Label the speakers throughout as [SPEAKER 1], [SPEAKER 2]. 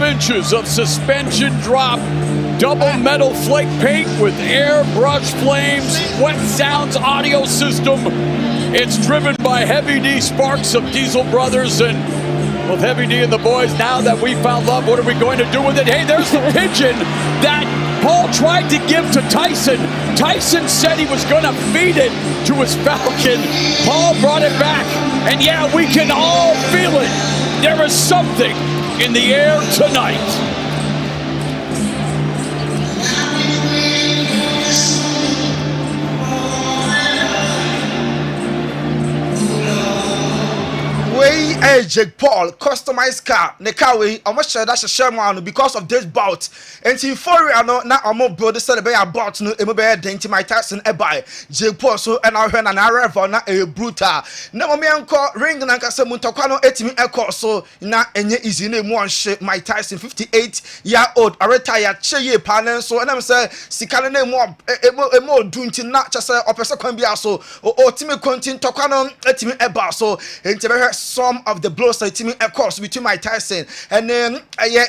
[SPEAKER 1] inches of suspension drop, double metal flake paint with airbrush flames, wet sounds audio system. It's driven by Heavy D Sparks of Diesel Brothers, and with Heavy D and the boys, now that we found love, what are we going to do with it? Hey, there's the pigeon that Paul tried to give to Tyson. Tyson said he was going to feed it to his falcon. Paul brought it back, and yeah, we can all feel it. There is something in the air tonight.
[SPEAKER 2] Jake Paul customized car ne car we almost share that share man because of this bout and for na omo build celebrate about no emo be dent my Tyson e buy Jake Paul so and I hear na rival na e brutal na mo me enko ring na nkasa mu ntokwa no etimi ekọ so na enye easy na emu onhye my Tyson 58-year-old a retire cheye panen so na me say sika na emu dunti na chese opese kwan bia so o timi kontin ntokwa no etimi eba so enti some of the blows that team across between my Tyson and then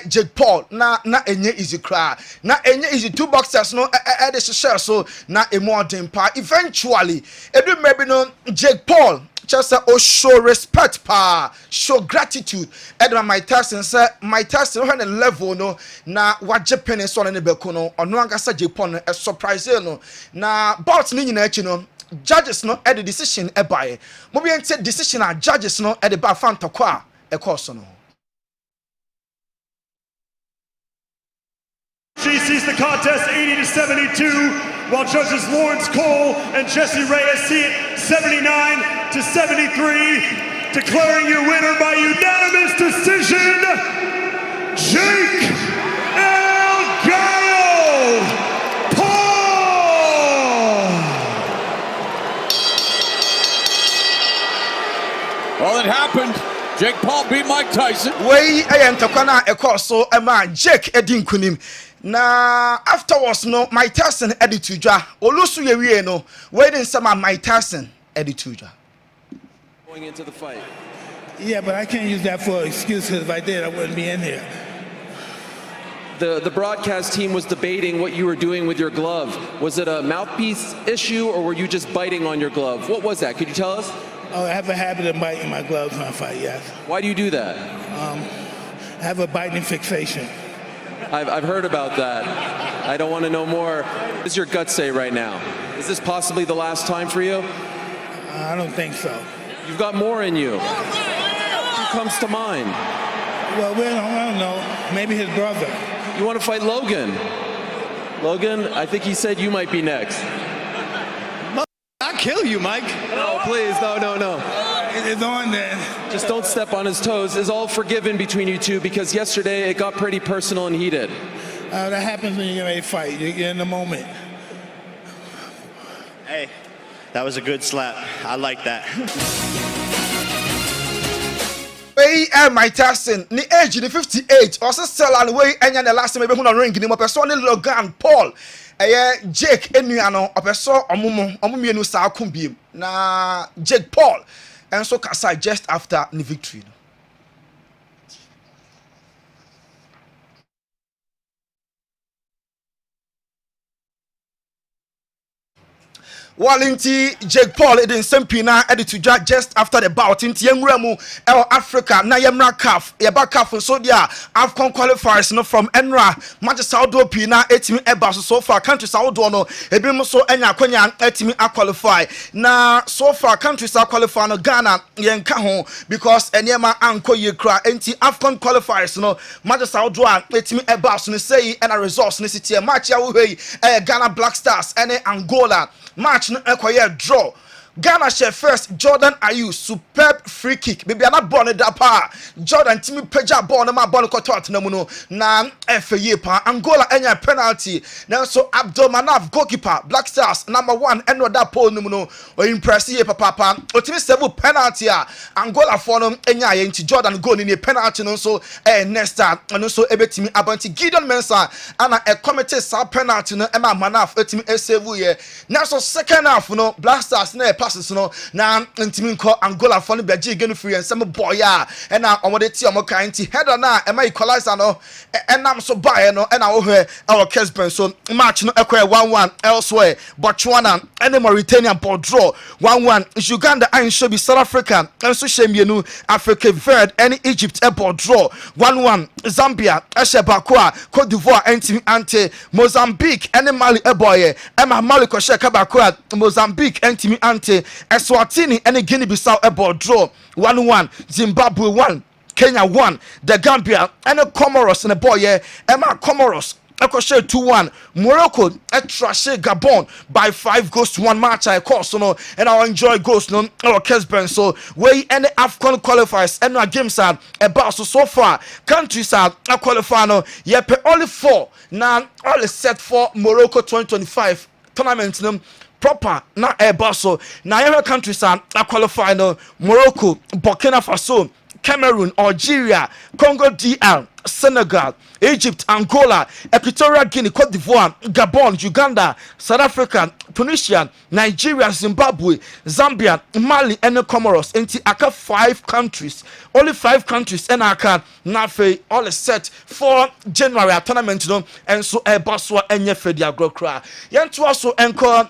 [SPEAKER 2] Jake Paul na enye easy cry na enye easy two boxers no the share so na a more pa eventually edu maybe no Jake Paul just show respect pa show gratitude and my Tyson say my Tyson on the level no na what Japan so na be no ono anga Jake Paul no surprise no na bout ni nyina achi no judges no at the decision e buy mo be ente decision a judges no at the ba fan tokwa e course no.
[SPEAKER 3] She sees the contest 80-72 while judges Lawrence Cole and Jesse Reyes see it 79-73, declaring your winner by unanimous decision, Jake El Gallo Paul.
[SPEAKER 1] Well, it happened. Jake Paul beat Mike Tyson.
[SPEAKER 2] Way I am Tokana a course so a man Jake Edin Kunim. Na afterwards no my Tyson edituja. Olusu ye no waiting some my Tyson edituja.
[SPEAKER 4] Going into the fight.
[SPEAKER 5] Yeah, but I can't use that for excuse because if I did I wouldn't be in here.
[SPEAKER 4] The broadcast team was debating what you were doing with your glove. Was it a mouthpiece issue or were you just biting on your glove? What was that? Could you tell us?
[SPEAKER 5] Oh, I have a habit of biting my gloves when I fight, yes.
[SPEAKER 4] Why do you do that?
[SPEAKER 5] I have a biting fixation.
[SPEAKER 4] I've heard about that. I don't want to know more. What does your gut say right now? Is this possibly the last time for you?
[SPEAKER 5] I don't think so.
[SPEAKER 4] You've got more in you. Who comes to mind?
[SPEAKER 5] Well, I don't know. Maybe his brother.
[SPEAKER 4] You want to fight Logan? Logan, I think he said you might be next.
[SPEAKER 6] I'll kill you, Mike.
[SPEAKER 4] No, please, no.
[SPEAKER 5] It's on then.
[SPEAKER 4] Just don't step on his toes. It's all forgiven between you two because yesterday it got pretty personal and heated.
[SPEAKER 5] That happens when you get ready to fight. You're in the moment.
[SPEAKER 6] Hey, that was a good slap. I like that.
[SPEAKER 2] Way my Tyson ni age ni 58 also sell and way enya the last time be hu na ring ni mo person ni Logan Paul Jake enuano opeso omumienu sa akumbiem na Jake Paul and so kasa just after the victory. Walinti Jake Paul edin sempina edituja just after the bout inti yemremu Africa na yemra CAF yeba CAF so dia AFCON qualifiers no from Enra Manchester Saudi pina etimi eba so far country Saudi no ebim so enya kwanya etimi qualify na so far countries are qualify no Ghana yenka ho because enyema anko yekra enti AFCON qualifiers no Manchester Saudi etimi eba so ne say and a results ne city match ya wo Ghana Black Stars and Angola match no ekoye draw. Ghana share first Jordan Ayew superb free kick baby na ball da pa Jordan timi peja ball na ma ball ko tot na mu no na FA pa Angola enya penalty na so Abdul Manaf goalkeeper Black Stars number 1 eno da pole no mu no o impress ye papa o timi serve penalty a Angola for no enya ye nti Jordan goal ni penalty no so Nesta no so ebetimi abanti Gideon Mensah ana a committee sa penalty no ema Manaf etimi save ye na so second half no Black Stars na passes no na ntimi nko Angola for no beje again free and some boy ya and na omode ti omo kan ti header na e ma equalizer no enam so buy no and our Kessben so match no ekwe 1-1 elsewhere Botswana and Mauritania ball draw 1-1 Uganda and Shobi South Africa and so shemienu Africa Verde and Egypt ball draw 1-1 Zambia Ashebakwa Cote d'Ivoire ante Mozambique and Mali eboye Emma Mali ko sheka bakwa Mozambique ante Eswatini and Guinea-Bissau ball draw 1-1 Zimbabwe 1 Kenya 1 the Gambia and the Comoros and the boy Emma Comoros Ekoshe 2-1 Morocco trash Gabon by 5-1 match I call so no and I enjoy goals no our Kessben so we any AFCON qualifiers and our games are about so far countries are qualifying no yep only 4 now all is set for Morocco 2025 tournament no proper na so now every countries are qualifying no Morocco Burkina Faso Cameroon, Algeria, Congo DR, Senegal, Egypt, Angola, Equatorial Guinea, Cote d'Ivoire, Gabon, Uganda, South Africa, Tunisia, Nigeria, Zimbabwe, Zambia, Mali, and the Comoros. Into aka 5 countries, only 5 countries, and aka nafe all is set for January tournament, and so a baswa and yefe grokra. Yantu also encore.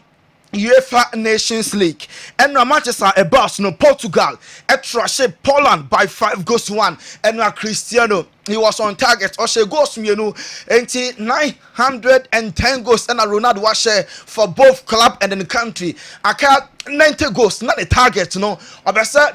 [SPEAKER 2] UEFA Nations League and Manchester about no Portugal trash Poland by 5-1 and Cristiano he was on target or she goes you know 910 goals and Ronaldo was share for both club and in the country I can't 90 goals not a target no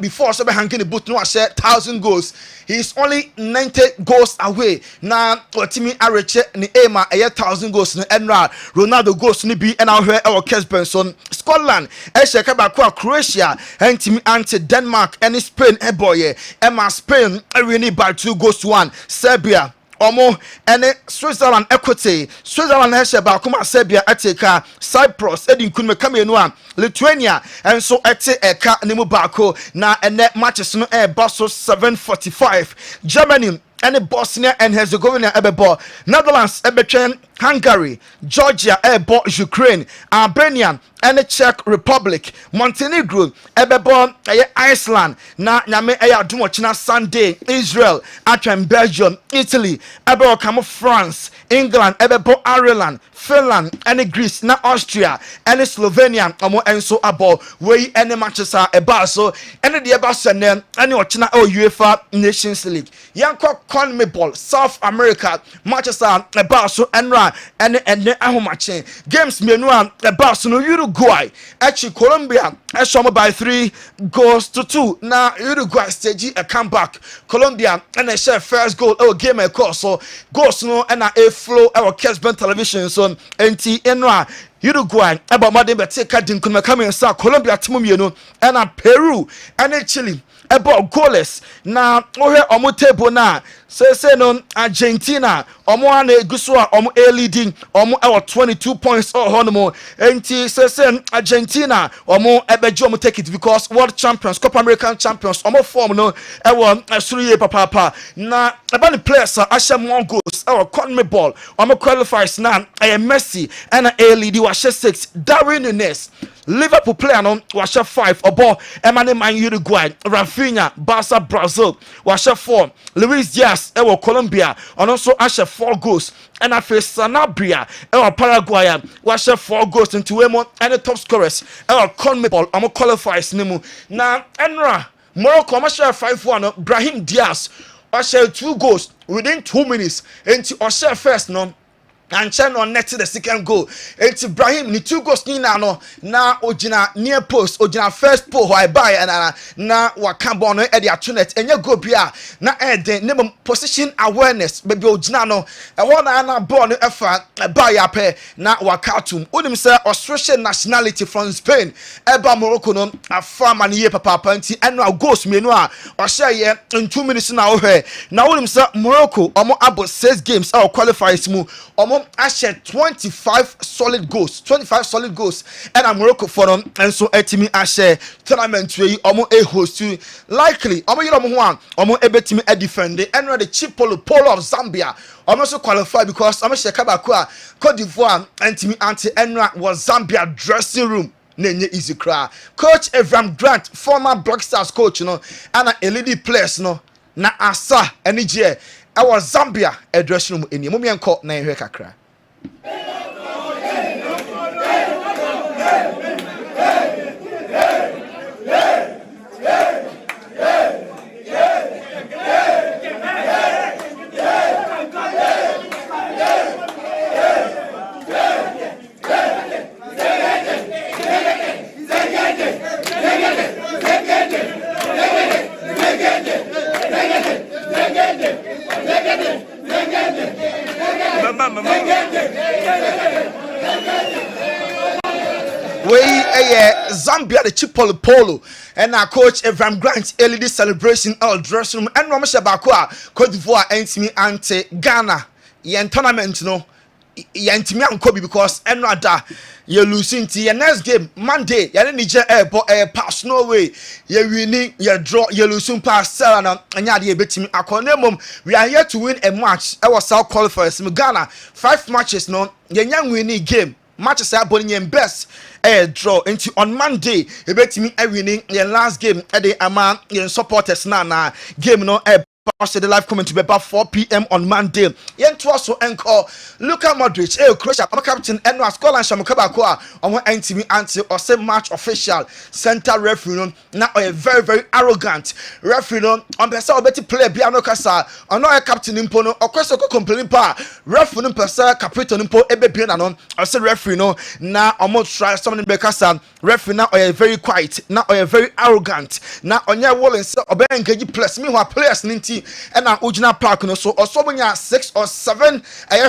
[SPEAKER 2] before so hanging the boot no share 1,000 goals he's only 90 goals away now Otimi Areche ni Ema 1,000 goals and Ronaldo goals ni be and our Kessben son Scotland Esheka bakwa Croatia and Timi ante Denmark and Spain boy Emma Spain winning by 2-1 Serbia Omo ene Switzerland equity Switzerland heshe ba kuma Serbia ateka Cyprus edin kun mekame no a Lithuania and so ete eka nemu bako na ene matches no baso 7:45 Germany and Bosnia and Herzegovina ebebo Netherlands ebetwen Hungary Georgia ebo Ukraine Albania and the Czech Republic Montenegro ebebo Iceland na nyame adumo china Sunday Israel atwen Belgium Italy ebo come France England ebebo Ireland Finland and Greece na Austria and Slovenia omo enso abo we any Manchester ebaso and the ebaso and ochina UEFA Nations League yanko CONMEBOL South America Manchester ebaso enra and ahomache games menu ebaso no Uruguay actually Colombia eshomo by 3-2 na Uruguay stage a comeback Colombia and a share first goal game a course so goals no and a flow our Kessben television so enti enra Uruguay about modern beteka din kun mekame sa Colombia timumienu and Peru and Chile about goalless na ohe omo table na say no Argentina omo ana eguso a omo leading omo 22 points honomo enti say Argentina omo ebeji omo take it because world champions Copa American champions omo form no asuriye papa na about the players asha more goals our CONMEBOL omo qualifiers na Messi and leading was 6 Darwin Nunes Liverpool player no was 5 obo Emmanuel Man Uruguay Rafinha Barca Brazil was 4 Luis Diaz Colombia and also Asha 4 goals and I face Sanabria Paraguay was 4 goals into Emo and the top scorers CONMEBOL amo qualifiers nemu na Enra Morocco must 5-1 Brahim Diaz was 2 goals within 2 minutes into Osha first no and channel on net the second goal. It's Ibrahim ni 2 goals ni na no na ojina near post ojina first pole I buy and na wakamba no e dey atunet enye go bia na den name position awareness baby ojina no e wona na ball no efa buy ape na wakatum onim say Australian nationality from Spain eba Morocco no afa man ye papa panti eno goals mienu a o share ye in 2 minutes na o he na onim say Morocco omo abo 6 games our qualifiers mu omo I shared 25 solid goals and Morocco for them and so etimi I share tournament we omo a host to likely omo you know one omo ebetimi a defend and the cheap polo of Zambia omo so qualify because omo share kabakwa Cote d'Ivoire and timi anti enra was Zambia dressing room nenye easy cry. Coach Evram Grant, former Black Stars coach, and a LED players, na asa energy. I was Zambia a dressing room in the moment called na kakra. Zambia the Chipolo Polo and our coach Evram Grant LED celebration all dressing room and Ramasha Bakwa Cote d'Ivoire and ante Ghana yen tournament no yentimi ankobi because enrada you losing to your next game Monday you Niger airport pass no way you winning you draw you losing pass Serana and you betimi akonemum we are here to win a match our South qualifiers Ghana 5 matches no yen winning game matches are bonny best draw into on Monday you betimi winning your last game at the amount your supporters na game no the live comment to be about 4 p.m. on Monday. Yen to also encore Luka Modric, Croatia, I'm captain and was called and Shamakabakwa on one NTV until or same match official center referee. Now a very arrogant referee on the better player Biano Casa or no captain impono or Crossoco complaining pa referee per captain impo ebe piano or say referee no now almost try someone in Becassa referee now are very quiet now are very arrogant now on your wall and say engage plus me who players ninety and now Ujina Park no so or so many 6 or 7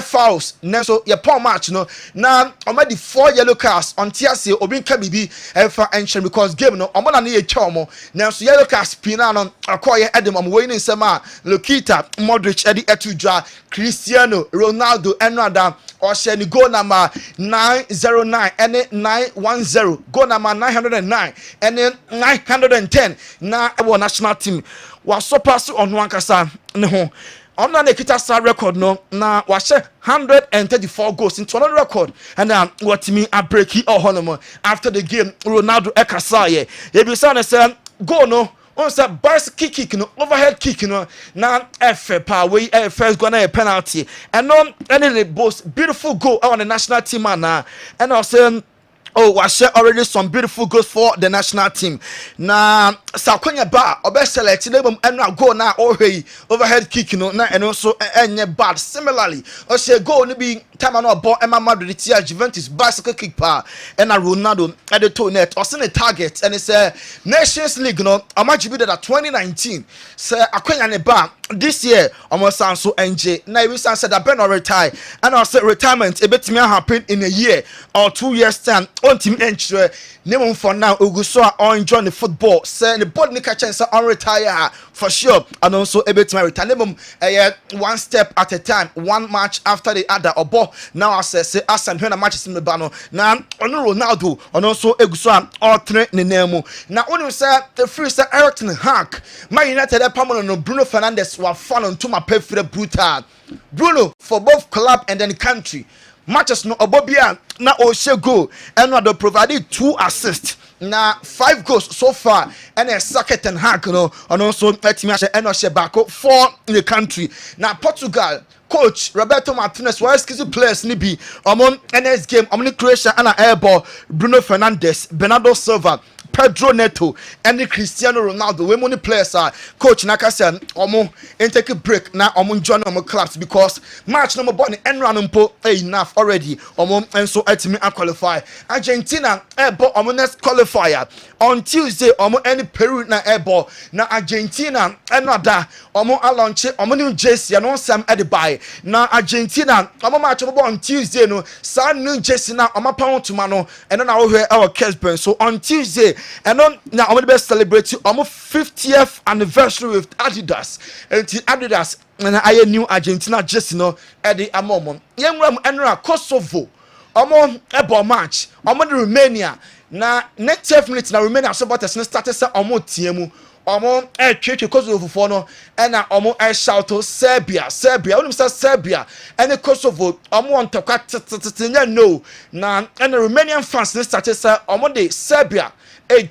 [SPEAKER 2] fouls now so your poor match no now already 4 yellow cards on TSC Obin Kabibi for entry because game no I'm gonna need a chomo now so yellow cards pinano acquire Adam I'm waiting Sema Lokita Modric Eddie Etuja Cristiano Ronaldo Enrada or Shani go number 909 and 910 go number 909 and then 910 now our national team was so pass on one kasa no on na kita star record no na wa share 134 goals into another record and what me a breaky or honomo after the game Ronaldo ekasa ye be say go no on say bicycle kick no overhead kick no na efe pa we first go na a penalty and no any the most beautiful goal on the national team and I say oh, I share already some beautiful goals for the national team. Na Sakonya ba obe select them and now go now overhead kick no na and also enye bad. Similarly, I share go ni be time and ball Emma Madrid tia Juventus bicycle kick pa and Ronaldo at the toe net or send a target and it's a Nations League no amaji be that 2019 say Akonya ne ba this year almost sound so NJ na we said that Ben or retire and I said retirement a bit me happen in a year or 2 years time on team entry name for now Uguso on join the football say the body nika chance on retire for sure and also a bit my retire name one step at a time one match after the other or now I say as and when a match is in the bano now on Ronaldo and also Uguso all three name now when you say the free say Eric ten Hag Man United no Bruno Fernandes were fun on to my pay for the brutal Bruno for both club and then country matches no obobia na Oshe go and no provided 2 assists na 5 goals so far and a Saka ten Hag no and also team and Oshe back 4 in the country now Portugal coach Roberto Martinez was exclusive players ni bi among NS game among Croatia and airball Bruno Fernandes Bernardo Silva Pedro Neto and the Cristiano Ronaldo we money players are coach Nakasa omo and take a break now omo join omo clubs because match number 1 and run enough already omo and so ultimately qualify Argentina airball omo next qualifier on Tuesday omo any Peru na airball na Argentina another omo launch omo new jersey and on Sam Edibai na Argentina omo match on Tuesday no san new jersey na omo pound to mano and then our Kessben so on Tuesday and on now I'm best celebrate almost 50th anniversary with Adidas and Adidas and I new Argentina jersey no at the amomon young Kosovo ebo match the Romania na next 12 minutes na Romania supporters started say tiemu omo twetwe Kosovo for no na omo shout to Serbia onim say Serbia and Kosovo omo on tokwa tetinya no na and Romanian fans they started say omo de Serbia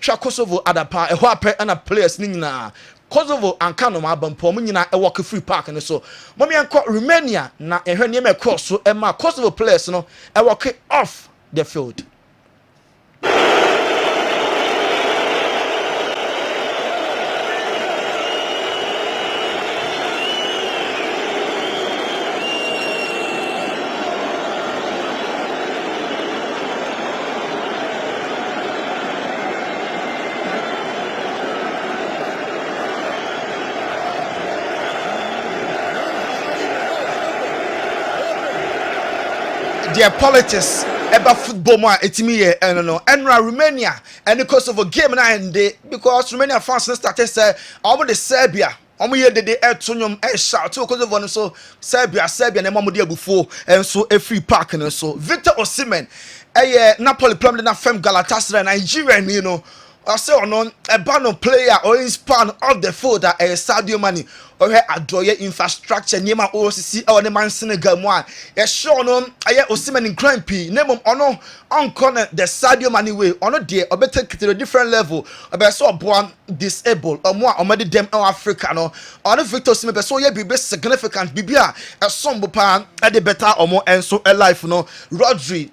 [SPEAKER 2] twa Kosovo adapa ehwo apɛ na players ni nyina Kosovo and Kano mabampo mu nyina walk free park no so mommy enko Romania na ehwe ne cross so ma Kosovo players no walk off the field. Their politics about football more etimi here no enra Romania and Kosovo game na ende because Romania fans started say omo the Serbia omo ye de etonyom shout to Kosovo no so Serbia na mamo de abufo enso a free park no so Victor Osimhen Napoli plum na fem Galatasaray Nigeria ni no I say on a banner player or in span of the field that a stadium money or adoye infrastructure near my OCC or the man Senegal one. Yes, sure no I Osimhen in crampy name on corner the stadium money way on a day or better to a different level. About so born disabled or more or maybe them African or Victor Osimhen so ye be significant bibia a somber pan at the better or more and so a life no Rodri.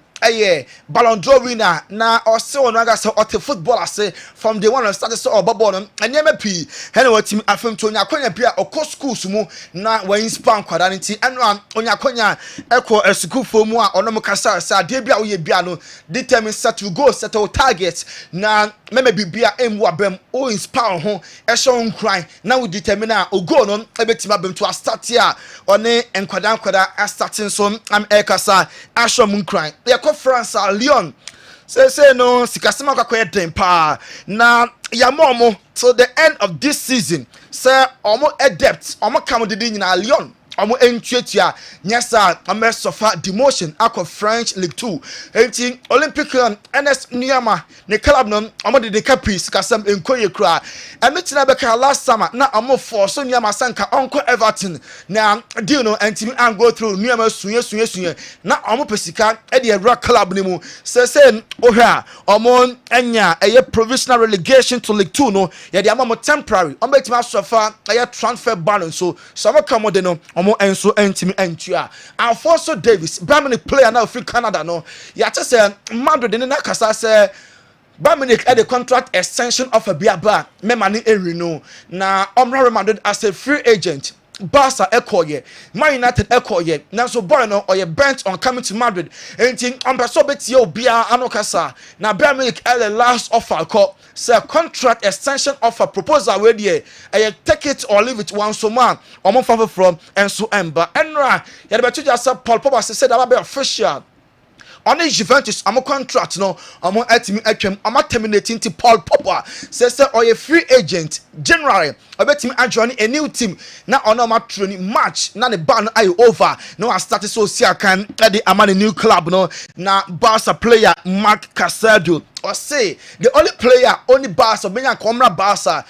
[SPEAKER 2] Ballon d'Or winner na also onaga say ote footballer say from the one started so obobo no anyame pi he na team afem to onyakonya bia okọ schools mu na wan span kwada nti eno onyakonya ekọ school for mu a onom kasa say ade bia wo ye bia no determine set to go set to target na meme bibia emu abem o inspire ho e show nkran na we determine a ogo no ebetima abem to start here one enkwada starting so am ekasa ashom nkran France Lyon say no sikasema kwakoye dempa na yamomo till the end of this season say omo adept omo come de nyina Lyon omo entwetua nyesa omo sofa demotion akọ French League 2 enti Olympic NS Niama ne club no omo de capi sikasem enkoye kra emitina beka last summer na omo force Niama sanka onko Everton na deal no enti an go through Niama suye na omo pesika e de Rock club ni mu say ohwa omo enya eye provisional relegation to League 2 no ye de amamo temporary omo betima sofa eye transfer ban so some come de no enso entimi entua Alfonso Davis Bamini player now free Canada no ya te say Madrid ni na kasa say Bamini at the contract extension of a biaba me mani erino na Real Madrid as a free agent Barca ekoye Man United ekoye na so boy no or bent on coming to Madrid enti ampeso beti obia anokasa na Bamini at the last offer call say contract extension offer proposal we there take it or leave it one so man omo fa from enso emba enra ya betu just Paul Pogba said that be official on the Juventus amo contract no amo atimi atwam amo terminating to Paul Pogba say or a free agent January obetimi join a new team na ono ma training match na the ban ayo over no I started so see can at the amani new club no na Barca player Marc Casado or say the only player only Barca benya komra Barca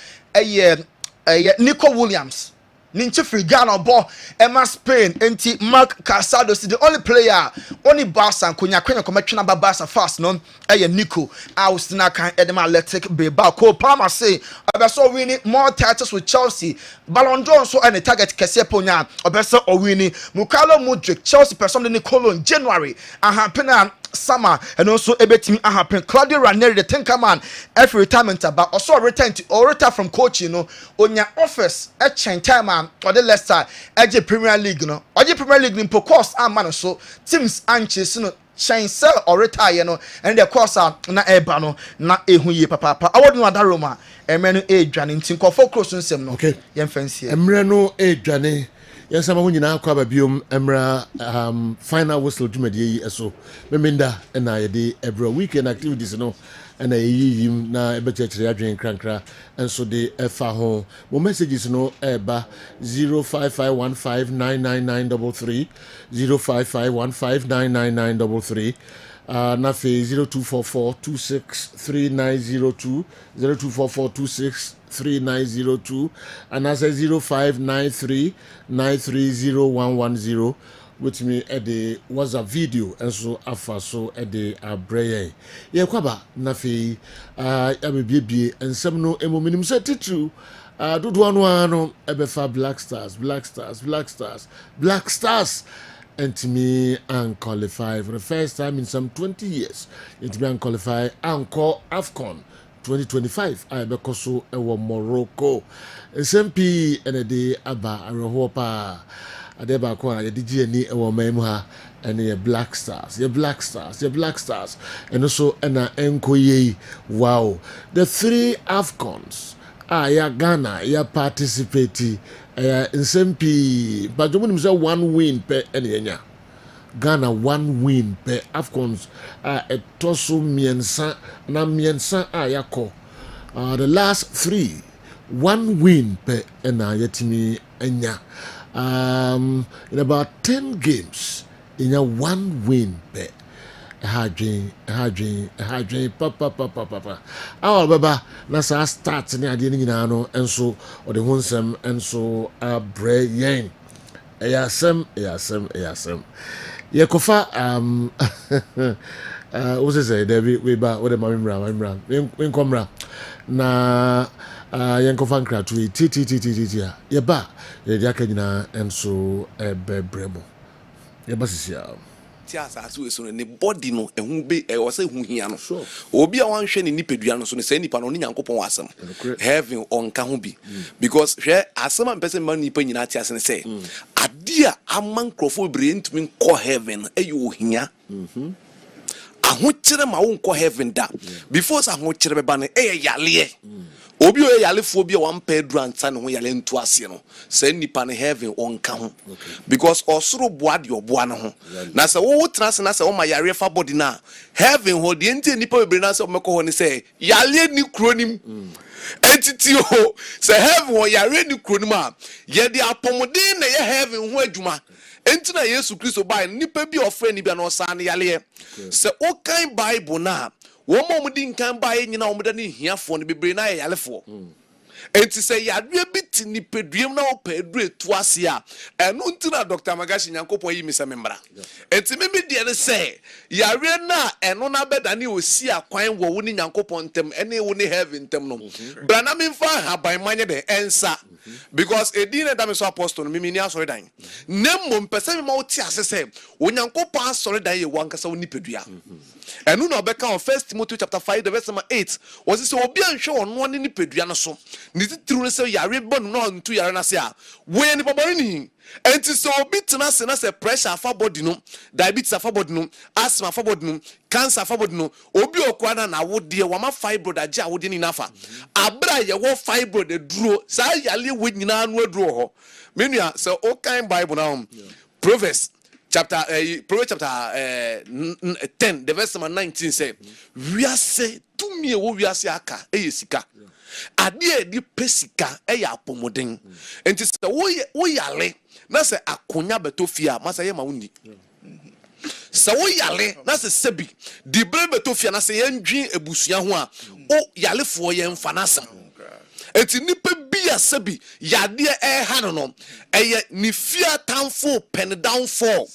[SPEAKER 2] Nico Williams Ninchi Frigano bo Emma Spain enti Marc Casado is the only player only Barca kunya kometwe na Barca fast no Nico Austina kan Edema Athletic Bilbao Cole Palmer say obeso winning more titles with Chelsea Ballon d'Or so any target kese ponya obeso o winning Mukalo Mudrik Chelsea person ni Cologne January pena summer and also ebetimi happen Claudio Ranieri the tinker man every retirement but also return from coaching no onya office a chain time or the Leicester eje Premier League no oje Premier League in course man so teams anches no chain sell or retire no and the course na eba no na ehu ye papa awodi no adaroma emre no edwane ntin kofo cross nsem no
[SPEAKER 7] okay
[SPEAKER 2] yem fancy
[SPEAKER 7] emre no edwane yes ama nyina akwa babiom emra final whistle dwumade yi eso memenda na ye de every weekend activities no na yiyim na ebechechire adwen krankra enso de efa ho mo messages no eba 0551599933 0551599933 nafe 0244263902 0244263902 and as a 0593930110 which me a was a video and so afa so a abreye ye kwaba nafe abebie ensem no emominim se titru dodo ano ebefa black stars and me and qualify for the first time in some 20 years. It be qualify and call AFCON 2025. I be so ewo Morocco. SMP and a day aba arohopa. Adeba kwa ya DJ ni ewo memu ha and ye black stars. And also na enko ye. Wow. The 3 AFCONs. Ya Ghana ya participate SMP but you say 1 win per enya Ghana 1 win per AFCONs etoso miensa na miensa yako the last 3 1 win per ena yetimi enya in about 10 games in a 1 win per Hadrin, papa. Our baba, Nasa starts in the idea no, and so, or the Hunsem, and so, Bray Yang. Ayasem. Yakofa, what's it say, David, we ba, what am I, Winkomra, na, Yankofa Kratui, Titi, Yaba, Yakina, and so, Bremo. Yabasisia.
[SPEAKER 8] Tiasa so ne body no ehu be e wo se hu hia no obi a wan hwe ne nipadua no so ne se nipa no ne nyankopon asem heaven on ka ho bi because hwe asem am person man nipa nyina tiasa ne se ade a amman crofo bre ntumi ko heaven e yo hia aho kire ma wo ko heaven da before sa ho kire be ba ne e yale obi o yalefo bi a wan pedro ansa ne ho yale ntu ase no se nipa ne heaven on ka ho because osoro boa de oboa ne ho na se wo trans na se wo ma yare fa body na heaven ho de enti nipa bebre na se o meko ho ne se yale ni kronim entity ho se heaven ho yare ni kronim a ye de apomodin na ye heaven ho adwuma enti na Yesu Kristo bai nipa bi ofre ni bia na osa ne yale se o kan bible na womo mudi nkan bae nyina omoda ne hiafo ne bebre na yalefo enti se yadwe biti ni peduem na opedu etu ase a eno ntina Dr. Magashi Nyankopon yi misa membra enti meme de ne se yare na eno na beda ne osi akwan wo ni Nyankopon ntem ene wo ni heaven ntem no bra na memfa haban manye de ensa because edine da me so apostle no mimi ni asore dan nemmo mpese me ma oti asese wo Nyankopon asore dan ye wankasa wo ni pedua enu na obeka on 1 Timothy chapter 5 the verse 8 was say obi anhwe ono ne ni pedua no so ni titru ne se yare bonu no ntu yare na se a wo ye ni babari ni enti so obi tena se na se pressure afa body no diabetes afa body no asthma afa body no cancer afa body no obi okwa na wode wa ma fibroid age a wode ni nafa abra ye wo fibroid duro sa yale we nyina no aduro ho menua se o kan bible na Proverbs chapter 10 the verse 19 say we are say to me wo we are say aka sika ade di pesika apomodin enti se wo yale na se akonya betofia ma se ye ma woni se wo yale na se sebi di bre betofia na se ye ndwin ebusua ho a o yalefo ye mfa na asem enti nipa bia sebi yade ha no eye ni fear tamfo pen down fall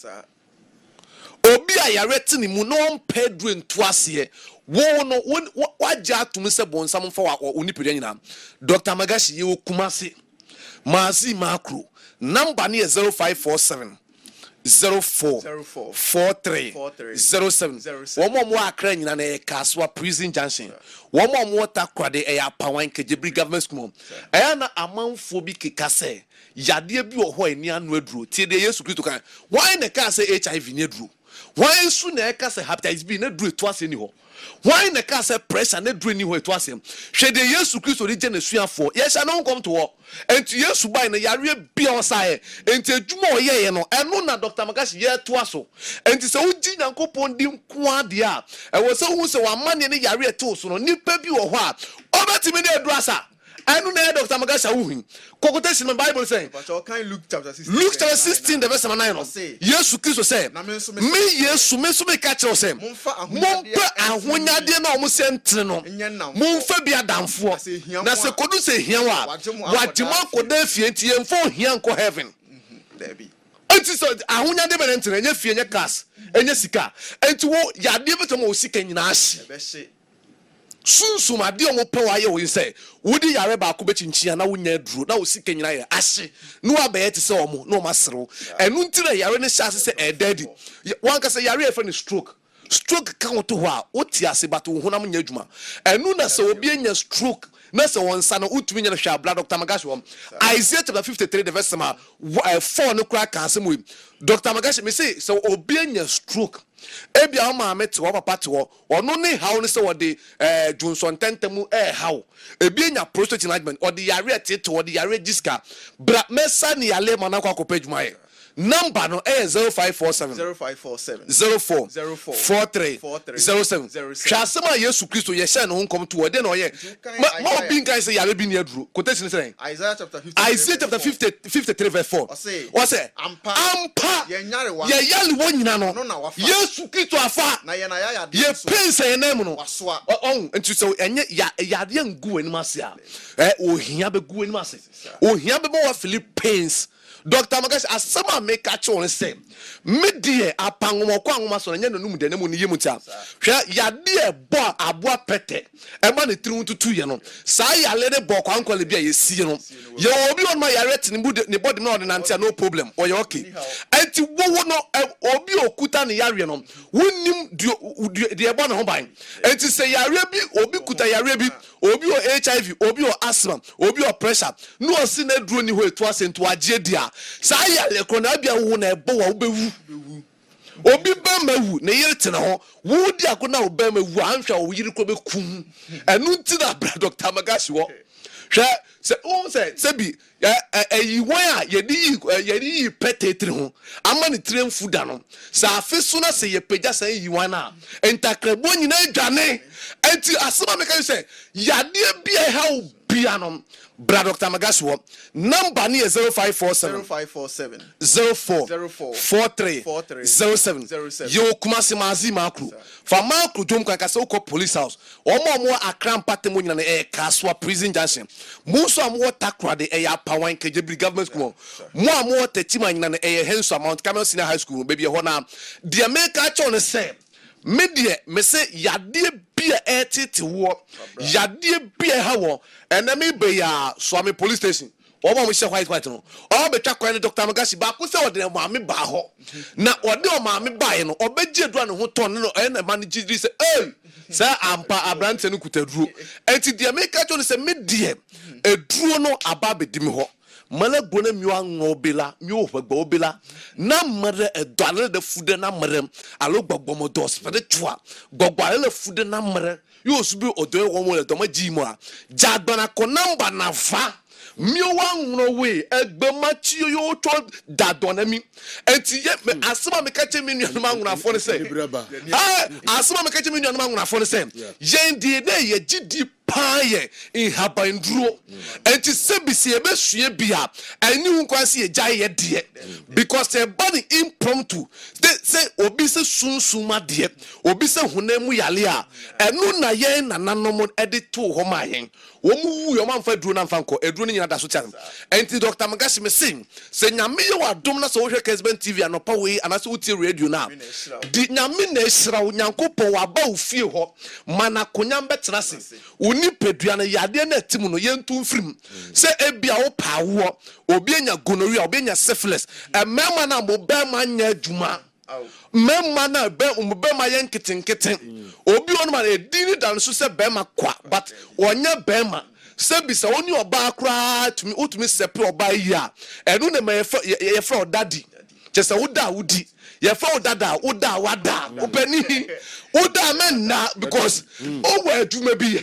[SPEAKER 8] obi a yarete ni mu no pedro ntu ase wo no waja atum se bonsam mfa wa onipedia nyina Dr. Magashi ye okumase mazi makro number ne 0547 044307 womo akra nyina na kaswa prison junction womo takwade pawan kegebri government school na amanfo bi kekase yade bi wo ho ani anu aduro tie de Yesu Kristo kan why na ka say HIV ne aduro why su na ka say hepatitis B ne aduro to ase ni ho why na ka say pressure ne aduro ni ho to ase hwe de Yesu Kristo ri je na suafo yes I no come to war enti Yesu bai na yare bia osae enti adwuma oyeye no eno na Dr. Magashi ye to aso enti se uji Nyankopon di nko ade a e wo se hu se wa mane ne yare to so no nipa bi wo ho a obetimi ne aduro asa anu na Dr. Magasha wuhin quotation in Bible saying
[SPEAKER 2] Luke chapter 16
[SPEAKER 8] Luke chapter 16 the verse 9 Yesu Christ say me Yesu me so me ka che o say mompa ahonyade na o mo sentre no momfa bi adamfo na se kodu se hia wa wagema koda fie ntie mfo hia nko heaven enti so ahonyade be ntre enye fie enye cars enye sika enti wo yade beto mo sika nyina ahye sunsum ade o mo pe wa ye wo say wodi yare ba ko bechinchia na wonya duro na wo sika nyina ye ahye no abaye te se o mo no maserew enu ntire yare ne hyase se e daddy wan ka se yare e fa ne stroke count to wa oti ase but wo honam nya adwuma enu na se obi enya stroke na se won sa no utumi nya no hwa blood Dr. Magashi won Isaiah chapter 53 the verse 4 no kra kan asem we Dr. Magashi me say so obi enya stroke ebia o ma mete wo papa te wo ono ne haw ne se wo de Johnson tentemu haw ebi enya prostate enlargement or the yare tete or the yare jiska bra mesa ne yale mana kwa kopedwuma ye number no 0547 04 43 07 Shasema Yesu Christo ye share no honkom to wode no ye ma bin kan say yare bi ne aduro quotation say
[SPEAKER 2] Isaiah chapter
[SPEAKER 8] 53 verse 4 o say ampa ye yale wo nyina no Yesu Christo afa
[SPEAKER 2] na ye na ya
[SPEAKER 8] ye pense ye nam no on enti so enye yade ngu ani mase a ohia be gu ani mase ohia be mo wa Philippines Dr. Magashi asama make a cho say me die apango kwa ngoma so nya nanum de nemu ni yemuta hwa yade bo aboa pete e ma ne trimu tutu ye no sa ya lede bo kwa nkole bia ye sie no ye obi on ma ya rete ne body na ordinance no problem o ye okay enti wo no obi okuta ne yare no wonnim de e bo ne ho ban enti se yare bi obi kuta yare bi obi o HIV obi o asthma obi o pressure no o si na duro ni ho etu asentu agye dia sa ya le krona bia wo na ebo wa obewu obi ba mawu ne yire tena ho wo di akona oba mawu anhwa wo yire ko bekum enu nti na bra Dr. Magashi wo hwe se o se bi yi wan a yedi petetri ho ama ne trem fuda no sa afeso na se ye pagya san yi wan na entakrabo nyina adwane enti asema me kan se yade bia ha bia no bra Dr. Magashi wo number ni 0547 04 43 07 yo kuma se mazi makru fa makru dom kan ka se ko police house omo akran patemo nyina na kaswa prison junction muso amwo takra de ya pawan kejebi government school mo amwo tetima nyina na henso amount Cameroon Senior High School baby ho na de make a cho ne se media me say yade bia etete wo yade bia ha wo enemy be ya Swami police station omo mo she white no o betwa kwa ne Dr. Magashi ba ko se ode mo ame ba ho na ode o ma ame ba ye no obeje dua ne ho ton no na ma ne gidi se sa ampa abrante no kutaduro enti de make a cho ne se media eduro no aba bedimi ho mala gona mi anwo bela mi o gbagba obela na mare edwale de fude na mare alo gbagbo mo dos spiritual gbagba le fude na mare yo subi odo wo mo le to ma ji mo a jagbana ko number na fa mi o wanwo we egbe machi yo to dadona mi enti ye asema me kache mi nuanu manwuna fo ne se asema me kache mi nuanu manwuna fo ne se yen die de ye gidi paye in habandro enti sebisi ebesue bia ani hu kwase ye jaye de because the body impromptu say obi se sunsuma de obi se hunamu yale a enu na ye nananom edit to ho ma yen wo mu wu yo manfa duro na mfa nko eduro ni nyina da so chan enti Dr. Magashi me sing se nyame ye wadom na so wo hwe Kessben TV anopa we anase uti radio na di nyame na ehira nyankopon waba ofie ho mana konya mbetena se oni pedua na yade na timu no yentu mfrim se ebia wo pawo obi enya gonorrhea obi enya syphilis emema na mo be ma nya adwuma memma na be ma yen kitenketen obi onu ma edini dan so se be ma kwa but onya be ma se bi se oni oba akra tumi utumi sepe oba yi a enu na me ye fra odadi chese woda wudi ye fra odada woda wada obani woda men na because o wa aduma bi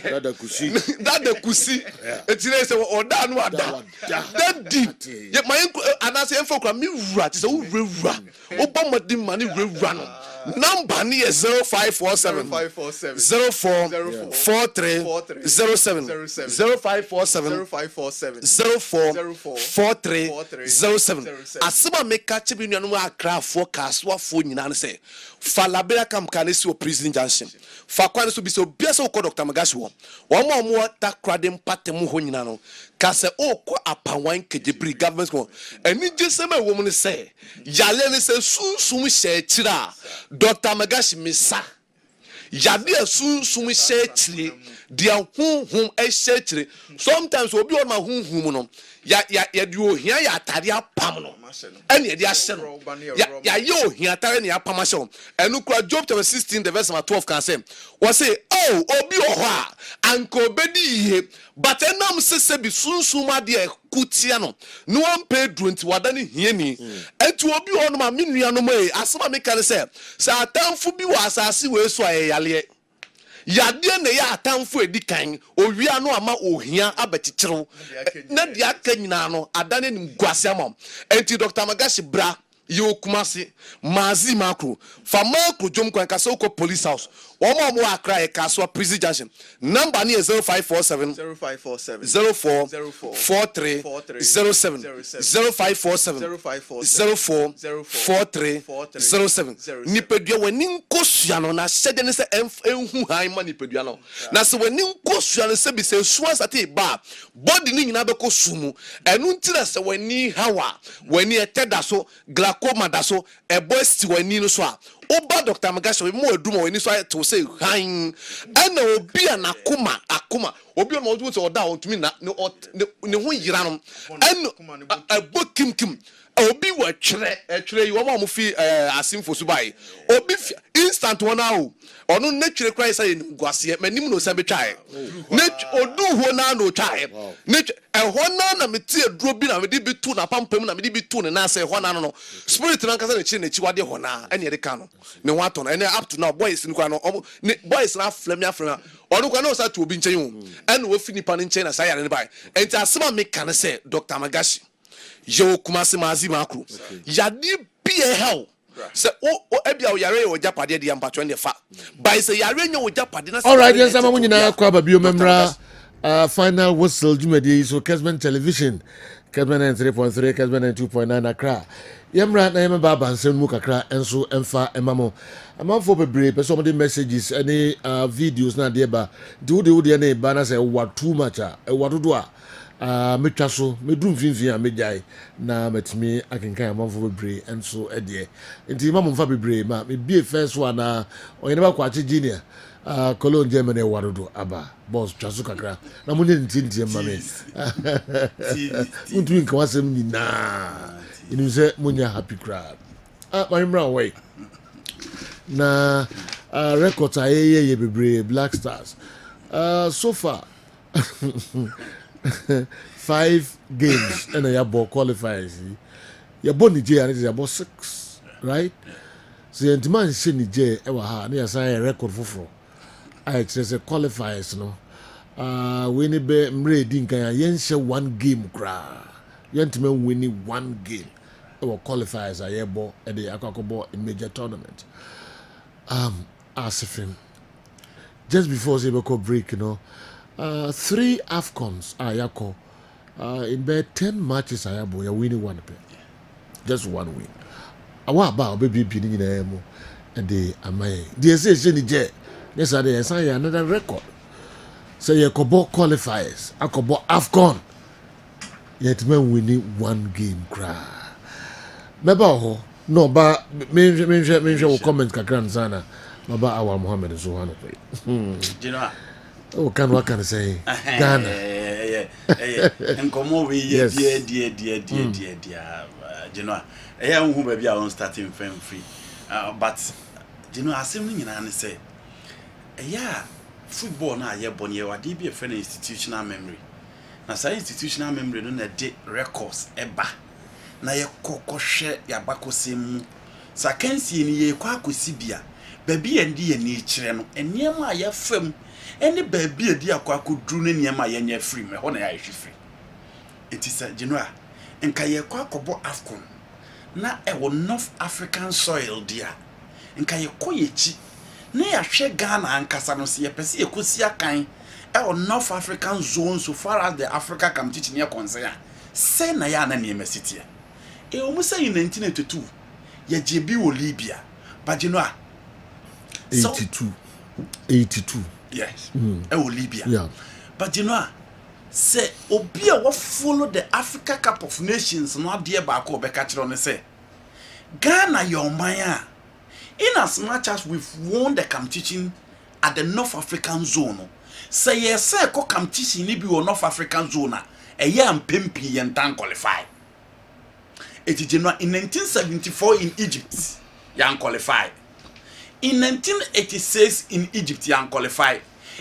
[SPEAKER 8] dada kusi etire se oda no ada that deep ye my anase enfo kra mi wura chese wo wura obomodi mani wura no Number ni 0547 04 43 07 0547 04 43 07. Asema meka chibi nuanu akrafo kaswafo nyina ne se fa labera kam kanesi o prison junction fa kwane so bi so biasa o Dr. Magashi wo mo takrade mpate mu ho nyina no ka se o ko apawan kejebri government ko eni jesema wo mu ne se yale ne se sunsum hye kira Dr. Magashi misa yade sunsum hye kire dia hunhum hye kire sometimes obi on ma hunhum no ya de ohia ya atare apam no ene de ahye no ya ye ohia atare ne apam ahye no enu kura Job chapter 16 the verse 12 can say we say oh obi oho a anko bedi ihe but enam sese bi sunsuma de kutia no no one pay nti wada ne hie ni etu obi oho no ma menua no mai asema me kan say sa atamfo bi wa asase we so ayale yade ne ya atamfo edikan owia no ama ohia abechichiro na dia kanyina no adane ni gwase amam enti Dr. Magashi bra yo kumasi mazi makro fa makro jom kwan kase ko police house omo akra e kaso prison junction number ni 0547 04 43 07 0547 04 43 07 nipedua wani nkosua no na hyede ne se enhu han ma nipedua no na se wani nkosua no se bi se suan sate ba body ni nyina be kosumu enu ntira se wani hawa wani eteda so glaucoma da so e boy sti wani no so a oba Dr. Magashi mo eduma wani so to say han ana obi anakoma akoma obi on mo so oda on tumi na ne ho yira no eno abokim obi wa twere yi wo ma mo fi asimfo so bai obi instant one now onu ne twere krai say nguase manim no se betwae ne odu ho na no twae ne ho na meti aduro bi na me di bitu na pampam na me di bitu ne na say ho na no spirit na kasa na chi na chi wade ho na ene ye de ka no ne ho ato na ene up to now boys ni kwa no boys na aflame onu kwa no sa to obi nchen hu ene wo fi nipa nchen na say yare ne bai enti asema me kan say Dr. Magashi yo kumase mazi makro yade bie hell se o ebia o yare o japade de ampato ne fa by se yare nya o japade na.
[SPEAKER 7] All right, yes, am nyina kwa ba bio memra final whistle jumedi so Kessben television Kessben 3.3 Kessben 2.9 Accra yemra na yemba bansem mu kakra enso emfa emamo amamfo bebre person mo de messages any videos na de ba de na ba na say what too much e wadodo a metwa so medum finfin a mejai na metimi akenkan amamfo bebre enso ede enti mammo mfa bebre ma me bie first one na oyene ba kwache junior Cologne Germany wadodo aba boss twaso kakra na munye ntintie ma me untu nka wasem ni na inu se munya happy crowd marimra way na records ayeye bebre Black Stars so far 5 games and a ball qualifiers. Your ball Nigeria is about 6, right? So the man say Nigeria ever had near sign a record for. I access a qualifiers no. We need be ready can yense 1 game cra. Yentman winning 1 game. Our qualifiers are ball at the Akako in major tournament. Asifin. Just before Zebeko break, 3 AFCONs ayako in bed 10 matches ayabo you winning 1 pay. Just 1 win. Awa ba obebi bi ni na emo and they amay. They say ni je. Yes they say another record. So you kobo qualifiers, akobo AFCON. Yet men winning 1 game cry. Meba ho no ba me will comment kakra nzana. Baba Awa Muhammad is one of it.
[SPEAKER 9] You know
[SPEAKER 7] what can I say? Ghana.
[SPEAKER 9] And come over here, dear. You know, I am who maybe I won't start in free. But, you know, I simply say, yeah, football now, yeah, bon, you are DB a friend institutional memory. Now, say institutional memory, no, date records, eba. Now, you coco share your bacco sim. So I can't see any quack sibia, baby and dear nature, and near my firm. Any baby a dear quack could drew near my yen free, my honor, I should free. It is a general, and Kaya quack about AFCON. Now, a North African soil, dear. nka yɛkɔ yɛkyi na yɛhwɛ Ghana ankasa no se yɛpɛ sɛ yɛkɔsi akan North African zone so far as the Africa competition here concerned. Say na ya na niyema city. Almost say in 1982, ya JB wo Libya. But you know,
[SPEAKER 7] 82.
[SPEAKER 9] Yes. Wo Libya.
[SPEAKER 7] Yeah.
[SPEAKER 9] But you know, say Obia what follow the Africa Cup of Nations no dear back or Bekachiro ne say. Ghana your maya. In as much as we've won the competition at the North African zone. Say yes, sir, ko competition ni bi wo North African zone a year mpempi yen tan qualify. It is in 1974 in Egypt, yan qualify. In 1986 in Egypt, yan qualify.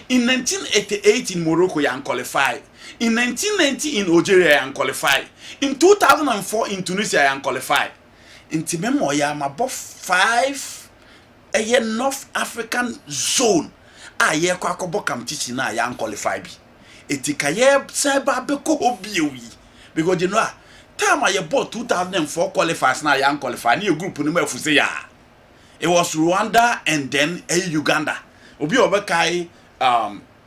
[SPEAKER 9] In 1988 in Morocco, yan qualify. In 1990 in Algeria, yan qualify. In 2004 in Tunisia, yan qualify. In Timemo, yan above 5 a year North African zone. Ye kwa kobo competition na ya qualify bi etika ye seba be ko obiewi because you know time I bought 2004 qualifiers na ya qualify na group no mafu say ya it was Rwanda and then Uganda obi obekai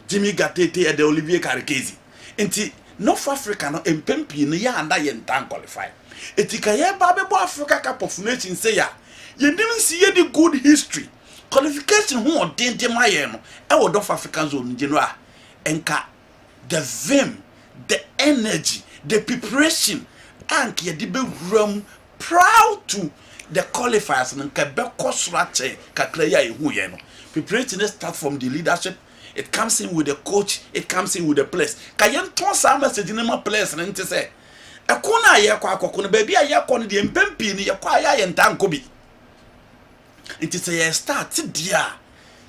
[SPEAKER 9] Jimmy Gatete and Olivier Karekezi enti North Africa no empempi no ya anda ye ntan qualify etika ye ba be bo Africa Cup of Nations say ya ye didn't see the good history qualification who are dente mayeno North African zone general enka the vim the energy the preparation and ye be rum proud to the qualifiers nka be kosrache kakra ya ehu ye no preparation start from the leadership it comes in with the coach it comes in with the players kayen ton sa message ni ma players nti say ekuna ye kwa akoko no ba bia ye kɔ no de mpempi ni ye kwa ya ye ntanko bi. It is a start dia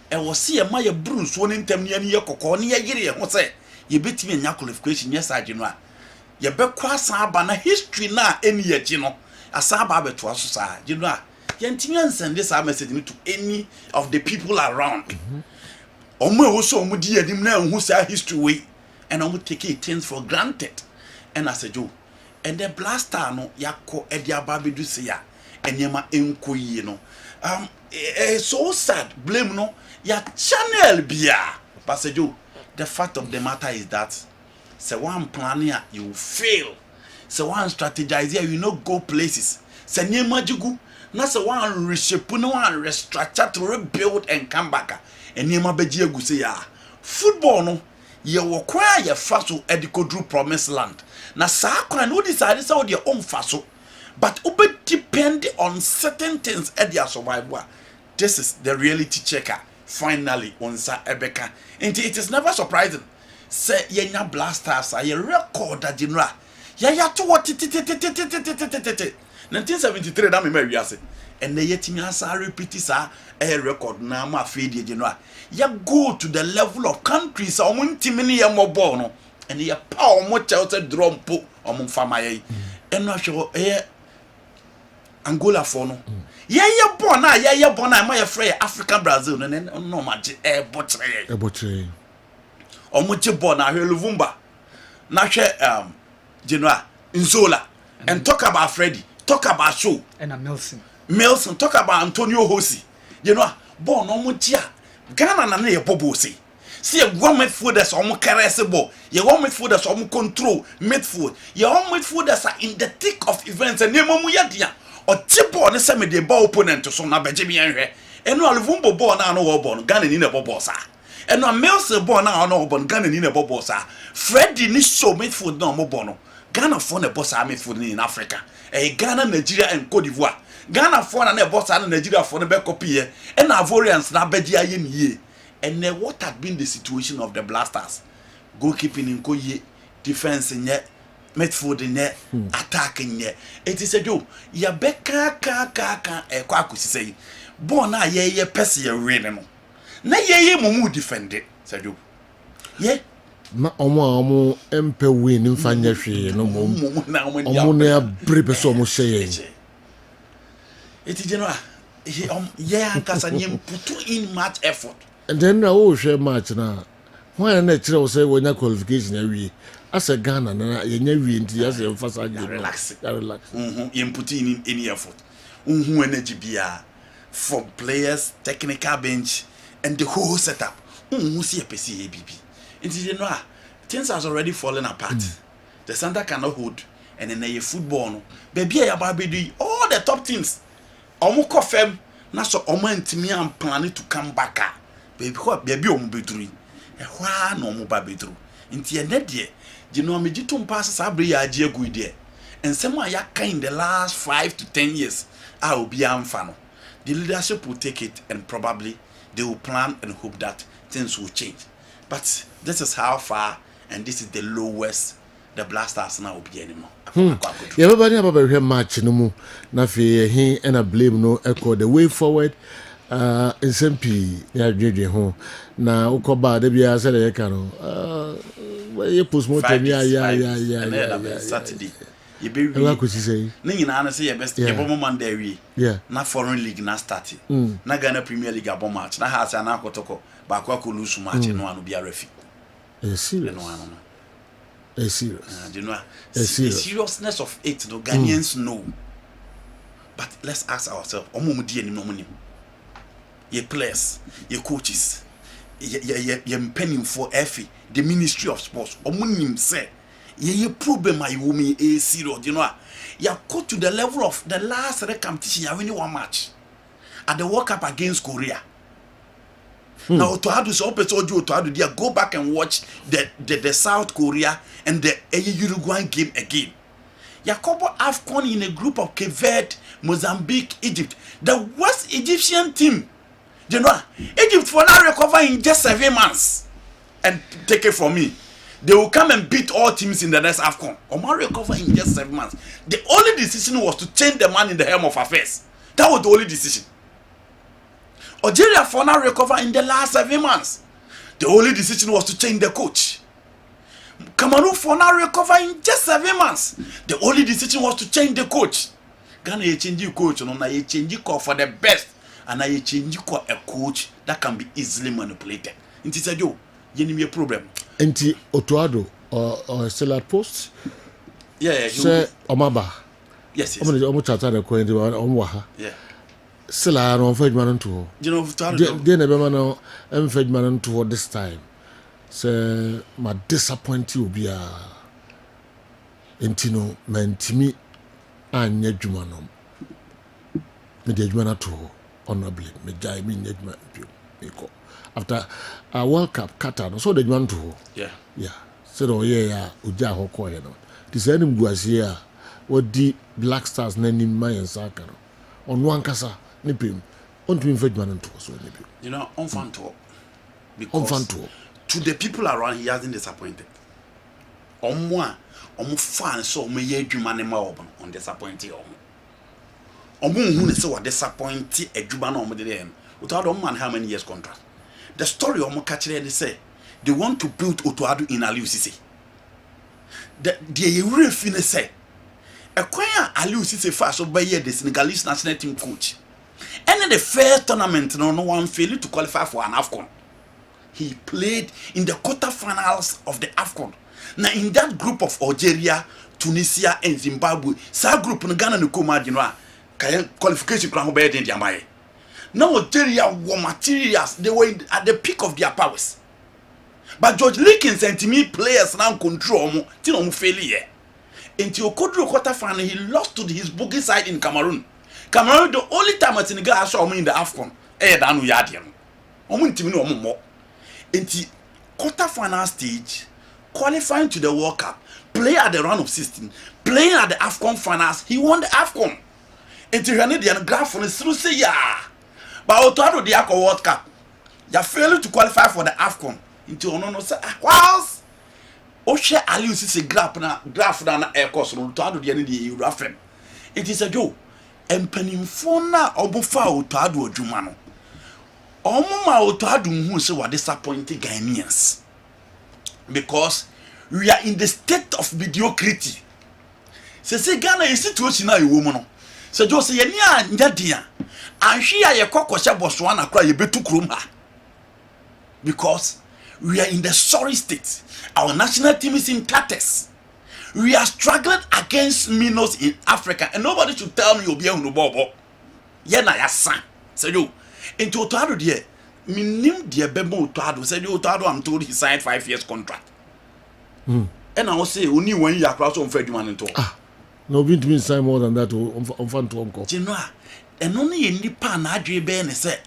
[SPEAKER 9] e wo se ye ma ye bru so ne ntam ne ye kokko ne ye yire ye ho se ye betimi anya qualification yes age no a ye be kwa san aba na history na eni ye gi no asa aba beto aso sa gi no a ye ntimi ansend this message to any of the people around omo e wo so omo di adim na hu sa history we and omo take things for granted and as a Joe and the blaster no yakọ e di aba bedu se ya enyema enkoyi no so sad blame no ya channel bia passejo the fact of the matter is that say one plan here you fail say one strategize here you no go places say nyema jigu na say one reshape no one restructure to rebuild and come back enyema beji egu say ya football no ye wo kwa ye fa so edikodru promised land na saa kwa no decide say wo de on fa so but ube depend on certain things at their survival. This is the reality checker. Finally, on sa ebeka. And it is never surprising. Say yenya blasters are a record that you know. Ya to what 1973 that me marry us. And they yet me asa repeat sa a record na ma feed you know. Ya go to the level of countries on timini ya mobono. And ya power mo chelter drum po on famaye. And no show Angola for no. Yeah, born na my friend African Brazil no match bottre. Omuche born na Luvumba. Na hwe Genoa Nzola and talk about Freddy, talk about Show
[SPEAKER 10] and
[SPEAKER 9] Milson talk about Antonio Hosi. You know, born omuche Ghana na ye bobo say. See a one midfielders omu caress ball. Ye one midfielders omu control midfield. Ye one midfielders are in the thick of events and nemu yadia. Or tipo on the semi de ball opponent to so na bejimi enhwe eno aluvumbo ball na no ball Ghana ni na ball sa eno Mills ball na no ball Ghana ni na ball sa Freddy ni show midfield na mo ball no Ghana for na boss midfield ni in Africa Ghana Nigeria and Cote d'Ivoire Ghana for na boss na Nigeria for na be copy e na Ivorians na beji aye ni ye and what had been the situation of the Blasters goalkeeping in koye defense in yet midfield in there, attacking there. It is a do. Ya beka ka kwa kusisei. Bona ye pesi ye rene no. Na ye mumu defend it. Sadu. Ye.
[SPEAKER 7] Na omo empe win mfanya hwe no mom. Omo na brebe so mo sheye.
[SPEAKER 9] It is general. Ye ankasa nyem put in much effort.
[SPEAKER 7] And then na o hwe match na. Why na kire o say wonya qualification awie. As a Ghana, you really as a emphasize
[SPEAKER 9] relax. You put in any effort. Energy bia. from players, technical bench, and the whole setup. See a PC ABB. You know, things has already fallen apart. The center cannot hold, and then a football. No. Baby, all the top teams. Omo confirm. Na so omo ntimi am planning to come back. Baby, omo bedru. Ehwa na omo ba bedru. Nti ene de, you know, me jitum pass sabre ya agi egu de. Ensem a yaka in the last 5 to 10 years, I will be amfa no. The leadership will take it and probably they will plan and hope that things will change. But this is how far, and this is the lowest the Black Stars now will be anymore.
[SPEAKER 7] Everybody about a match no more. Na fe he and I blame no echo the way forward. SMP ya jeje ho na ukoba de bia say the can you post more time ya
[SPEAKER 9] Saturday. You be
[SPEAKER 7] what could you say?
[SPEAKER 9] Na say your best you bomb Monday we.
[SPEAKER 7] Yeah.
[SPEAKER 9] Na foreign league na start. Na Ghana Premier League abo match. Na ha say na kotoko ba kwa ko lose match no anu bia refi.
[SPEAKER 7] Serious.
[SPEAKER 9] You know, the seriousness of it, the Ghanaians know. But let's ask ourselves, your players, your coaches, your penning for EFI, the Ministry of Sports, say, your problem is serious. You know, you got to the level of the last competition, you winning one match at the World Cup against Korea. Now to have to go back and watch the South Korea and the Uruguay game again. Yakobo AFCON in a group of Cape Verde, Mozambique, Egypt. The West Egyptian team, you know, Egypt for now recover in just 7 months. And take it from me, they will come and beat all teams in the next AFCON. Omar recover in just 7 months. The only decision was to change the man in the helm of affairs. That was the only decision. Algeria for now recover in the last 7 months. The only decision was to change the coach. Cameroon for now recover in just 7 months. The only decision was to change the coach. Ghana you change your coach, no, you change your for the best, and now you change your a coach that can be easily manipulated. It is a joke. You need a problem.
[SPEAKER 7] Enti Otuado or still at post?
[SPEAKER 9] Yeah.
[SPEAKER 7] Say Omaba.
[SPEAKER 9] Yes.
[SPEAKER 7] Omo chata de ko ndi omwa.
[SPEAKER 9] Yeah.
[SPEAKER 7] Sila no fedman to.
[SPEAKER 9] You know,
[SPEAKER 7] they never man fedman to this time. So my disappoint you be intino mentimi anya dwuma no. Me de dwuma na to honorably me jai me dwuma me ko. After a World Cup Qatar so the dwuma to. Yeah. So do yeah uja ho ko ye no. This enim guasie a wodi Black Stars na ni man saka no. Onu ankasa Nipim, on to invade man to so nipim.
[SPEAKER 9] You know, on fan tour. Because to the people around, he hasn't disappointed. On one, on fan so me ye man on disappointed. On who is so disappointed a Juban on the end. Without a man how many years contract. The story of Mokachre they say they want to build Otuado in Aliu Cisse. The real finish say acquire Aliu Cisse fast so by the Senegalese national team coach. And in the first tournament, no one failed to qualify for an AFCON. He played in the quarterfinals of the AFCON. Now, in that group of Algeria, Tunisia, and Zimbabwe, that group in Ghana and Koma, qualification crown better than Jamae. Now, Algeria were materials, they were at the peak of their powers. But George Likens and Timmy players now control till failure. Until Kodro quarterfinal, he lost to his boogie side in Cameroon. Cameroon, the only time at Senegal I saw me in the AFCON, Danu Yadian. Omuntimino more. In the quarter-final stage, qualifying to the World Cup, play at the round of 16, playing at the AFCON finals, he won the AFCON. And to Canadian graph on the through say, yeah. But Otuado the AFCON World Cup, you failed to qualify for the AFCON. Into Onono say, whilst Oshe Aliu Cisse graph na air course, Otuado the end of the Eurafem. It is a joke. Empanimfo na obufa Otuado adwuma no omuma Otuado hu se wa disappointed Ghanaians because we are in the state of mediocrity. Se Ghana is situation na ewo mu no se jo se ye ni anya dia anhwe a ye kokoshe Botswana kra ye betu krom ha because we are in the sorry state. Our national team is in tatters. We are struggling against minnows in Africa, and nobody should tell me you'll be able to bobo. Yeah, na yasan. Say yo, into Otado dear, minim dear Bebo Otado, said you Otado, I'm told he signed 5 years contract. And I will say, only 1 year across on Fred man into.
[SPEAKER 7] No, been to me sign more than that on fun to uncle.
[SPEAKER 9] Genoa, and only in Nipan, Adri Ben say,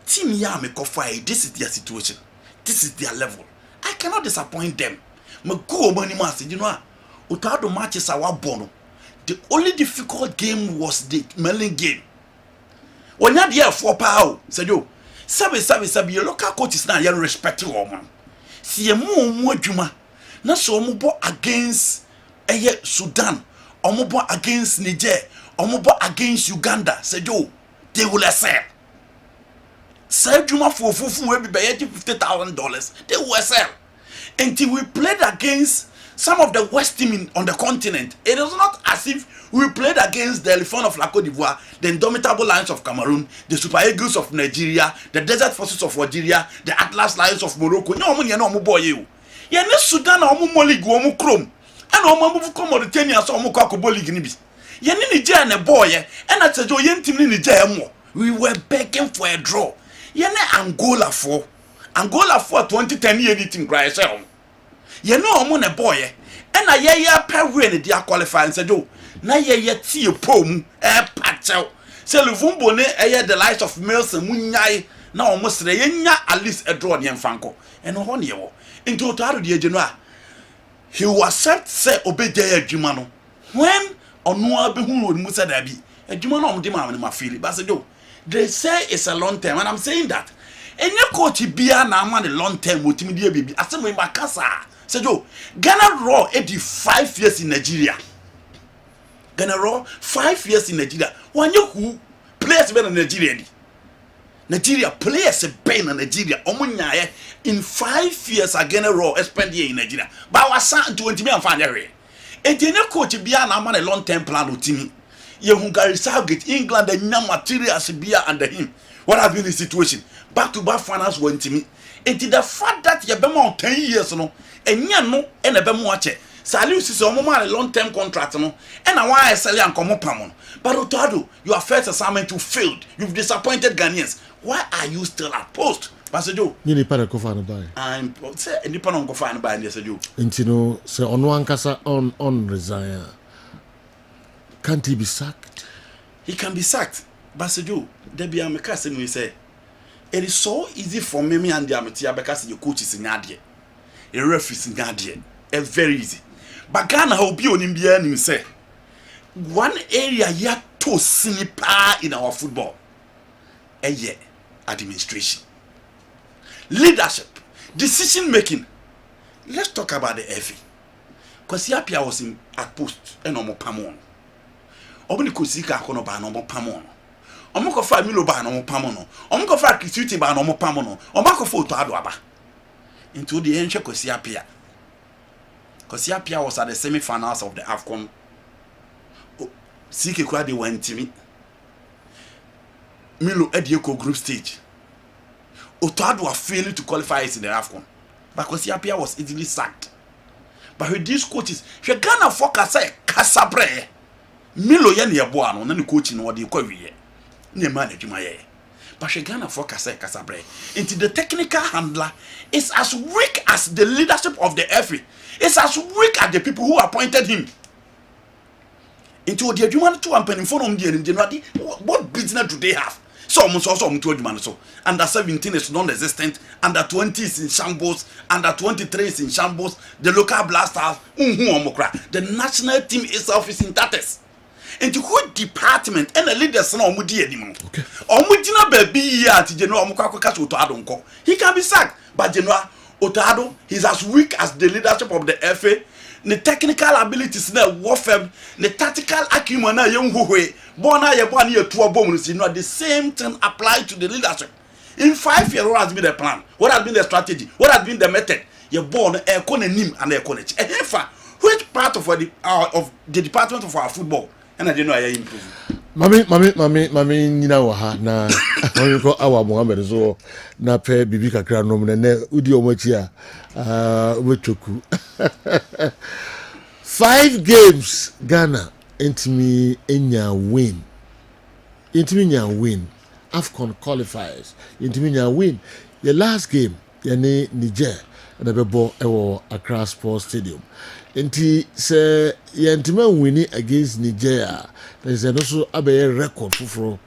[SPEAKER 9] Team Yame Kofai, this is their situation, this is their level. I cannot disappoint them. Go money master, you know. Otado matches our bono. The only difficult game was the Merlin game. When you're there for power, said you, Sabi, your local coach is not your respected woman. See a more juma. Not so mubo against Sudan, or mubo against Niger, or mubo against Uganda, said you, they will sell. Sell juma for fufu will be paying $50,000. They will sell. Until we played against some of the West team on the continent, it is not as if we played against the Elephant of La Côte d'Ivoire, the Indomitable Lions of Cameroon, the Super Eagles of Nigeria, the Desert Forces of Algeria, the Atlas Lions of Morocco. No money, no boy you. Yeah, no Sudan or Moli go mu Chrome, and no move come Mauritania so mu Kakobo League nibi. Yeah, Niger and a boy, and I said, "Oh, yen team Niger mo." We were begging for a draw. Yeah, Angola for 2010 year team cry so. You know I'm on a boy, and I hear Perry and the qualify and said, "Oh, now ye tea a poem, patch out. Say, Luvumbo, the lights of Mills and Munyai, now almost at least a draw near Franco, and on you into Otado de Genoa. He was accept, say, obey Jaya Jumano. When on no Behu would Musa Dabi, a Jumano on demand in my field, but they say it's a long term, and I'm saying that. And your coach be a man a long term with me, dear baby. I said, my casa. Said you, Ghana Raw 85 years in Nigeria. Ghana Raw 5 years in Nigeria. When you who players better in Nigeria. Nigeria players better in Nigeria. Omunya in 5 years again Raw spend here in Nigeria. But was sent to 20 million fan area. And then your coach be a man a long term plan with me. You who Gary Southgate, England and young materials be under him. What has been the situation? Back to back finance went to me. And the fact that you have been on 10 years no. And ya no and a bemu wache. Salius is a long-term contract no. And I want to sell you and come up on. But Otado, your first assignment you failed. You've disappointed Ghanaians. Why are you still at post? Basejo.
[SPEAKER 7] You need to go find buy.
[SPEAKER 9] I'm say any pan go find buy Basejo.
[SPEAKER 7] Intino say on one kasa on resign. Can't he be sacked?
[SPEAKER 9] He can be sacked. Basejo, there be a mekase we say. It is so easy for me and the amateur because your coach is in Nadia. A referee in Guardian, very easy. But Ghana will be on him say one area yet to sniper in our football. And yet, administration, leadership, decision making. Let's talk about the FA. Because Yapia was in at post and no more pamon. Obini Kusika kono ba no more pamon. Omoko fa Milo ba no more pamono. Omoko fa Kisuti ba no more pamono. Omako fo to adoaba. Into the ancient Kosiapia. Kosiapia was at the semi-finals of the AFCON. Sike Kwadi went to me. Milo Edieko group stage. Otadwa failed to qualify in the AFCON. But Kosiapia was easily sacked. But with these coaches, she Ghana focus Casabre. Milo Yen Yabuano, none coaching or the Korea. Near manage my but she Ghana focus Casabre. Into the technical handler is as weak as the leadership of the FA. It's as weak as the people who appointed him. Into the human to and penny for what business do they have? So almost also so under 17 is non-existent, under 20 is in shambles, under 23 is in shambles, the local blasters, the national team itself is in tatters. Into what department and the leaders no mudi anymore. Okay. Omudina baby at General Mukaka Otado nko. He can be sacked, but General Otado he's as weak as the leadership of the FA. The technical abilities na warfare, the tactical acumen na yemhuwe. Bona ye boni ye two bombs. You know the same thing applied to the leadership. In 5 years, what has been the plan? What has been the strategy? What has been the method? You born a nim and a college. And in fact, which part of the department of our football? And I didn't know I improve.
[SPEAKER 7] Mami, nina waha na oniko awa Muhammad so na pe bibi kakra no ne udi omachia wechoku 5 games Ghana ntimi enya win Intiminya win. AFCON qualifiers. Intiminya win. The last game, yane Niger, and the ball ewo Accra Sports Stadium. Inti se yantima winning against Niger. There is also a record for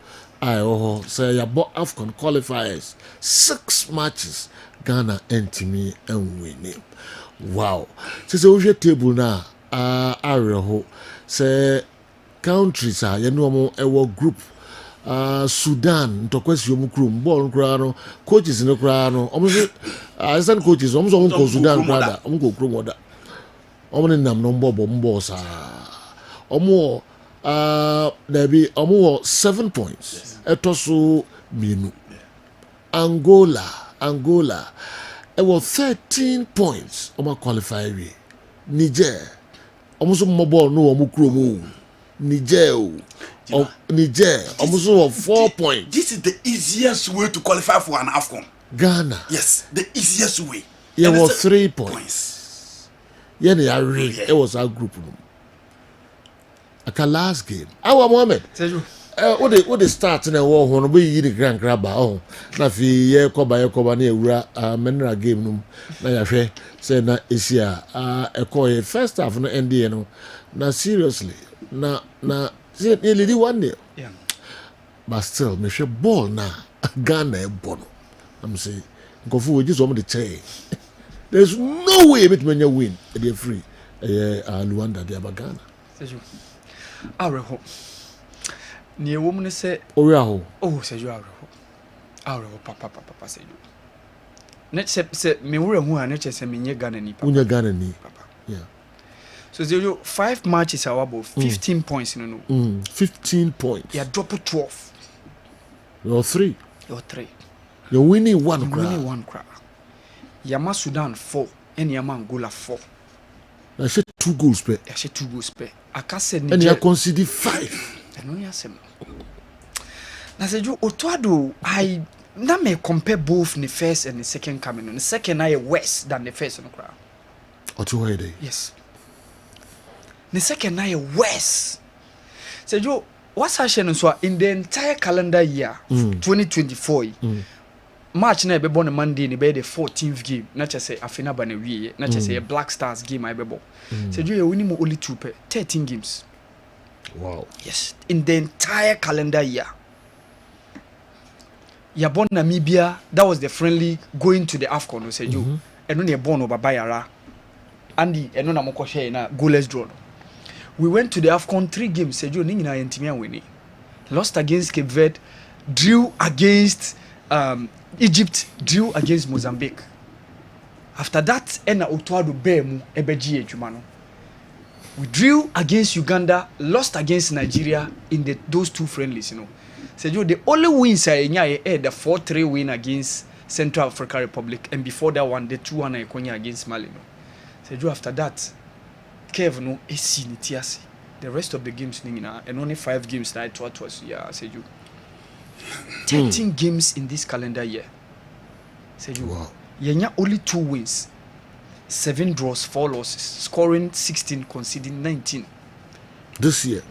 [SPEAKER 7] say yabo AFCON qualifiers 6 matches Ghana entimi and winning. Wow. Se we table na areho say countries are yanu ewo group Sudan ntokwesi omukrum ball nkra no coaches no kra no omo assistant coaches omo so ko Sudan brother omo ko krum oda omo ne nam no mbo sa omo there omo 7 points etoso minu Angola it was 13 points omo qualify we Niger omo so ball no omo krum Niger almost 4 points.
[SPEAKER 9] This is the easiest way to qualify for an AFCON.
[SPEAKER 7] Ghana.
[SPEAKER 9] Yes, the easiest way.
[SPEAKER 7] It was 3 points. Yeah, they are really. It was our group. At the last game. Our Mohammed. What they start in a war when we the grand grabber. Oh, na fi ye koba ne ewura menra game no na ya hwe say na esia e first half no end no na seriously na see nearly 1-0.
[SPEAKER 2] Yeah.
[SPEAKER 7] But still, me share ball na Ghana e bono. I'm saying, go for just want the chain. There's no way me to win. They free. Luanda they about Ghana.
[SPEAKER 2] Seju. Areho. Ni woman say
[SPEAKER 7] Oriaho.
[SPEAKER 2] Oh, Seju areho. Areho papa Seju. Net se me wura hu an che se me nye Ghana ni papa.
[SPEAKER 7] Unya Ghana ni.
[SPEAKER 2] Papa.
[SPEAKER 7] Yeah.
[SPEAKER 2] So Seju 5 matches are above 15 points no.
[SPEAKER 7] 15 points.
[SPEAKER 2] You drop 12.
[SPEAKER 7] You're 3.
[SPEAKER 2] You're 3.
[SPEAKER 7] You're winning one.
[SPEAKER 2] You're winning one crowd. Yama Sudan 4 and Yama Angola 4.
[SPEAKER 7] I said 2 goals per.
[SPEAKER 2] I said 2 goals per. I said Niger.
[SPEAKER 7] And you conceded 5.
[SPEAKER 2] I know you say. Na said you Otuado I na me compare both the first and the second coming. The second I worse than the first on the crowd.
[SPEAKER 7] Otuado.
[SPEAKER 2] Yes. The second I worse. Said you what's happening so in the entire calendar year 2024 March na be born Monday ni be the 14th game na che say afina ba na wie na che say Black Stars game I be born said you winning only 13 games.
[SPEAKER 7] Wow.
[SPEAKER 2] Yes, in the entire calendar year. Ya born Namibia, that was the friendly going to the AFCON no said you and when you born over Bayara Andy and no na moko share na goalless draw. We went to the AFCON 3 games said you ni na yentimi winning. Lost against Cape Verde, drew against Egypt, drew against Mozambique. After that, ena Otuado Bemu ebeji ejumano. We drew against Uganda, lost against Nigeria in those 2 friendlies, you know. So the only wins are the 4-3 win against Central African Republic, and before that one, the 2-1 Konya against Mali. No. So after that, Kev no esi nitiasi. The rest of the games and only 5 games that I thought was 13 games in this calendar year. So
[SPEAKER 7] wow.
[SPEAKER 2] Yenya only 2 wins. 7 draws, 4 losses, scoring 16, conceding 19.
[SPEAKER 7] This year.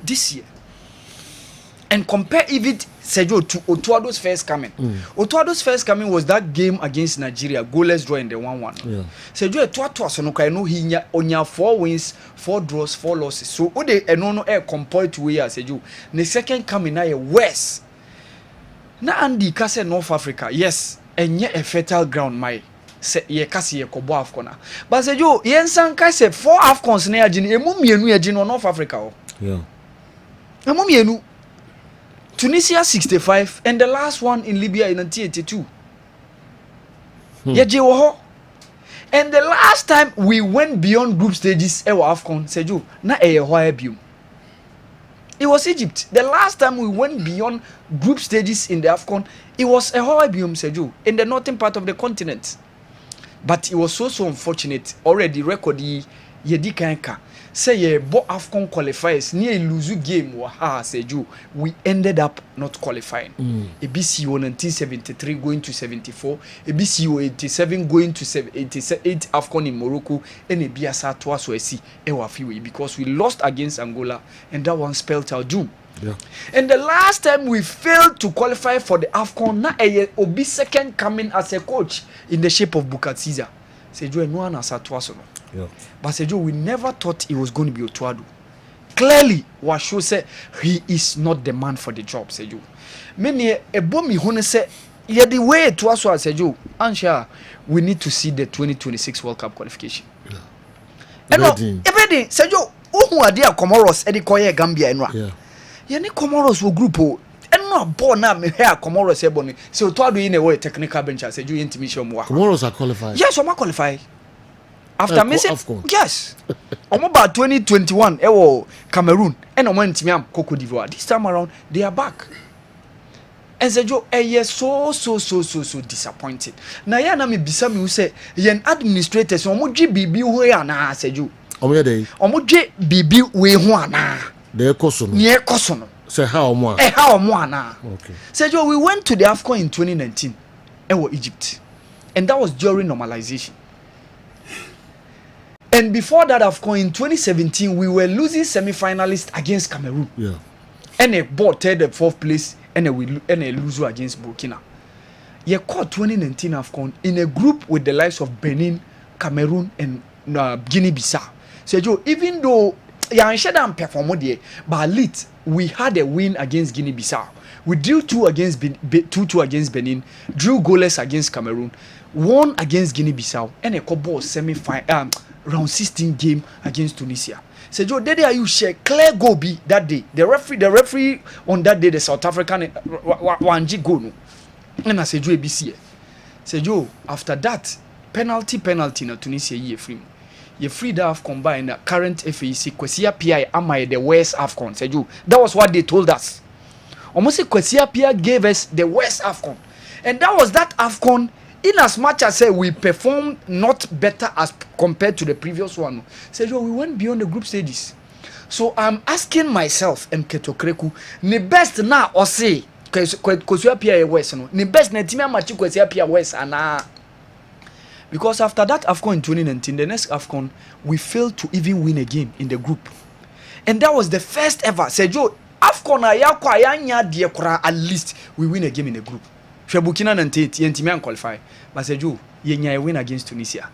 [SPEAKER 2] And compare even Sergio to Otuado's first coming. Otuado's first coming was that game against Nigeria, goalless draw in the 1-1.
[SPEAKER 7] Yeah.
[SPEAKER 2] Sergio Otuado so no know he onya 4 wins, 4 draws, 4 losses. So o de eno compare to where Sergio. The second coming na worse. Na Andy Kase North Africa, yes, and yet a fertile ground my ye kasi ye kobo AFCON. But say yo yensan kai say 4 AFCONs na agin emu mienu agin no North Africa o.
[SPEAKER 7] Yeah.
[SPEAKER 2] Emu mienu. Tunisia 65 and the last one in Libya in 1982. Ye je wo ho. And the last time we went beyond group stages e wa AFCON say yo na e ho abium. It was Egypt. The last time we went beyond group stages in the AFCON, it was a Hoabium Seju in the northern part of the continent. But it was so unfortunate. Already record ye kanka. Say ye bo AFCON qualifiers near lose game wa Seju. We ended up not qualifying. ABC 1973 going to 74, ABC 87 going to 88 AFCON in Morocco, and Biasa twice we see because we lost against Angola and that one spelled our doom.
[SPEAKER 7] Yeah.
[SPEAKER 2] And the last time we failed to qualify for the AFCON, na obi second coming as a coach in the shape of Bukat Caesar. Sejo no one as Atwaso.
[SPEAKER 7] Yeah.
[SPEAKER 2] But Sejo, we never thought it was going to be Otuado. Clearly, Washo said he is not the man for the job, Sejo. Many a bomi hone say, yeah, the way to us was Sejo, Ansha, we need to see the 2026 World Cup qualification.
[SPEAKER 7] Yeah.
[SPEAKER 2] Everything, Sejo, who are there Comoros, Eddie Koye, Gambia, and
[SPEAKER 7] Yeah.
[SPEAKER 2] Yeni Comoros will group and not born now me here Comoros ebony. So to do in a way technical bench as a you intimation more.
[SPEAKER 7] Comoros are qualified.
[SPEAKER 2] Yes, I'm qualified. After missing
[SPEAKER 7] AFCON.
[SPEAKER 2] yes. I'm about 2021 ewo Cameroon and I'm intimiam Cote d'Ivoire. This time around they are back. And Sejo so disappointed. Na ya na me bisa me say yen administrators omo gye bibi ho ya na Sejo.
[SPEAKER 7] Omo dey.
[SPEAKER 2] Omo gye bibi we ho ana.
[SPEAKER 7] They koso no.
[SPEAKER 2] Nye koso no.
[SPEAKER 7] Say how omo.
[SPEAKER 2] How omo ana.
[SPEAKER 7] Okay.
[SPEAKER 2] Sejo, we went to the AFCON in 2019 and Egypt. And that was during normalization. And before that AFCON in 2017, we were losing semi-finalists against Cameroon.
[SPEAKER 7] Yeah.
[SPEAKER 2] And a bought the fourth place and a loser against Burkina. You caught 2019 AFCON in a group with the likes of Benin, Cameroon, and Guinea-Bissau. So even though and perform there, but at least we had a win against Guinea-Bissau. We drew 2-2 against Benin, drew goalless against Cameroon, won against Guinea-Bissau, and a couple semi-final round 16 game against Tunisia. So Joe, that day you share clear goal be that day. The referee on that day, the South African Wanji goal no. And I said Joe ABC. So Joe, after that penalty na Tunisia ye free. You free the AFCON by the current FAC Kwesia PI am the worst AFCON. Said you. That was what they told us. Almost Kwesia PI gave us the worst AFCON. And that was that AFCON in as much as we performed not better as compared to the previous one. Said you, we went beyond the group stages. So I'm asking myself, Mketokreku, ni best na or say Kwesia PI worse no. Ni best na team match Kwesia PI worse ana. Because after that AFCON in 2019, the next AFCON, we failed to even win a game in the group. And that was the first ever. Sejo, AFCON at least we win a game in the group. Burkina and Yentimian qualify. But Sejo, you win against Tunisia.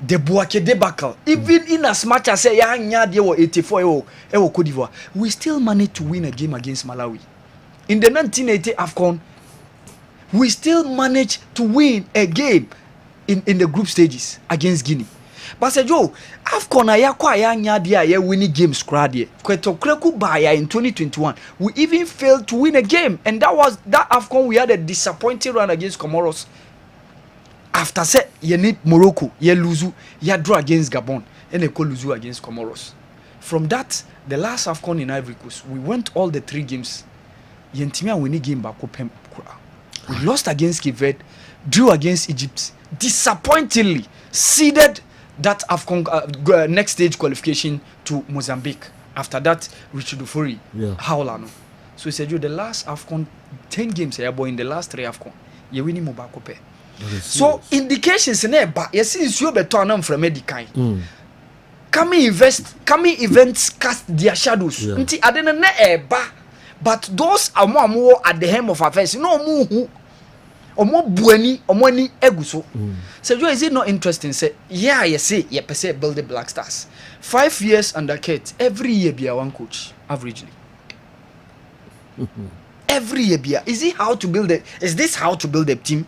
[SPEAKER 2] The Bouake debacle, even in as much as say 84 Cote d'Ivoire, we still managed to win a game against Malawi. In the 1980 AFCON, we still managed to win a game in the group stages against Guinea. But Sejo, AFCON ya winning games crowd Kwetokreku baya in 2021. We even failed to win a game, and that was that AFCON we had a disappointing run against Comoros. After say you need Morocco, you lose, you draw against Gabon, and you lose against Comoros. From that, the last AFCON in Ivory Coast, we went all the 3 games. Yentimia winning game back. We lost against Kessben, drew against Egypt. Disappointingly seeded that AFCON next stage qualification to Mozambique. After that, Richard Ufori, Haulano. So he said, the last AFCON 10 games in the last 3 AFCON, you winning Mobakope. So indications in there, but you see, you better from Medicaid. Coming events cast their shadows. Until I didn't know, but those are more at the hem of affairs. No more. Omo bueni omoni eguso. So is it not interesting? Say you say you per se build the Black Stars 5 years under Kate. Every year be a one coach averagely. Every year be is this how to build a team?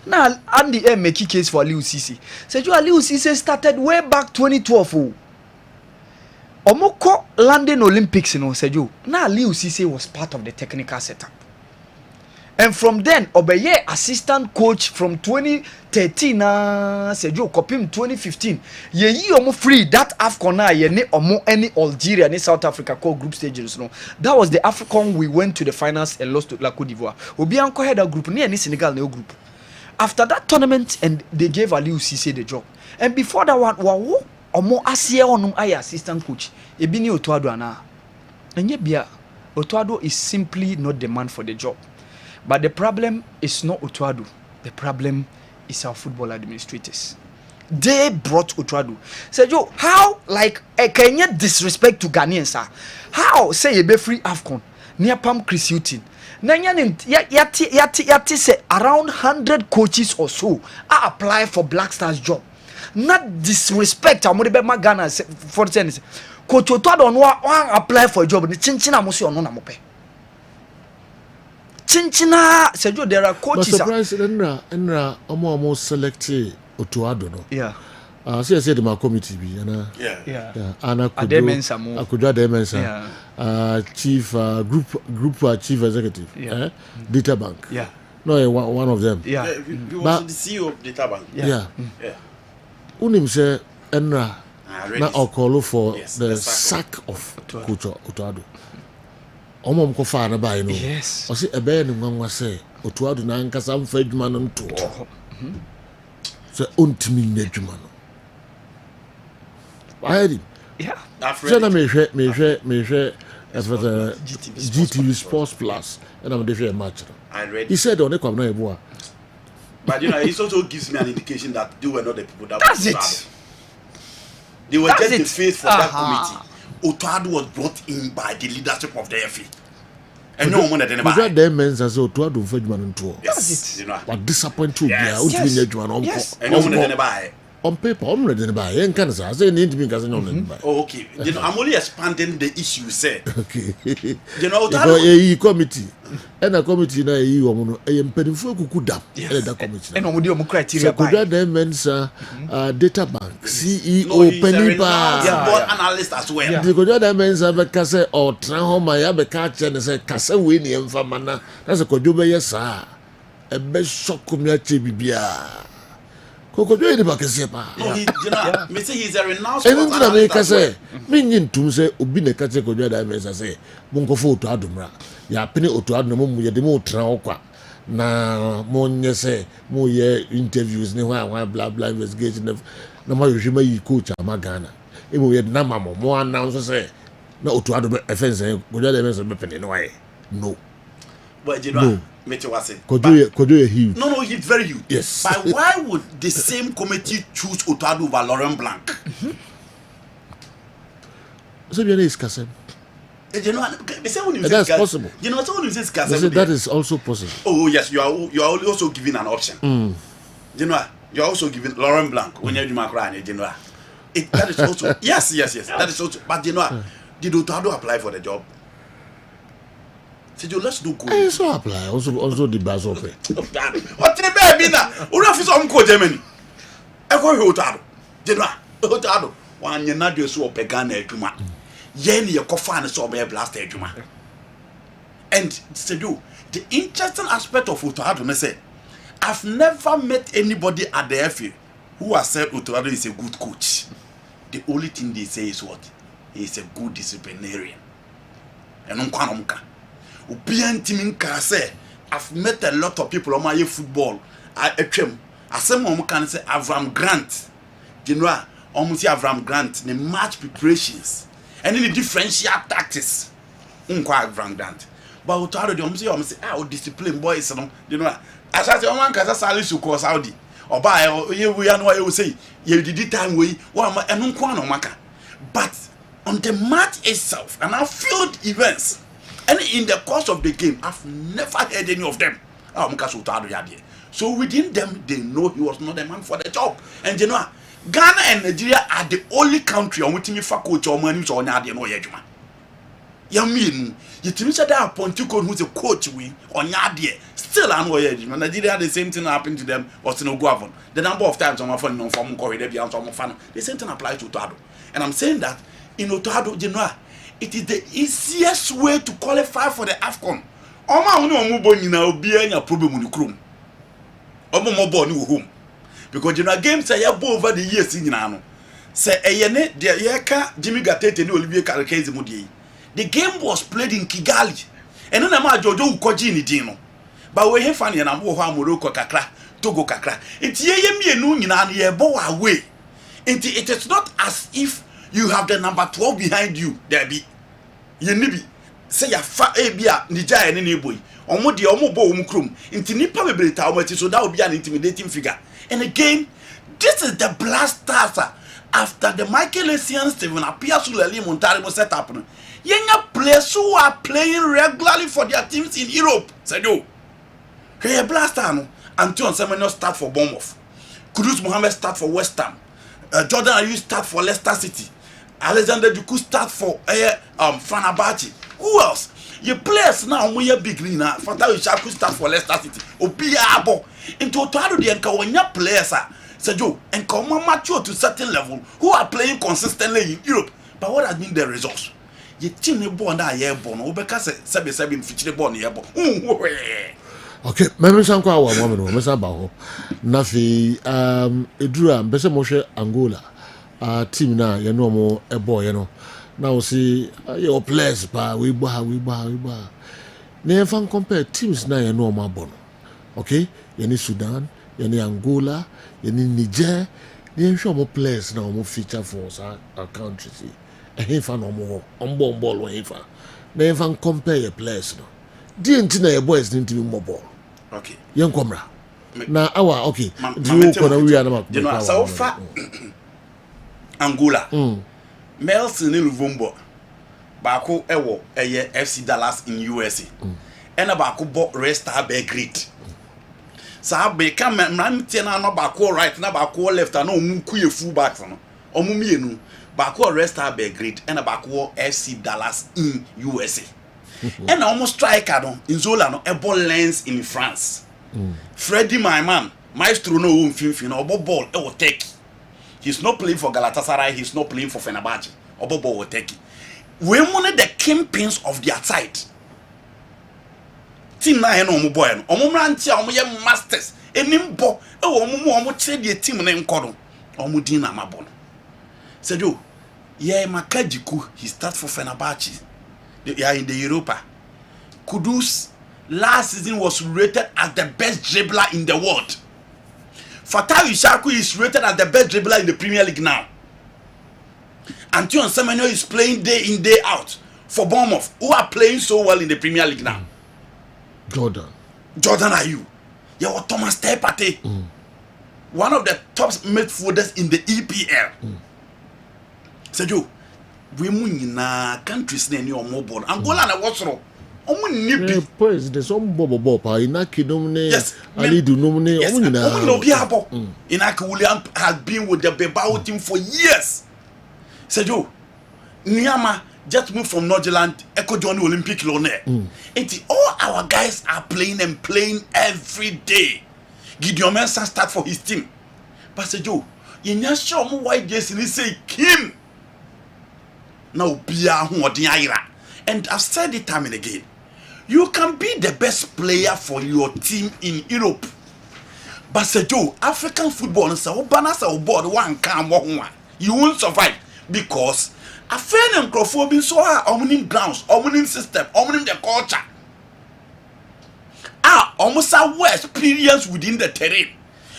[SPEAKER 2] Now Andy M make case for Aliou Cisse. Say Aliou Cisse started way back 2012. Omo ko London Olympics say now Aliou Cisse was part of the technical setup. And from then, Obeye assistant coach from 2013 Sejo Kopim 2015. Ye omo free that AFCON ye ne omo any Algeria ni South Africa called group stages no. That was the AFCON we went to the finals and lost to La Cote d'Ivoire. Obi anko had a group ni any Senegal no group. After that tournament and they gave Aliou Cisse the job. And before that one wawo omo asie onum ay assistant coach. Ebi ni Otuado ana. Enye bia Otuado is simply not the man for the job. But the problem is not Otuado. The problem is our football administrators. they brought Otuado. Say Joe, how like can you disrespect to Ghanaians? How say you be free AFCON near Pam Chris Hughton? Yati say around 100 coaches or so are apply for Black Stars job. Not disrespect. I'm going to be Ghana for the Coach Otuado no apply for a job. The chinchina musi ono na mope. Chinchina Sergio, there are coaches.
[SPEAKER 7] But surprise, Enra almost selected Otuado no.
[SPEAKER 2] Yeah.
[SPEAKER 7] So I said my committee be,
[SPEAKER 2] Yeah.
[SPEAKER 7] Anna Kudra Demensa, chief group chief executive, Data Bank.
[SPEAKER 2] Yeah.
[SPEAKER 7] No, one of them.
[SPEAKER 2] Yeah.
[SPEAKER 9] He was the CEO of Data Bank.
[SPEAKER 7] Yeah. Unim say Enra na okolo for the sack of Coach Otuado. Omo mko fa na buy no.
[SPEAKER 2] Yes.
[SPEAKER 7] O say ebe ni nwanwa say Otuado na nkasa mfa adwuma no nto. So ontimi n'adwuma no. I heard him.
[SPEAKER 2] Yeah.
[SPEAKER 7] So na me hwe as for the GTV Sports Plus and I'm there a match.
[SPEAKER 9] I read.
[SPEAKER 7] He said on the kwam na ebo.
[SPEAKER 9] But it also gives me an indication that they were not the people that
[SPEAKER 2] That's
[SPEAKER 9] were
[SPEAKER 2] it.
[SPEAKER 9] They were
[SPEAKER 2] That's
[SPEAKER 9] just
[SPEAKER 2] it.
[SPEAKER 9] the face for that committee. Otuado was brought in by the leadership of the FA. And no one did
[SPEAKER 7] That them men say Otuado mfa adwuma no nto.
[SPEAKER 9] Yes, you know.
[SPEAKER 7] But disappoint you
[SPEAKER 9] Yes.
[SPEAKER 7] there. Ontimi n'adwuma no
[SPEAKER 2] Yes.
[SPEAKER 9] And no one did buy.
[SPEAKER 7] On paper, I'm ready to buy. You can't say I say need to be because no buy.
[SPEAKER 9] Oh, okay. You know, I'm only expanding the issue. Say,
[SPEAKER 7] Okay.
[SPEAKER 9] you know,
[SPEAKER 7] Because a committee and a committee na e omo e mpedifo kuku dam e da committee.
[SPEAKER 2] And omo criteria
[SPEAKER 7] So could that mensa data bank CEO Penipa.
[SPEAKER 9] football analyst as well.
[SPEAKER 2] Yeah.
[SPEAKER 7] The could that mensa be kase or tran home ya be ka che ne say kase we ni emfa mana. That's a kojobe yesa. E be shock me ache bibia. Kokojo e de ba kase pa.
[SPEAKER 9] No, he, you know, me say he's a renowned
[SPEAKER 7] And
[SPEAKER 9] sports
[SPEAKER 7] then I
[SPEAKER 9] analyst as well.
[SPEAKER 7] say, me ntum say obi ne kache kojo da mensa say monko fo to adomra. Ya pene Otuado no mu ye de mo tran okwa. Na mo nye say mo ye interviews ni wa blah blah investigation na ma yohima yi coach ama Ghana. E mo ye na mamo mo announce say na Otuado be offense kojo da mensa be pene no why. No.
[SPEAKER 9] But you know,
[SPEAKER 7] No.
[SPEAKER 9] me too was it.
[SPEAKER 7] Kojo ye huge.
[SPEAKER 9] No, he's very huge.
[SPEAKER 7] Yes.
[SPEAKER 9] But why would the same committee choose Otuado over Laurent Blanc?
[SPEAKER 7] So bien is Kessben.
[SPEAKER 9] You know, they say when you
[SPEAKER 7] That's
[SPEAKER 9] say
[SPEAKER 7] possible.
[SPEAKER 9] You know, so when you say
[SPEAKER 7] They say that is also possible.
[SPEAKER 9] oh yes, you are also giving an option. You know, you are also giving Laurent Blanc when you do Macron. You know, that is also yes. That is also. But you know, did Otuado apply for the job? So let's do good.
[SPEAKER 7] I so apply also the bus of it.
[SPEAKER 9] What the baby now? Who have some co Germany? I go Otuado. You know, Otuado. One you not do so pegan ejuma. Yen ye kofa and so be blast ejuma. And Sedu, the interesting aspect of Otuado, I say, I've never met anybody at the FA who has said Otuado is a good coach. The only thing they say is what? He is a good disciplinarian. And unquanumka. Ubian Timinka say, I've met a lot of people on my football. I some can say Avram Grant. You know, almost Avram Grant, the match preparations and any differential tactics. Avram Grant. But Otuado, you almost say, oh, discipline boys, you know. As I say, one can say, to cause Saudi or buy, we are no, I will say, you did time we, but on the match itself and our field events. And in the course of the game, I've never heard any of them. So within them, they know he was not the man for the job. And you know, Ghana and Nigeria are the only country on which me for coach or money or not. You mean you tell me that Pontico who's a coach we on Yadia still I know Nigeria the same thing happened to them was no govern. The number of times on my phone no form the same thing applies to Otuado. And I'm saying that in Otuado, you know, it is the easiest way to qualify for the AFCON. Oma unu omubo nyina obi anya problem in the room. Omo mobo ni home. Because you know games say bo over the years nyina no. Say eyene de yeka Jimmy Gatete ni Olivier Karekezi mudie. The game was played in Kigali. And na ma Jojo ukoji ni din no. But we hefa na mo ho Morocco kakra, Togo kakra. Enti ye mienu nyina no ye bo away. Enti it is not as if you have the number 12 behind you. There be. You nibi. Say ya fa ebia Nigeria ne boy. Omo de omo bo omo krom. Inti nipa bebreta omo ti so that will be an intimidating figure. And again, This is the blasters. After the Michael Essien Steven appears to Lely Montarimo set up. Young players who are playing regularly for their teams in Europe. Said you. Hey, blaster no. Anton Semenyo start for Bournemouth. Kudus Mohammed start for West Ham. Jordan Ayew start for Leicester City. Alexander Duku start for Fenerbahce. Who else? Your players now we are big now. Fata Ishaku start for Leicester City. Obiya abo. Into Otoado the Nkawanya players Sejo and come mature to certain level who are playing consistently in Europe. But what has been the results? You team the ball na year born. Obeka se 7 feature the ball year born.
[SPEAKER 7] Okay, meme sanko awa mo me mesa ba ho. Na fi edura mbese mo hwe Angola. Team na ye no mo ebo ye no. Na o si your players pa we ba. Na fan compare teams na ye no mo abo no. Okay? Ye ni Sudan, ye ni Angola, ye ni Niger. Ye show mo players na mo feature for our countries. E fan no mo on ball we fa. Na fan compare your players no. Di ntina your boys didn't even more ball.
[SPEAKER 9] Okay.
[SPEAKER 7] Young Comra. Now, okay.
[SPEAKER 9] You know, so far Angola. Melson in Luvumbo. Bako Ewo, FC Dallas in USA. And a Bako bought rest have a great. So become Ramtiana no Bako right, now Bako left, and no Mukuya fullback. Or Mumienu. Bako rest have a great, and a Bako FC Dallas in USA. And almost striker in Zola a ball lens in France. Freddy, my man, Maestro no Obo ball or take. He's not playing for Galatasaray, he's not playing for Fenerbahce. Obo ball or take. We wanted the kingpins of their side. Team na no mo boy no. Omo ranti omo ye masters. Enimbo e wo omo che the team na nkodo. Omo din na mabo no. Sejo, ye Makajiku, he starts for Fenerbahce. They are in the Europa. Kudus last season was rated as the best dribbler in the world. Fatawu Ishaku is rated as the best dribbler in the Premier League now. Anton Semenyo is playing day in, day out for Bournemouth, who are playing so well in the Premier League now.
[SPEAKER 7] Jordan
[SPEAKER 9] Ayew. You have Thomas Tepate, one of the top midfielders in the EPL. Sejo, we na countries na ni omo ball. Angola na wosoro. Omo nibi.
[SPEAKER 7] Boys, there's some bobo pa Inaki nomne. Yes. Ali do nomne.
[SPEAKER 9] Omo nyina. Omo no bi abo. Inaki William has been with the Bilbao team for years. Sejo, Niama just moved from Northern Echo Johnny Olympic Lone. All our guys are playing and playing every day. Gideon Mensah start for his team. But Sejo, you not sure omo white jersey ni say Kim. Now and I've said it time and again, you can be the best player for your team in Europe, but Sejo, African football is so banana board one can one, you won't survive because a friend and microphone so omnium grounds, omnium system, omnium the culture almost a well experience within the terrain.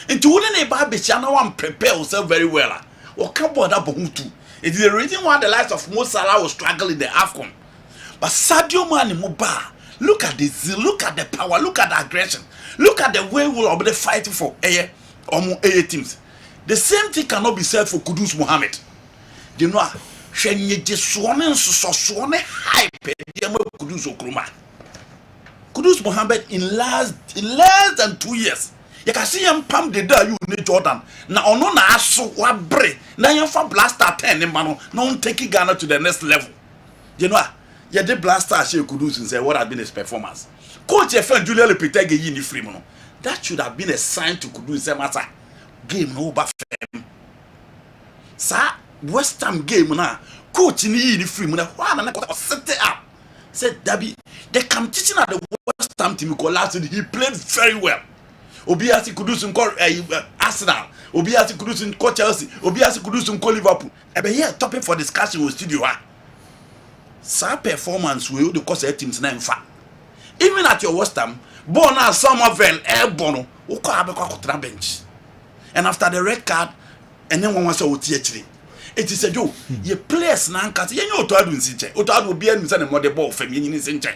[SPEAKER 9] And to wouldn't a baby channel one prepare yourself very well or come board up too. It is the reason why the likes of Mo Salah will struggle in the AFCON. But Sadio Mane Muba, look at the zeal, look at the power, look at the aggression, look at the way we'll be fighting for A teams. The same thing cannot be said for Kudus Mohammed. You know, Shenye Jeswane so hype Kudus Okruma. Kudus Mohammed in less than 2 years. You can see him pump the day you need Jordan. Now ono na aso wa bre. Na you fa blaster 10 man no taking Ghana to the next level. You know, you the blaster she could do and say what has been his performance. Coach FN Julian Lepetege yi ni free no. That should have been a sign to Kudus say matter. Game no ba fam. Sa West Ham game na coach ni yi ni free na why na set it up. Said Dabi, the competition at the West Ham team collapsed. He played very well. Obiasi Kudus call Arsenal. Obiasi Kudus call Chelsea. Obiasi Kudus call Liverpool. Ebe here topic for discussion with studio. Sa performance will the cause teams na infa. Even at your West Ham, Bona Somerville Bono, uko abekwa kontra bench. And after the red card, and then one was so TH3. It is a joke. Ye players na nkasi ye nyo to adu nsinche. Oto adu obi enu se na mo de ball fam ye nyini nsinche.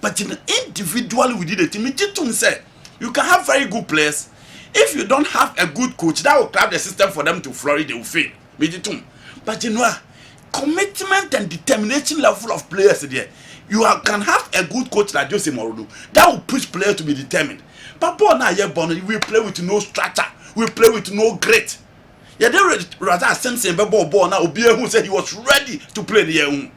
[SPEAKER 9] But individually within the team, it say you can have very good players If you don't have a good coach, that will craft the system for them to flourish, they will fail. But you know, commitment and determination level of players there. Can have a good coach like Jose Mourinho that will push players to be determined. But ball now, we play with no structure, we play with no grit. Yeah, they rather send ball now. Obia who said he was ready to play the year.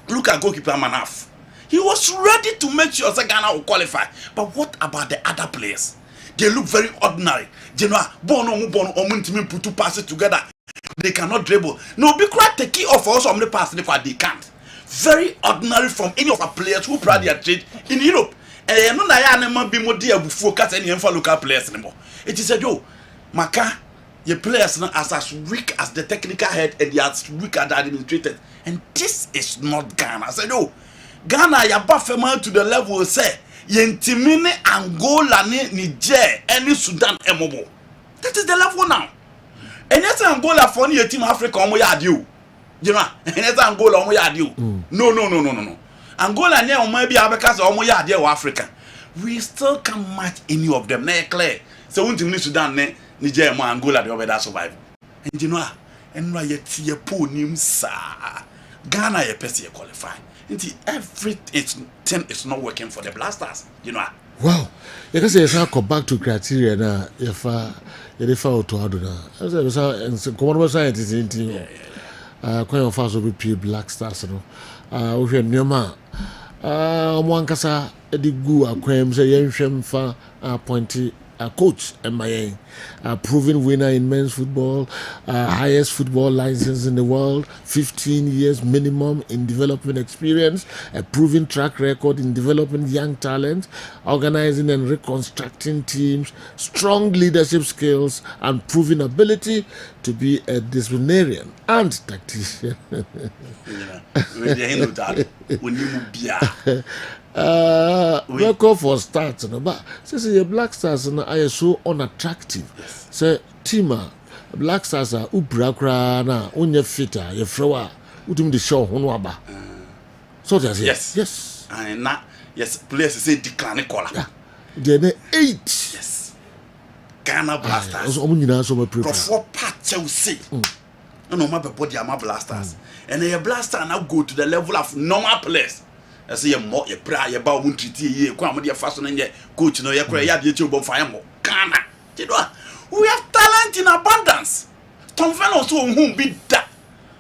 [SPEAKER 9] Look at goalkeeper Manaf. He was ready to make sure Ghana will qualify. But what about the other players? They look very ordinary. Put two passes together. They cannot dribble. No, be quite the key of us on the pass they can't. Very ordinary from any of our players who pride their trade in Europe. And no na be more dear focus any for local players anymore. It is a joke. Maka, your players are as weak as the technical head and they are as weak as the administrator. And this is not Ghana. I said, no, Ghana ya buffema to the level say yentimine Angola Niger any Sudan emobo. That is the level now. And yes, Angola for any team Africa omo ya adi. You know, and yes, Angola omo ya adi. No. Angola near maybe because omo ya adi Africa. We still can't match any of them. Na clear. So when team Sudan Niger mo Angola they over survive. And you know, and no yet ye po nim sa. Ghana ye pesi qualify. Everything is not working for the Blasters. You know.
[SPEAKER 7] Wow. You can say it's not come back to criteria now. If you fall to Aduna. I say common scientists in team. Quite of us will be Black Stars. No. We have Nyoma. One kasa edigu akwem say yenshem fa appointee coach MIA, proven winner in men's football, highest football license in the world, 15 years minimum in development experience, a proven track record in developing young talent, organizing and reconstructing teams, strong leadership skills, and proven ability to be a disciplinarian and tactician. Record for starts, but since the Black Stars are so unattractive.
[SPEAKER 9] Yes.
[SPEAKER 7] Say team Black Stars are ubra na unye fitter ye frewa utum the show honwaba. So that's yes.
[SPEAKER 9] And now yes, players say decline color.
[SPEAKER 7] Yeah. They 8.
[SPEAKER 9] Yes. Ghana Blasters.
[SPEAKER 7] So omunyina so prepare.
[SPEAKER 9] For part Chelsea. No matter body am Blasters. And the Blasters now go to the level of normal players. I say more ye pra ye ba won treat ye kwa mo de faso na ye coach no ye kra ya de chebo fire mo Ghana. You know, we have talent in abundance. Tom Fenn also who be that.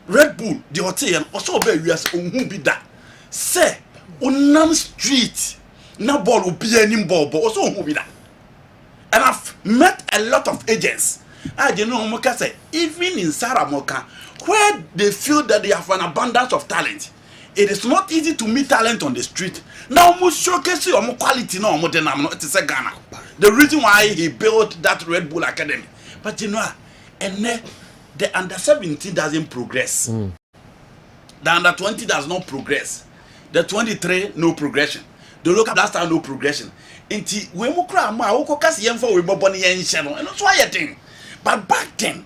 [SPEAKER 9] Red Bull the hotel also be we as who be that. Say on street na ball will be any ball but also who be that. And I've met a lot of agents. I don't know Moka say even in Saramoka where they feel that they have an abundance of talent. It is not easy to meet talent on the street. Now, most showcase your quality now more than I'm not to say Ghana. The reason why he built that Red Bull Academy. But you know, and the under 17 doesn't progress. The under 20 does not progress. The 23 no progression. The local blaster no progression. Inti we mo kra ma wo kokase yemfa we bobo ne yenhye no. And that's why you think. But back then,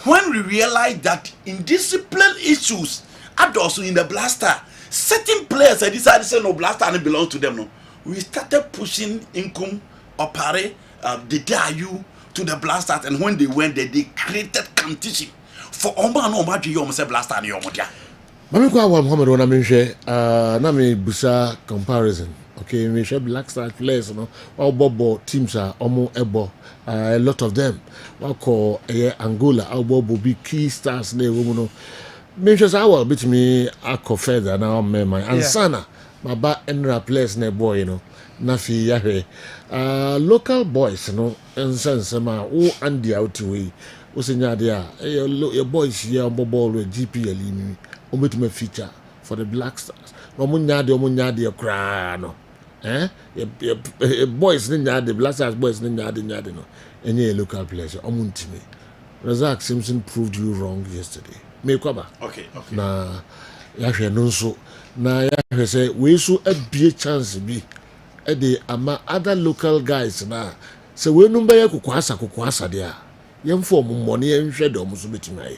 [SPEAKER 9] when we realized that indiscipline issues also in the Blaster, certain players decided to say no Blaster and belong to them. No, we started pushing income opare the DIU to the Blasters, and when they went there, they created competition for Omba no Omba you say Blaster and Yomodia.
[SPEAKER 7] Mami kwa wa Muhammad wana minche na me busa comparison. Okay, we share Black Stars players no all bobo teams are omo ebo a lot of them. Wa call Angola all bobo be key stars na ewo no. Mentions I will beat me ako further now my ansana my ba enra players na boy you know nafi yahwe local boys no sense ma o andi out way o senya dia your boys here ball with GPL ni o meet feature for the Black Stars no mo nya de kra no boys ni nya de Black Stars boys ni nya de no any local players o muntimi Razak Simpson proved you wrong yesterday.
[SPEAKER 9] Okay.
[SPEAKER 7] Na yahwe no so na yahwe say we so abie chance bi e dey ama other local guys na say we no be kokwasa de a yemfo mo money enhwe de omo so betimai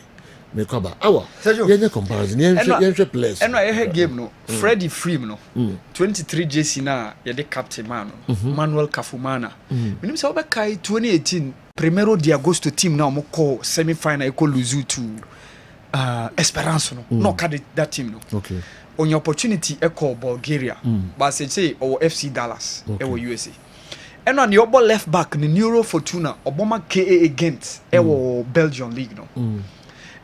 [SPEAKER 7] me kwaba awa
[SPEAKER 2] Sergio.
[SPEAKER 7] yenye comparison yenye players
[SPEAKER 2] eno a game no Freddie Freem no 23 JC na ye de captain man Manuel Kafumana minim say obekai 2018 Primero de Agosto team na mo call semi final e call lose to Esperance no card that team no
[SPEAKER 7] okay
[SPEAKER 2] on your opportunity e call Bulgaria but say or FC Dallas e wo USA eno an your left back ni Neuro Fortuna Obama KA Gent e wo Belgium league no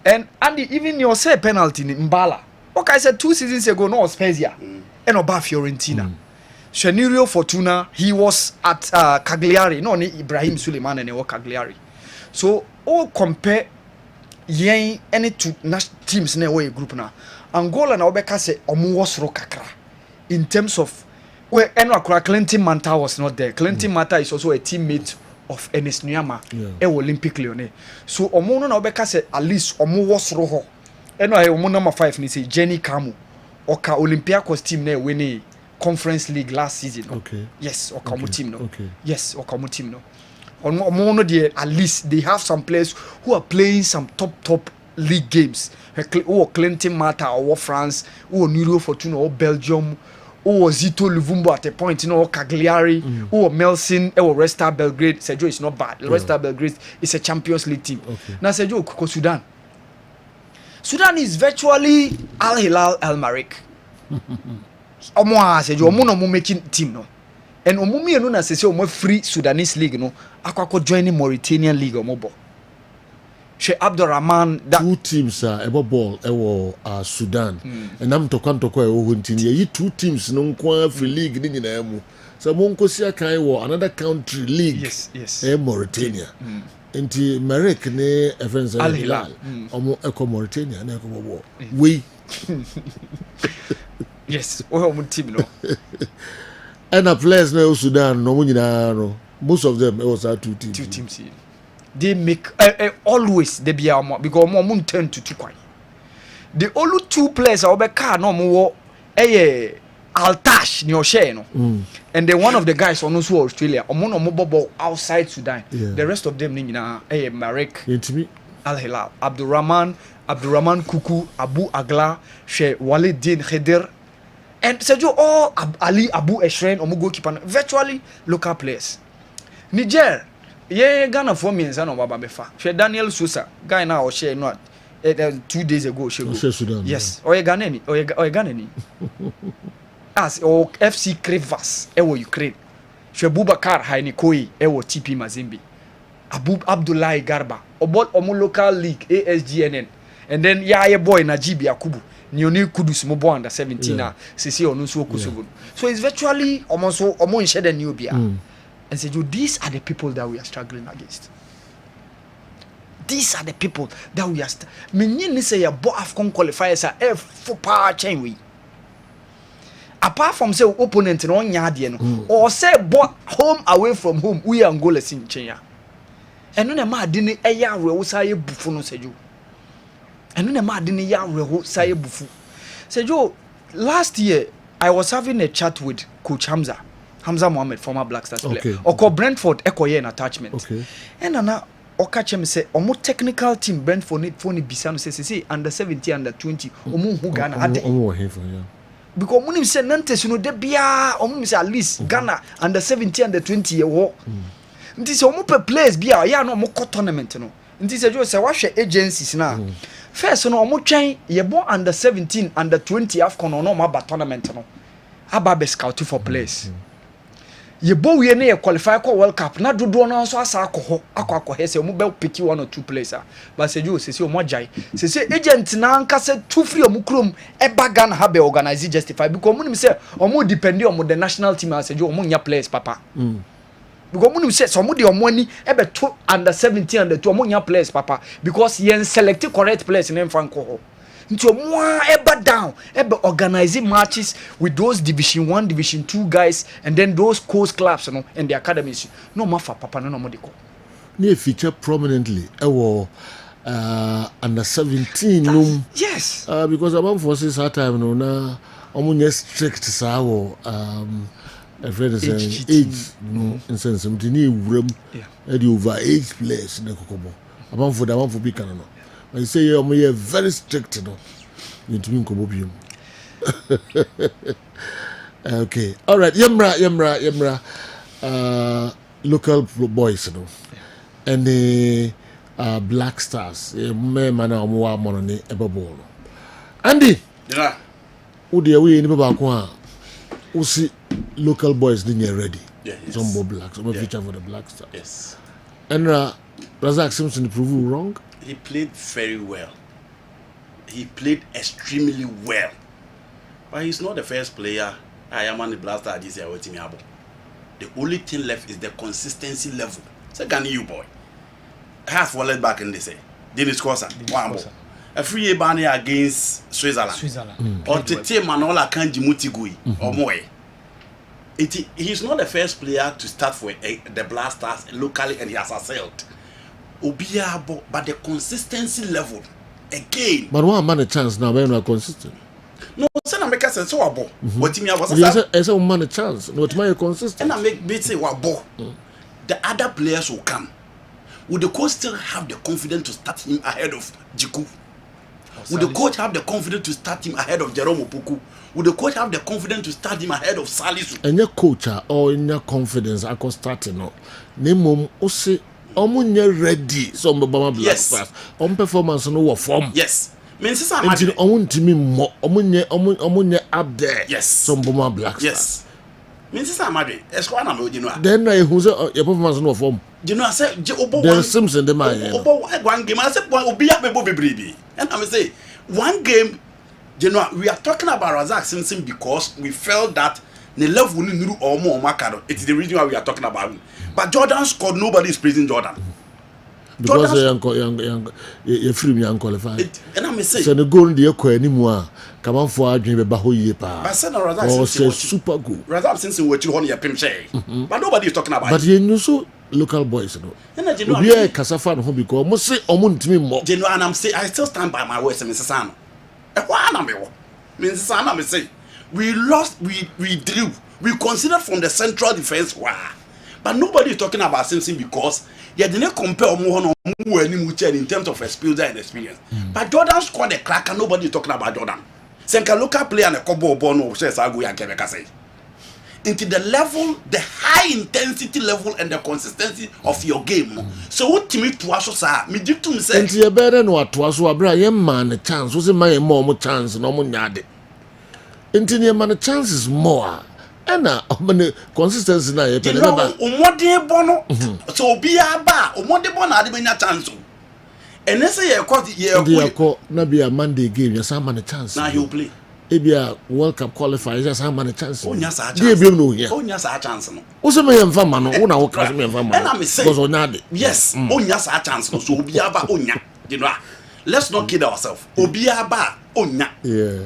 [SPEAKER 2] and even your say penalty in Mbala. Okay, I said 2 seasons ago, no Spezia, and Oba Fiorentina. Shanirio Fortuna, he was at Cagliari, no, Ibrahim Suleiman and Cagliari. So, all compare any two teams in a way group now. Angola na Obeka say Omuwosro Kakra in terms of where Clinton Manta was not there. Clinton Manta is also a teammate of Ernest Nyama Olympic Lyonnais. So omo na obeka say at least omo wosro ho. Eno ay omo number 5 ni say Jenny Kamu oka Olympiacos team na win Conference League last season.
[SPEAKER 7] Okay.
[SPEAKER 2] Yes, oka mo team no.
[SPEAKER 7] Okay.
[SPEAKER 2] Yes, oka mo team no. Omo no there at least they have some players who are playing some top league games. Who Clinton Mata or France, who Neuro Fortuna or Belgium. Or Zito Luvumbo at a point, Cagliari, or Melson, or Red Star Belgrade. Sergio is not bad. Red Star Belgrade is a Champions League team. Okay. Now, Sergio, Koko Sudan. Sudan is virtually Al Hilal Al Marik. Omo Sergio, Omo no making team no. And Omo mi enu na sese Omo free Sudanese league no. Akwa joining Mauritanian league Omo bo. She Abdurrahman
[SPEAKER 7] that 2 teams ebo ball Sudan and I'm talking e ohuntin ye 2 teams no nkwa free league ni nyina mu so mo nkosia kan wo another country league
[SPEAKER 2] yes
[SPEAKER 7] Mauritania enti Marek ne events Al Hilal omo eko Mauritania na eko bo we
[SPEAKER 2] yes omo team no
[SPEAKER 7] and a players na Sudan no mo nyina no most of them was 2 teams
[SPEAKER 2] they make always they be because more turn to 2 kwai. The only 2 players are Obeka no more Altash ni Oshe no. And then one of the guys on also Australia omo no bobo outside Sudan. The rest of them ni na Marek Al Hilal Abdurrahman Kuku Abu Agla She Walidin Khadir and Sergio all Ali Abu Eshren omo goalkeeper virtually local players. Niger Ghana for me and Baba Befa. She Daniel Sousa, guy now or she not 2 days ago. She go.
[SPEAKER 7] Sudan,
[SPEAKER 2] yes, or a Ghanaian. As or FC Krevas, Ewo Ukraine. She Bubakar Hainikoi, Ewo TP Mazimbi. Abu Abdullah Garba, about Omo local league ASGNN. And then Yaya boy Najibi Akubu. Nioni Kudus Mobo under 17 Sisi Onusu Kusubu. So it's virtually almost in shed and Nubia. And say, these are the people that we are struggling against. These are the people that we are. Meaning, say, a AFCON qualifiers are for power chain we. Apart from say opponent no nyade or say home away from home, we Angola sin Kenya. And no ma de ne eya we say bufu no sejo. And no ma de ne ya we say bufu. Sejo, last year I was having a chat with Coach Hamza Mohammed, former Black Stars player. Oko Brentford ekoye an attachment. Okay. And ana okachem say omo technical team Brentford need phone bisano say under 70 under 20 omo hu Ghana ade. Omo he for yeah. Because omo say nantes no de bia omo say at least Ghana under 70 under 20 ye wo. Nti say omo pe players bia ya no omo tournament no. Nti say jo say wa hwe agencies na. First no omo twen ye bo under 17 under 20 AFCON no omo ba tournament no. Aba be scout for players. Ye bo we na ye qualify for World Cup na dodo na so asa akọ he say omo be pick 1 or 2 players but say you say omo jai say agent na anka say too free omo krom e bagan ha be organize justify because omo nim say omo depend on the national team say you omo nya players papa because omo nim say so omo de omo ani e be to under 17 under 2 omo nya players papa because yen select correct players in fan ko nti omo eba down eba organizing matches with those division 1 division 2 guys and then those coast clubs and the academies no mafa papa no mo de ko
[SPEAKER 7] ne feature prominently under 17 no
[SPEAKER 2] yes
[SPEAKER 7] because about forces that time no na omo nye strict sa wo a friend is age no in sense mtini wuram e di over age players na kokobo about for that one for big no I say you're very strict, you know. You to me come okay, all right. Yemra. Local boys, you know, and the Black Stars. Me mana omo money ebobolo. Andy,
[SPEAKER 9] Yeah.
[SPEAKER 7] who the way in Babakwa? Who see local boys didn't ready?
[SPEAKER 9] Yeah, yes.
[SPEAKER 7] Some more blacks, some future for the Black Stars.
[SPEAKER 9] Yes.
[SPEAKER 7] And Razak Simpson proved you wrong.
[SPEAKER 9] He played very well. He played extremely well. But he's not the first player I am on the Black Stars this year waiting me about. The only thing left is the consistency level. Second you boy. Has fallen back in this. Didn't score one ball. A free year banner against Switzerland. Or Tete Manola Kanji Mutigui or more. He's not the first player to start for the Black Stars locally and he has excelled. Obiabo, but the consistency level again.
[SPEAKER 7] But one man a chance now when we are consistent.
[SPEAKER 9] No, say na make sense so abo. What me was
[SPEAKER 7] say one man a chance. No, what my consistent.
[SPEAKER 9] And I make me say wabo. The other players will come. Would the coach still have the confidence to start him ahead of Jiku? Would the coach have the confidence to start him ahead of Jerome Opoku? Would the coach have the confidence to start him ahead of Salisu?
[SPEAKER 7] And your coach or in your confidence, I could start no. Name Ose Omunye ready. Some Obama Black Stars. On performance no form.
[SPEAKER 9] Yes. Means sister
[SPEAKER 7] Amadi. Omunye up there.
[SPEAKER 9] Yes.
[SPEAKER 7] Some Obama Black Stars.
[SPEAKER 9] Yes. Means sister Amadi. Esquire na you know.
[SPEAKER 7] Then who's your performance no form.
[SPEAKER 9] You know I say
[SPEAKER 7] there's Simpson the man.
[SPEAKER 9] One game I say Obi Abebo Bebrebe. And I say one game. You know, we are talking about Razak Simpson because we felt that the level we knew or more Makado. It's the reason why we are talking about him. But Jordan scored, nobody is praising Jordan.
[SPEAKER 7] Because you're free me unqualified.
[SPEAKER 9] And I may say,
[SPEAKER 7] so the goal in the echo anymore. Come on for a dream about who you are.
[SPEAKER 9] But said Razak Simpson
[SPEAKER 7] super good.
[SPEAKER 9] Razak Simpson what you want your pimp say. But nobody is talking about
[SPEAKER 7] but you know so local boys, you know. We are Kasafan who because must say Omun me more.
[SPEAKER 9] You know, and I'm saying I still stand by my words, Mr. Sano. We lost, we drew, we considered from the central defense. Wow. But nobody is talking about Simpson because you didn't compare Omuhono in terms of exposure and experience. But Jordan scored a cracker, nobody is talking about Jordan. Senka local player and a Kobo Bono says I go and Quebec say. Into the level, the high intensity level and the consistency of your game. So what to me to us sir, me do to say
[SPEAKER 7] into your better no to us wa bra man a chance was my more chance no mo nyade. Into your man a chance is more. And consistency na ye pe
[SPEAKER 9] remember omode bono so obi aba omode bono ade benya chance. And say ye
[SPEAKER 7] ko na be a Monday game you some man a chance.
[SPEAKER 9] Now he'll play.
[SPEAKER 7] Ebia World Cup qualifiers just how many chances.
[SPEAKER 9] Onya sa chance.
[SPEAKER 7] Dey no here.
[SPEAKER 9] Onya sa chance no.
[SPEAKER 7] Wo se me yemfa ma no, wo na wo ka se me yemfa ma.
[SPEAKER 9] And I say
[SPEAKER 7] because onyade.
[SPEAKER 9] Yes, onya sa chance no so obi aba onya. You know. Let's not kid ourselves. Obi aba onya.
[SPEAKER 7] Yeah.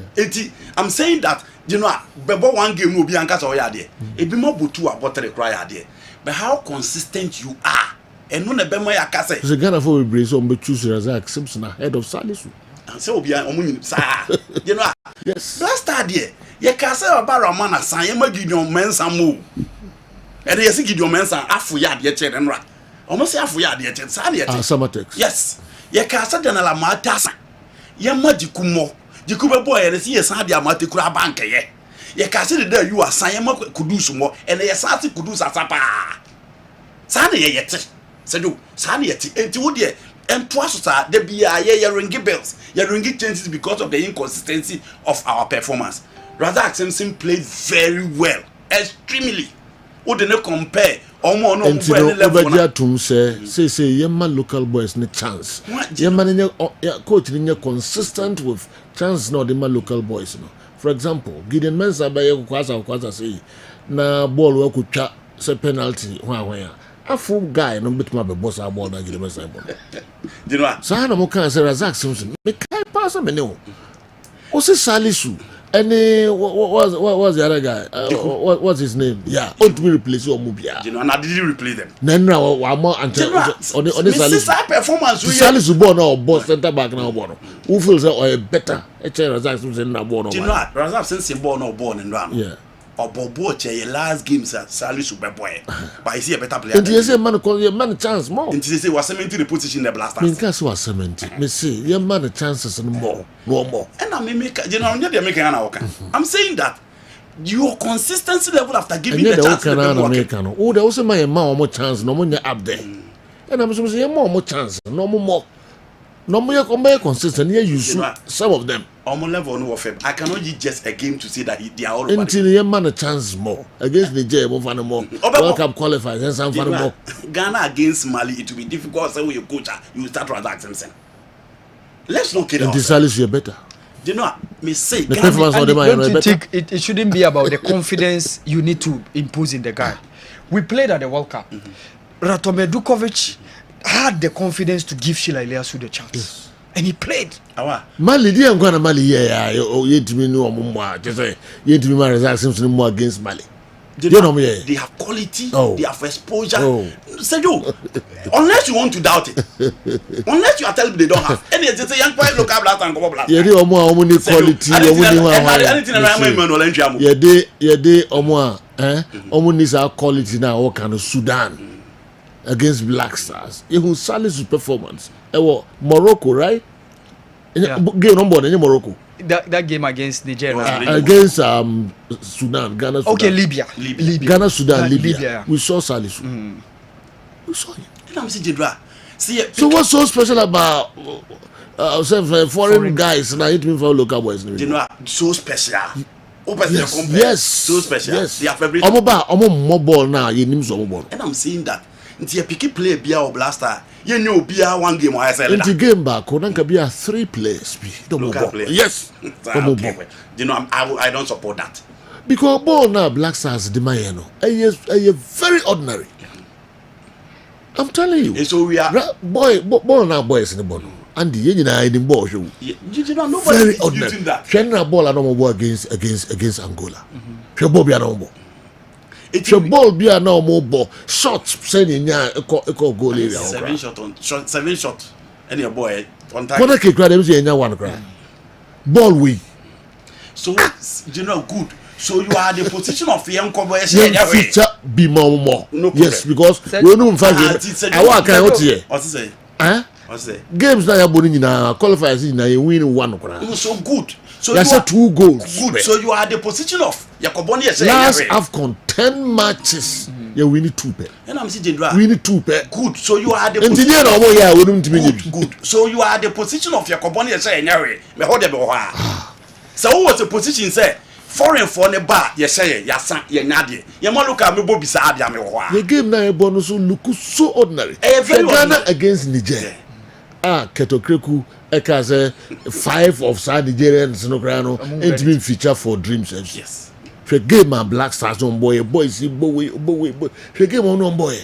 [SPEAKER 9] I'm saying that you know bebo one game obi anka so ya there. Ebi mo butu abotre cry ya there. But how consistent you are. And no na be mo ya ka say.
[SPEAKER 7] So Ghana for we brace on be choose Razak Simpson ahead of Salisu.
[SPEAKER 9] Say obi omunyi sa you know
[SPEAKER 7] yes
[SPEAKER 9] last year ye ka say about Ramana san ye ma Gideon Mensah mo and ye see Gideon Mensah afu ya de che nra almost say afu ya de che sa de che
[SPEAKER 7] Samatex
[SPEAKER 9] yes ye ka say General Amata san ye ma Jikumo Jikube boy ye see ye san de Amata kura bank ye ka say the you are san ye ma Kudus mo and ye san ti Kudus asapa san ye yete say do san ye ti enti wo de and twice there be a ringy bells, ringy changes because of the inconsistency of our performance. Razak Simpson played very well, extremely. Who did not compare?
[SPEAKER 7] Level say yema local boys ne chance. Yema coach ni consistent with chance no the local boys no. For example, Gideon Mensah by kwaza say na ball we kutwa say penalty hwa a full guy no bit my boss aboard na Gideon Mensah board.
[SPEAKER 9] You know
[SPEAKER 7] so how no can say Razak Simpson me kai pass me no. O say Salisu and what's the other guy? What's his name? Yeah, on to replace your movie.
[SPEAKER 9] You know, and I didn't replace them.
[SPEAKER 7] Now, one more until on the
[SPEAKER 9] performance.
[SPEAKER 7] Salisu born or boss center back now born. Who feels a better a chair Razak Simpson now born?
[SPEAKER 9] You know, Razak Simpson born or born in Ram.
[SPEAKER 7] Yeah.
[SPEAKER 9] Obobo che last games Sally Super Boy. But I see a better player.
[SPEAKER 7] And you say man call your man chance more.
[SPEAKER 9] And you say was cementing the position in the Blasters.
[SPEAKER 7] In case was cementing. Me see your man chances and more. No more.
[SPEAKER 9] And I make you know they're making an hour. I'm saying that your consistency level after giving the chance to
[SPEAKER 7] the oh, there was my more chance, no more up there. And I'm supposed to say more chance, no more. No more consistent. Here you shoot some of them.
[SPEAKER 9] On my level, no offense. I cannot use just a game to say that they are all.
[SPEAKER 7] Until your man a chance more against Nigeria, more fun more. World Cup qualifiers and some fun more.
[SPEAKER 9] Ghana against Mali, it will be difficult. Say, your coach, you start to attack them. Let's not kid ourselves.
[SPEAKER 7] This you're better.
[SPEAKER 9] You know, me say.
[SPEAKER 10] Don't you think it shouldn't be about the confidence you need to impose in the guy? We played at the World Cup. Ratome Dukovic had the confidence to give Sheila Iliasu the chance. Yes. And he played.
[SPEAKER 7] Mali, dear, I'm going to Mali, you to me no more. Just say, you to me, my results more against Mali.
[SPEAKER 9] They have quality, they have exposure. Say you, unless you want to doubt it, unless you are telling me they don't have. And they say, young boy, look up last and go up last.
[SPEAKER 7] Yeah, they are more quality. Yeah, they are more. Omunis our quality now. What kind of Sudan against Black Stars? You Sally's performance. Morocco, right?
[SPEAKER 10] Yeah.
[SPEAKER 7] Game on board in Morocco.
[SPEAKER 10] That game against Nigeria.
[SPEAKER 7] Against Sudan, Ghana, Sudan.
[SPEAKER 10] Okay, Libya.
[SPEAKER 7] Ghana, Sudan, Libya.
[SPEAKER 10] Yeah.
[SPEAKER 7] We saw Salisu. We saw him.
[SPEAKER 9] So
[SPEAKER 7] what's so special about foreign guys and I hate me for local boys?
[SPEAKER 9] So special.
[SPEAKER 7] Yes.
[SPEAKER 9] So special.
[SPEAKER 7] Yes.
[SPEAKER 9] They have everything.
[SPEAKER 7] I'm more ball now. You need some ball.
[SPEAKER 9] And I'm saying that. Until you pick play Bia or Blaster, you know Bia one game or I said.
[SPEAKER 7] Until game back, Konanka Bia 3 players. Yes.
[SPEAKER 9] You know, I don't support that.
[SPEAKER 7] Because ball now, Black Stars, the Mayano, are very ordinary. I'm telling you.
[SPEAKER 9] And so we are.
[SPEAKER 7] Ball now, boys in the ball. And the engine are in the ball.
[SPEAKER 9] You know, nobody
[SPEAKER 7] very
[SPEAKER 9] is
[SPEAKER 7] ordinary.
[SPEAKER 9] using that.
[SPEAKER 7] Shana ball, I don't know against Angola. Bobby, no more. It's a ball be a no more ball. Shots sending ya a goal area.
[SPEAKER 9] 7 shot. Any boy on time.
[SPEAKER 7] What I can cry them say one cry. Ball we.
[SPEAKER 9] So you know good. So you are the position of young cowboy.
[SPEAKER 7] Feature be more.
[SPEAKER 9] No
[SPEAKER 7] yes, because we don't find it. I want to out here.
[SPEAKER 9] What's say? What's say?
[SPEAKER 7] Games now you're boning now. Qualifiers now you win one cry.
[SPEAKER 9] So good. So
[SPEAKER 7] that's a 2 goals.
[SPEAKER 9] Good. So you are the position of Yakoboni.
[SPEAKER 7] Last AFCON 10 matches. You win 2 pair.
[SPEAKER 9] And I'm saying
[SPEAKER 7] win 2 pair.
[SPEAKER 9] Good. So you are the
[SPEAKER 7] position.
[SPEAKER 9] Good. So you are the position of Yakoboni. Me hold them. So what's the position say? Foreign for the bar. Yes, say yasan yenadi. Yamaluka me bo bisa dia me ho.
[SPEAKER 7] The game now bonus look so ordinary. Ghana against Nigeria. Ketokreku Ekaze 5 of South Nigerians no grano intimate feature for Dreams FC.
[SPEAKER 9] Yes.
[SPEAKER 7] The game man Black Stars on boy see boy. The game on boy.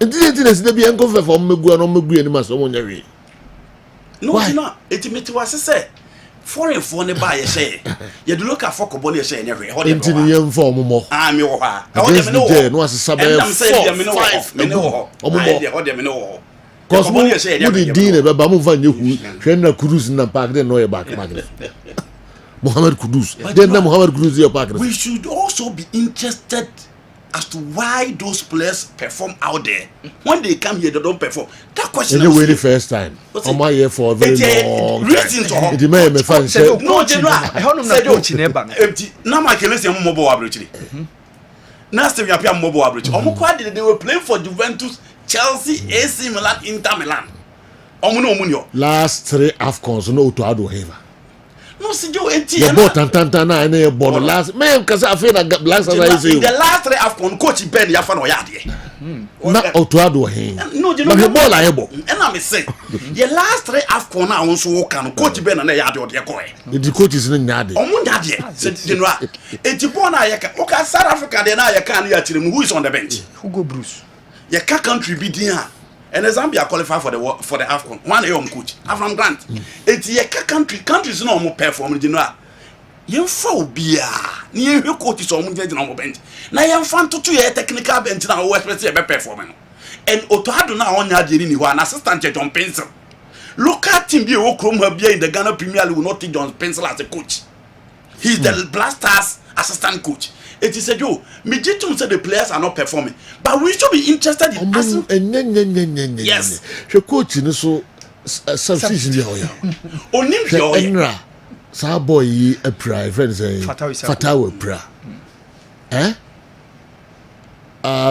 [SPEAKER 7] And this is be uncle for Megu and Megu and Master Monary.
[SPEAKER 9] No, it's not. It was say foreign for the bar. You say you look at for Koboni say every.
[SPEAKER 7] Into the young form more.
[SPEAKER 9] I'm your
[SPEAKER 7] no as a suburb 5. Because we did dinner, but Bamuvan, you Shena Kudus in the park, then no back. Mohammed Kudus, then Mohammed Kudus, your park.
[SPEAKER 9] We should also be interested as to why those players perform out there. When they come here, they don't perform. That question
[SPEAKER 7] is the first time. On my year for a very long time. It may be fun.
[SPEAKER 9] No, General, I heard him not coaching empty. Now, my can listen to mobile average. Now, still, you are mobile average. They were playing for Juventus. Chelsea, AC Milan, Inter Milan.
[SPEAKER 7] Last 3 AFCONs no to ado heva.
[SPEAKER 9] No, see you 80.
[SPEAKER 7] You bought Tantana and you bought last. Man, because I feel like Black Stars
[SPEAKER 9] in the last 3 AFCON, coach Ben Yafan Oyadi.
[SPEAKER 7] Not to ado him.
[SPEAKER 9] No, you know, ball I able. And I'm saying, the last 3 AFCON now also can coach Ben and Yadi or the Koy.
[SPEAKER 7] The coach is in Yadi.
[SPEAKER 9] Yadi, said General. Etipona Yaka, okay, South Africa, then I can't hear to him who is on the bench.
[SPEAKER 10] Hugo Bruce.
[SPEAKER 9] You can't country be there. And Zambia qualify for the AFCON. One young coach, Avram Grant. It's your countries no more performing. You know, you phobia. Near your coach is on the bench. Now you're fan to 2 year technical bench now. Who expects a performing? And Otoado now on your journey, one assistant John Pencil. Look at him. Be Oklahoma in the Ghana Premier League will not take John Pencil as a coach. He's the Blasters assistant coach. It is said, yo, me jitum say the players are not performing, but we should be interested in asking. Yes.
[SPEAKER 7] The coach in so substitution here.
[SPEAKER 9] Onim
[SPEAKER 7] Enra, sa boy a pra, friend say Fatawa pra.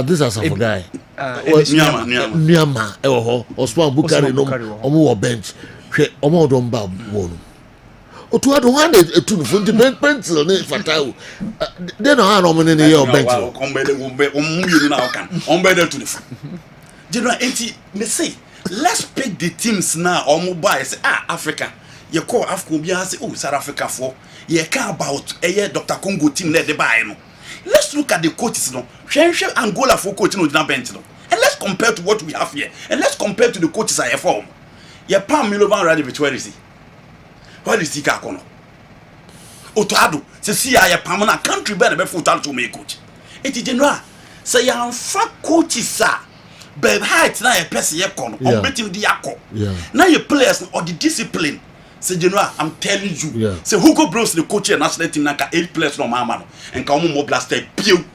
[SPEAKER 7] This is a guy. Myanmar, Osman Bukari no, omo bench. Omo don ba wonu. Otu ado han etu no funti pencil ne Fatawa. They no han omo ne your bench.
[SPEAKER 9] Ombede na okan. Ombede to the front. General enti me say let's pick the teams now omo buy say Africa. You call Africa be say South Africa for. You care about Dr. Congo team there they buy no. Let's look at the coaches no. Hwehwe Angola for coach no na bench no. And let's compare to what we have here. And let's compare to the coaches I form. Ye Pam Milovan Radovic, where is he? Where is he Kakono? Otoado, se see ya Pam na country better be full to make coach. It is general. Say ya fa coaches sir. Be height na ye person ye kono. On betim di akọ. Now your players or the discipline. Say general, I'm telling you. Say Hugo Bros the coach national team na ka 8 players no mama no. En ka omo blaster pew.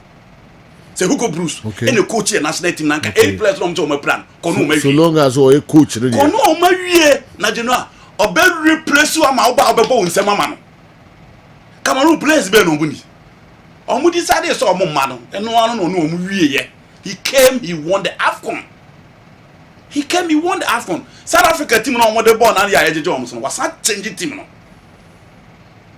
[SPEAKER 9] Say Hugo Bruce, and the coach and national team nanka 8 players from my plan.
[SPEAKER 7] So long as a coach,
[SPEAKER 9] kono my na general. Obe replace you ama oba obebo nsema ma no. Cameroon players be no buni. Omu decide so omo ma no. Eno anu no no omu wie ye. He came, he won the AFCON. He won the AFCON. South Africa team no omo de ball na ya ejeje omo so. Was that change team no?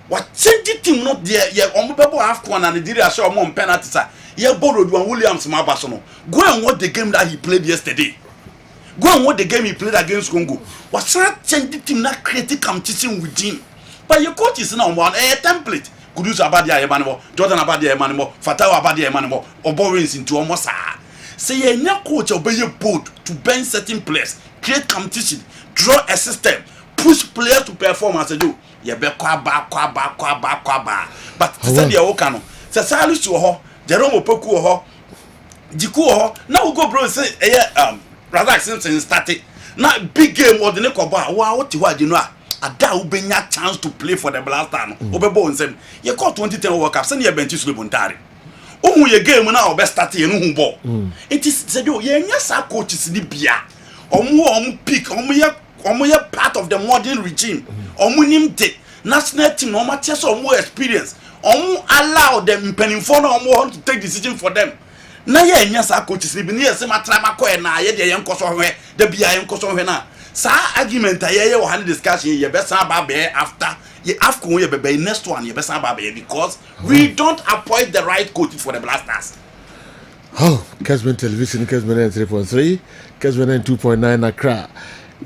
[SPEAKER 9] What change team no there ye omo bebo AFCON and Nigeria show omo penalty sir. Yeah, borrowed one Williams Mabasono. Go and watch the game that he played yesterday. Go and watch the game he played against Congo. Was that change the team that created competition with him? But your coach is now one template. Kudus Abadia Emanimo, Jordan Abadia Emanimo, Fatawa Abadia Emanimo, or borrowings into almost say a coach obey your board to bench certain players, create competition, draw a system, push players to perform as a do. You be kwaba. But study your okano. Say Salus to her. Jerome Opoku ho Jiku ho now we go bro say Razak Simpson started now big game or the neck of wow what you know ada u benya chance to play for the Blaster no obebo nsem ye call 2010 World Cup send ye bench su bontare ohun ye game na obe start ye no hu ball it is said ye nya sa coaches ni bia omu pick omu ye part of the modern regime omu nimte national team no matter so omu experience allow them penning for no want to take decision for them. Na ye nya sa coaches ni bi ne yesi matrama ko na ye de ye nkoso hwe da bia ye nkoso hwe na sa argument ye wo han discussion ye be san ba be after ye afcon ye be next one ye be san ba be because we don't appoint the right coach for the Blasters.
[SPEAKER 7] Oh, Kessben television Kessben 3.3 Kessben 2.9 Accra.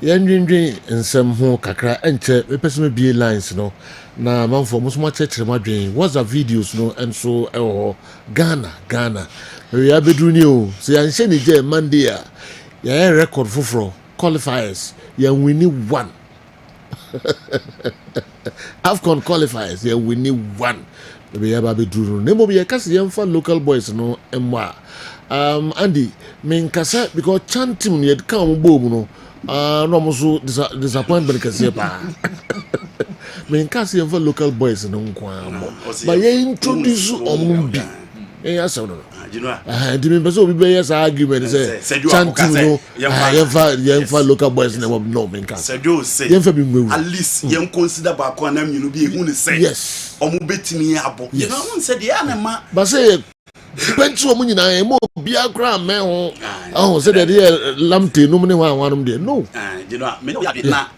[SPEAKER 7] Yandwindwin nsem ho kakra enche pepesime bie lines no na manfo mo so ma chechire madwen WhatsApp videos no enso Ghana we abedru ni o se yanhye ni je Monday a ya record foforo qualifiers ya winni 1 AFCON qualifiers ya winni 1 we ya abedru no nemo be kase yemfa local boys no emwa Andy men kasa because chanting ni edka mo bom no no muso disappointment kasi pa me nkasi for local boys no nkwa mo but ye introduce omumbi ya so no di me beso obi be yes argument say chanting no ye local boys no me nkasi ye fa bi ngwewu
[SPEAKER 9] at least ye consider ba ko na minu bi ehun say
[SPEAKER 7] yes
[SPEAKER 9] omu betimi abo you know won say dey na ma
[SPEAKER 7] but say bench wo nyina e mo bia kra me ho say dey lamte no me wan dey no
[SPEAKER 9] you know me na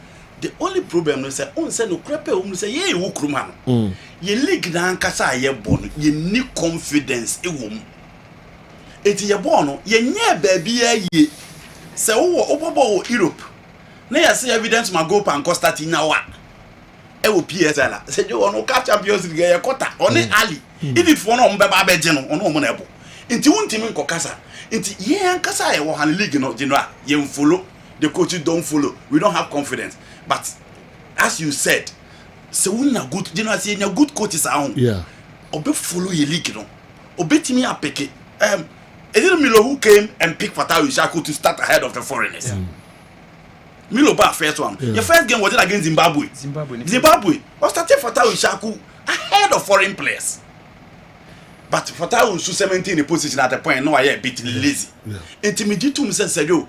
[SPEAKER 9] the only problem is say on say no crepe o say ye wo kruma no ye league na nkasa ye bon ye ni confidence e wo mu eti ye bon no ye nya ba bia ye say wo obobo Europe na ye say evidence ma go pan costa tina wa e wo PSL say you no catch Champions League ye quarter oni ali if it for no mbe ba beje no ono mo na ebo nti wuntimi nkokasa nti ye ankasa ye wo han league no general ye follow the coaches don't follow we don't have confidence but as you said so we na good general say na good coaches are
[SPEAKER 7] yeah
[SPEAKER 9] obe follow ye league no obetimi apeke is it Milo who came and picked Fatawu Ishaku to start ahead of the foreigners? Milo ba first one. Your first game was it against Zimbabwe. Zimbabwe. What started Fatawu Ishaku ahead of foreign players? But for that one, 17 position at the point, no, I a bit lazy. Intermediate to Sergio,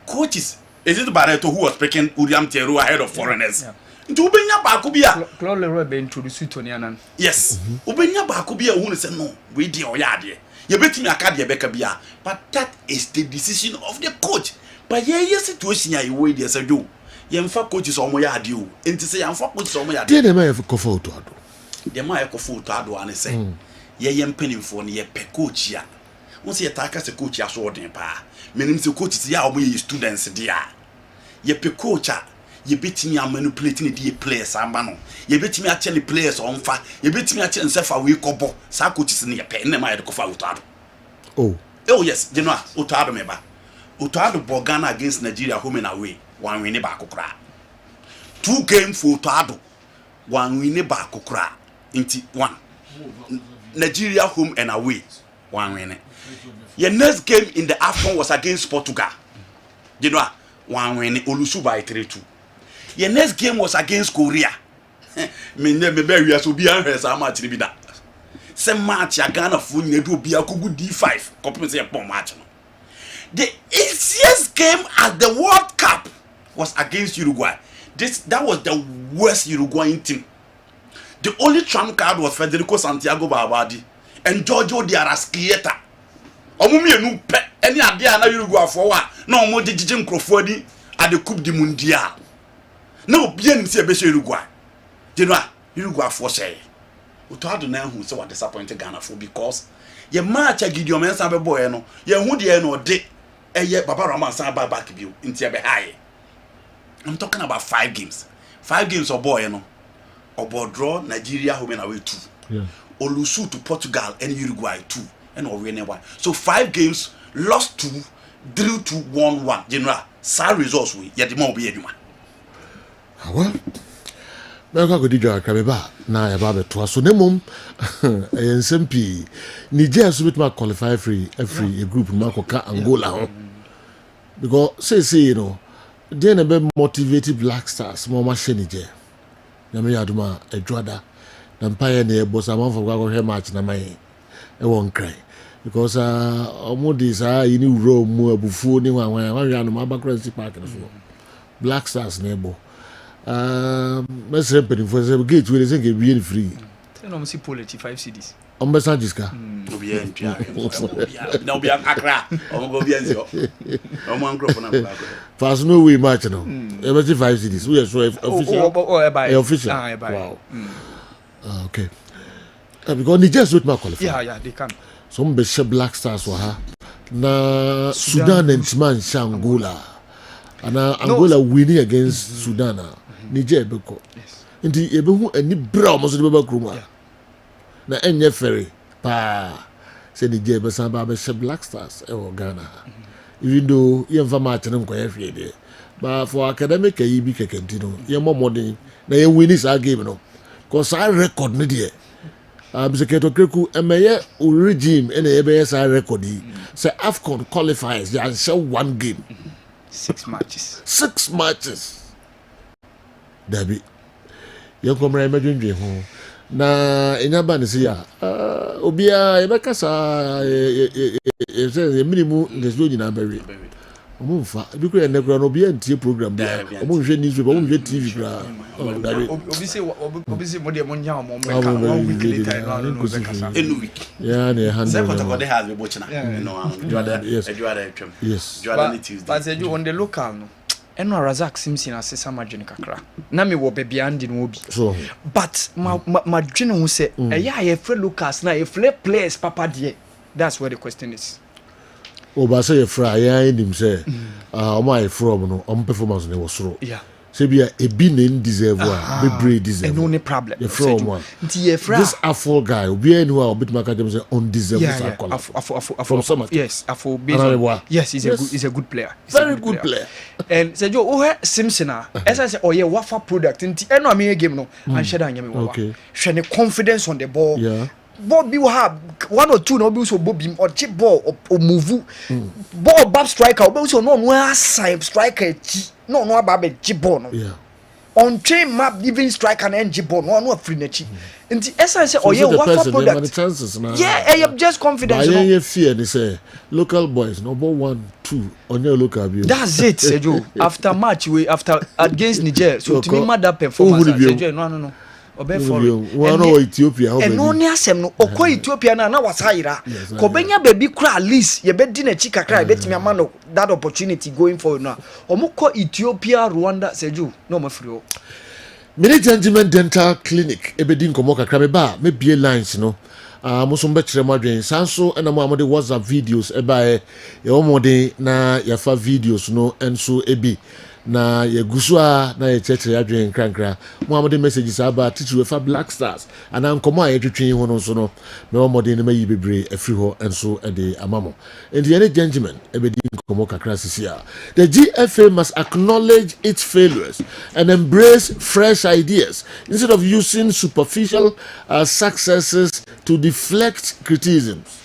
[SPEAKER 9] coaches, is it Barreto who was picking Uriam Teru ahead of foreigners? To Ubenya Bakubia.
[SPEAKER 10] Claude Leroy be introduced to Nianan.
[SPEAKER 9] Yes. Ubenya Bakubia who said no, we dear Oyadi. You bet me a card, Becca. But that is the decision of the coach. But yeah, situation I wait, yes, I do. Young for coaches on my yard, you. And to say, I'm for coaches on my yard.
[SPEAKER 7] Dear, may have a coffee to Ado.
[SPEAKER 9] The Michael Foot Ado, and say, ye am penning for near pe coach ya. Once ye attack as a coach, ya sword in pa. Meaning to coaches, ya we students, dear. Ye pe coacha. You beat me a manipulating the players, Ambano. You beat me a tell the players on fire. You beat me a tell and a week or bo. Sa coaches in your pen, and my Utado.
[SPEAKER 7] Oh,
[SPEAKER 9] yes, you know, Utado member. Utado Borgana against Nigeria home and away. One winning back okra. 2 games for Utado. One winning back okra. Into one. Nigeria home and away. One winning. Your next game in the AFCON was against Portugal. You know, one winning Olusu by 3-2. Your next game was against Korea. Me never bury us will be unheard so much to be that. Same match ya Ghana for you do be a good D5. Compensate upon match. The easiest game at the World Cup was against Uruguay. That was the worst Uruguayan team. The only trump card was Federico Santiago Barbadi and Giorgio de Arrascaeta. Omumi enu pe any idea na Uruguay for wa na omo jijim Crofodi at the Coupe du Mondial. No bien see be Uruguay. You know Uruguay for say. Utado na hu say what disappointed Ghana for because ye match Gideon Mensah be boy no ye hu de no de eye Baba Rahman san back bio ntia be high. I'm talking about 5 games. 5 games of boy no. Obo draw Nigeria home and away 2. Yeah. Olusu to Portugal and Uruguay 2 and we win 1. So 5 games lost 2, drew 2, won 1. General, sad results we yet the more be anyone.
[SPEAKER 7] Well, na ka godi jwa kabeba na ya ba beto so nemom SMP Nigeria so bit ma qualify free every group ma ko ka Angola ho because say you know they na be motivated Black Stars mo ma hye Nigeria na me yaduma edwada na mpaye na ebo sa ma for go hwe match na mai e won cry because omodi sa yini wuro mu abufuo ni wan no ma ba currency park no so Black Stars na ebo let's repeat for the gate we say get bien free
[SPEAKER 10] tell them see polity 5 cedis
[SPEAKER 7] on be sanjiska
[SPEAKER 9] no be entia no be Accra o go be enzio o mo ngro for na Black
[SPEAKER 7] fast no way match no e be 5 cedis we so official official wow okay because Nigeria should not qualify
[SPEAKER 10] yeah they can
[SPEAKER 7] some be Black Stars wa ha na Sudan and Angola and Angola winning against Sudan Niger beko nti ebehu ani bra mo so de baba kroma na enye ferry pa se Niger be san ba be Black Stars e o Ghana even though ye mfa match nem ko ye hwe de but for academic yi bi kekenti no ye momodin na ye win this game no cause I record ne de Biseketo Kreku emeye regime ene ye be sa record yi say AFCON qualifiers they show 1 game
[SPEAKER 10] 6 matches
[SPEAKER 7] 6 matches Dabi yokomra emedwendwe ho na enyaba ne se ya obia ebekasa e minimum ngezo nyina bewe omumfa bikura enekura no obia ntie program bia omunhwe newspaper omunhwe TV kura dabi
[SPEAKER 10] obisi mo de mo nya mo meka one week later no bekasa
[SPEAKER 9] enu week
[SPEAKER 7] ya na handle
[SPEAKER 9] se kotoko de have bochina no juada etwem juada ni Tuesday
[SPEAKER 10] but say you on the local no eno Razak Simpson asesa madwene kakra na me wo bebia ndi no obi
[SPEAKER 7] so
[SPEAKER 10] but madwene hu se eya ye free Lucas na ye free players papa de that's where the question is
[SPEAKER 7] ba say ye free ya ndim say o my from no on performance ne wo soro
[SPEAKER 10] yeah
[SPEAKER 7] say bia ebi ne deserve a be brave deserve
[SPEAKER 10] no any problem
[SPEAKER 7] ye from one
[SPEAKER 10] ye free
[SPEAKER 7] this afro guy obi enu a obit maka dem say on deserve
[SPEAKER 10] yeah,
[SPEAKER 7] from some
[SPEAKER 10] yes afro yes he's a good player
[SPEAKER 7] very good player
[SPEAKER 10] and say jo Simpson as say oye wafa product nti eno am game no an sheda anyame wa hwe ne confidence on the ball
[SPEAKER 7] yeah
[SPEAKER 10] Bobby will have 1 or 2 no be so Bobby or chip ball or move ball back striker be so no side striker no aba be chip ball no
[SPEAKER 7] yeah
[SPEAKER 10] on train map even strike an NG ball no afri nachi nti esa say oye wafa product yeah just confidence
[SPEAKER 7] no yeah fear they say local boys number 1 2 on your local view
[SPEAKER 10] that's it Sejo after match we after against Niger so to me that performance Sejo no obe for
[SPEAKER 7] one of Ethiopia how
[SPEAKER 10] no ni asem no okọ Ethiopia na wasaira ko benya baby kra at least ye be di na chi kakra betimi amano that opportunity going forward now omukọ Ethiopia Rwanda Sejo no mafiri o
[SPEAKER 7] Mini Gentleman Dental Clinic ebedi nkomo kakra me ba me bie lines no muso mbekire madwen sanso na mo amode WhatsApp videos eba e omode na yafa videos no enso ebi na ye gusua na ye chekire adwen krankra mo amode messages aba teacher wefa Black Stars ana nkomo a yetwetwen ho no so no me omode ne mayi bebre afri ho enso ede amamo and the gentleman ebedi nkomo kakra sisia the GFA must acknowledge its failures and embrace fresh ideas instead of using superficial successes to deflect criticisms.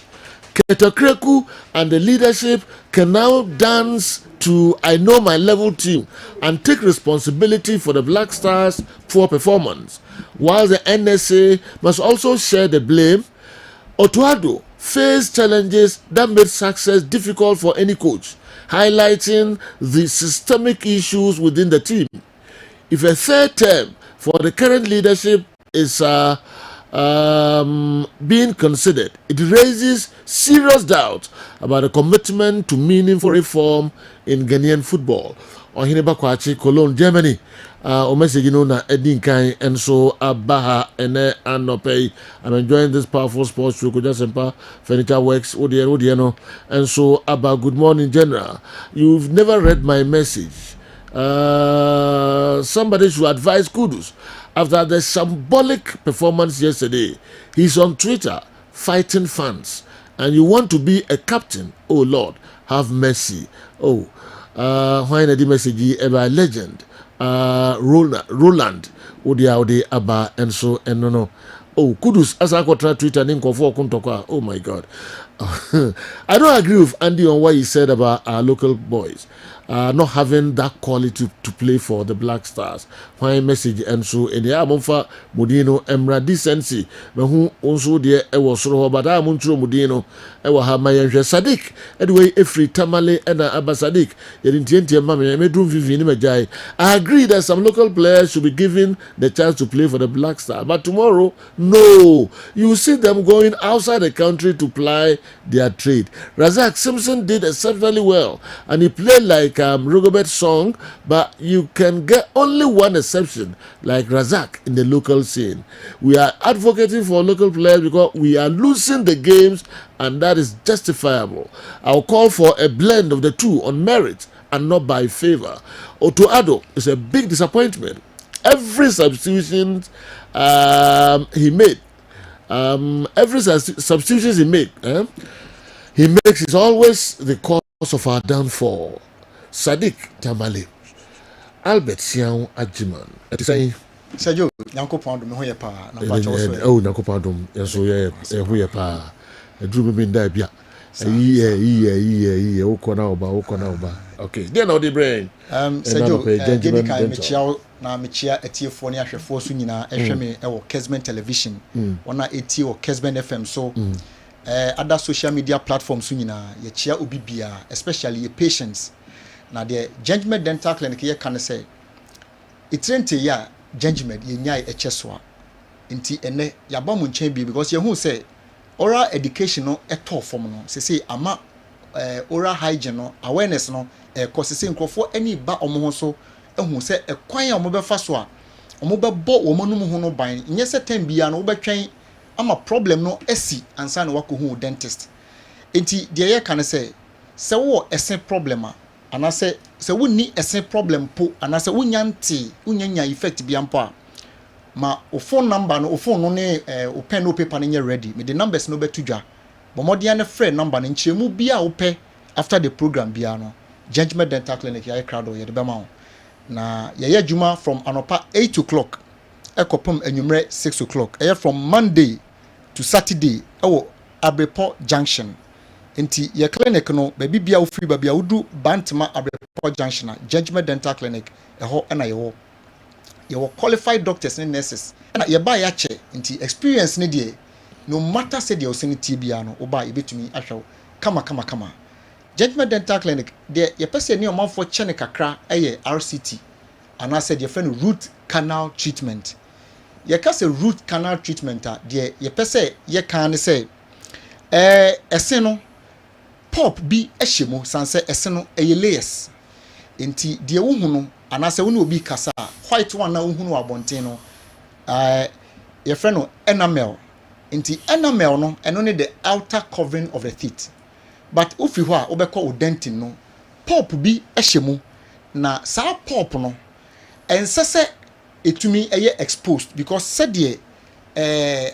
[SPEAKER 7] Ketokreku and the leadership can now dance to I Know My Level team and take responsibility for the Black Stars' poor performance, while the NSA must also share the blame. Otuado faced challenges that made success difficult for any coach, highlighting the systemic issues within the team. If a third term for the current leadership is being considered, it raises serious doubt about the commitment to meaningful reform in Ghanaian football. On Hineba Kwachi, Cologne, Germany, o message na Edinkai and so Abaha and Anopay. I'm enjoying this powerful sports show. Kujasempa Furniture Works, Odiano, and so Abba. Good morning, General. You've never read my message. Somebody should advise Kudus. After the symbolic performance yesterday, he's on Twitter fighting fans. And you want to be a captain? Oh Lord, have mercy. Oh, why not the message about legend? Roland, Odi Abba, and so and no. Oh, Kudus, as I got Twitter, oh my God. I don't agree with Andy on what he said about our local boys. Not having that quality to play for the Black Stars. Why message and so in the Amonfa Modino Emra decency. But who also there was so but I Montro Modino ewa ha Mayanjwe Sadik. Anyway, every Tamale and Abba Sadik. I agree that some local players should be given the chance to play for the Black Star. But tomorrow, no. You see them going outside the country to ply their trade. Razak Simpson did exceptionally well and he played like Rigobert Song, but you can get only one exception, like Razak in the local scene. We are advocating for local players because we are losing the games, and that is justifiable. I'll call for a blend of the two on merit and not by favor. Otuado is a big disappointment. Every substitution he made, he makes is always the cause of our downfall. Sadiq Tamale, Albert Sian Ajiman. It is saying,
[SPEAKER 2] Sergio, Yanko Pound, no ya pa.
[SPEAKER 7] Oh, Yanko Pound, yes, so yeah, pa. A dream in Dabia. Yeah, Okonaoba. Okay, then all the brain.
[SPEAKER 2] Sergio, Jenica, Michel, na Michia, Etiophone, Ashafo Sunina, Eshame, or Kessben Television, one AT or Kessben FM. So, other social media platforms, Sunina, Yachia Ubibia, especially patients. Now the Gentleman Dental Clinic here can say it's rent ya Gentleman ye nyai echeswa inti ene yaba mu nchen bi because you who say oral education no eto form no say ama oral hygiene no awareness no cause say nkrofo ani ba omo ho so ehu say ekwan a omo be fa so a omo be bo omo no ho no ban nye say time bia no wo betwen ama problem no esi ansa na wako hu dentist inti de ye can say wo esen problem a anase se wonni ese problem po anase unyanya effect bi ampo a ma o phone number no o phone no ne o pen no paper no ready me the numbers no betudwa bomodia ne free number no nchiremu bia o pe after the program bia no Gentleman Dental Clinic ya crowd o ye de bema na ye adwuma from anopa 8 o'clock ekopom anwumre 6 o'clock from Monday to Saturday ewo Abrepo Junction. Inti your clinic no baby bia wo free babia wo du Bantama Abrepo Junction Gentleman Dental Clinic eho na yeho
[SPEAKER 11] yɛwɔ qualified doctors and nurses na yɛba yɛakyɛ nti experience ne deɛ no matter sɛ deɛ ɔsɛ ne tie biara no woba yɛbɛtumi ahwɛ wo kama judgment dental clinic deɛ yɛpɛ sɛ ne ɔmanfoɔ kyɛ ne kakra ɛyɛ RCT anaasɛ deɛ fɛ no root canal treatment yɛka sɛ root canal treatment a deɛ yɛpɛ sɛ yɛka ne sɛ ɛse no pop bi ɛhyɛ mu san sɛ ɛse no ɛyɛ layers nti deɛ wohu no anaasɛ wo ne obi kasa white one na wohu no abɔnten no yɛfrɛ no enamel nti enamel no ɛno ne the outer covering of the teeth but ofi hɔ a wobɛkɔ o dentin no pop bi ɛhyɛ mu na saa pop no ɛnsɛ sɛ etumi ɛyɛ exposed because sɛdeɛ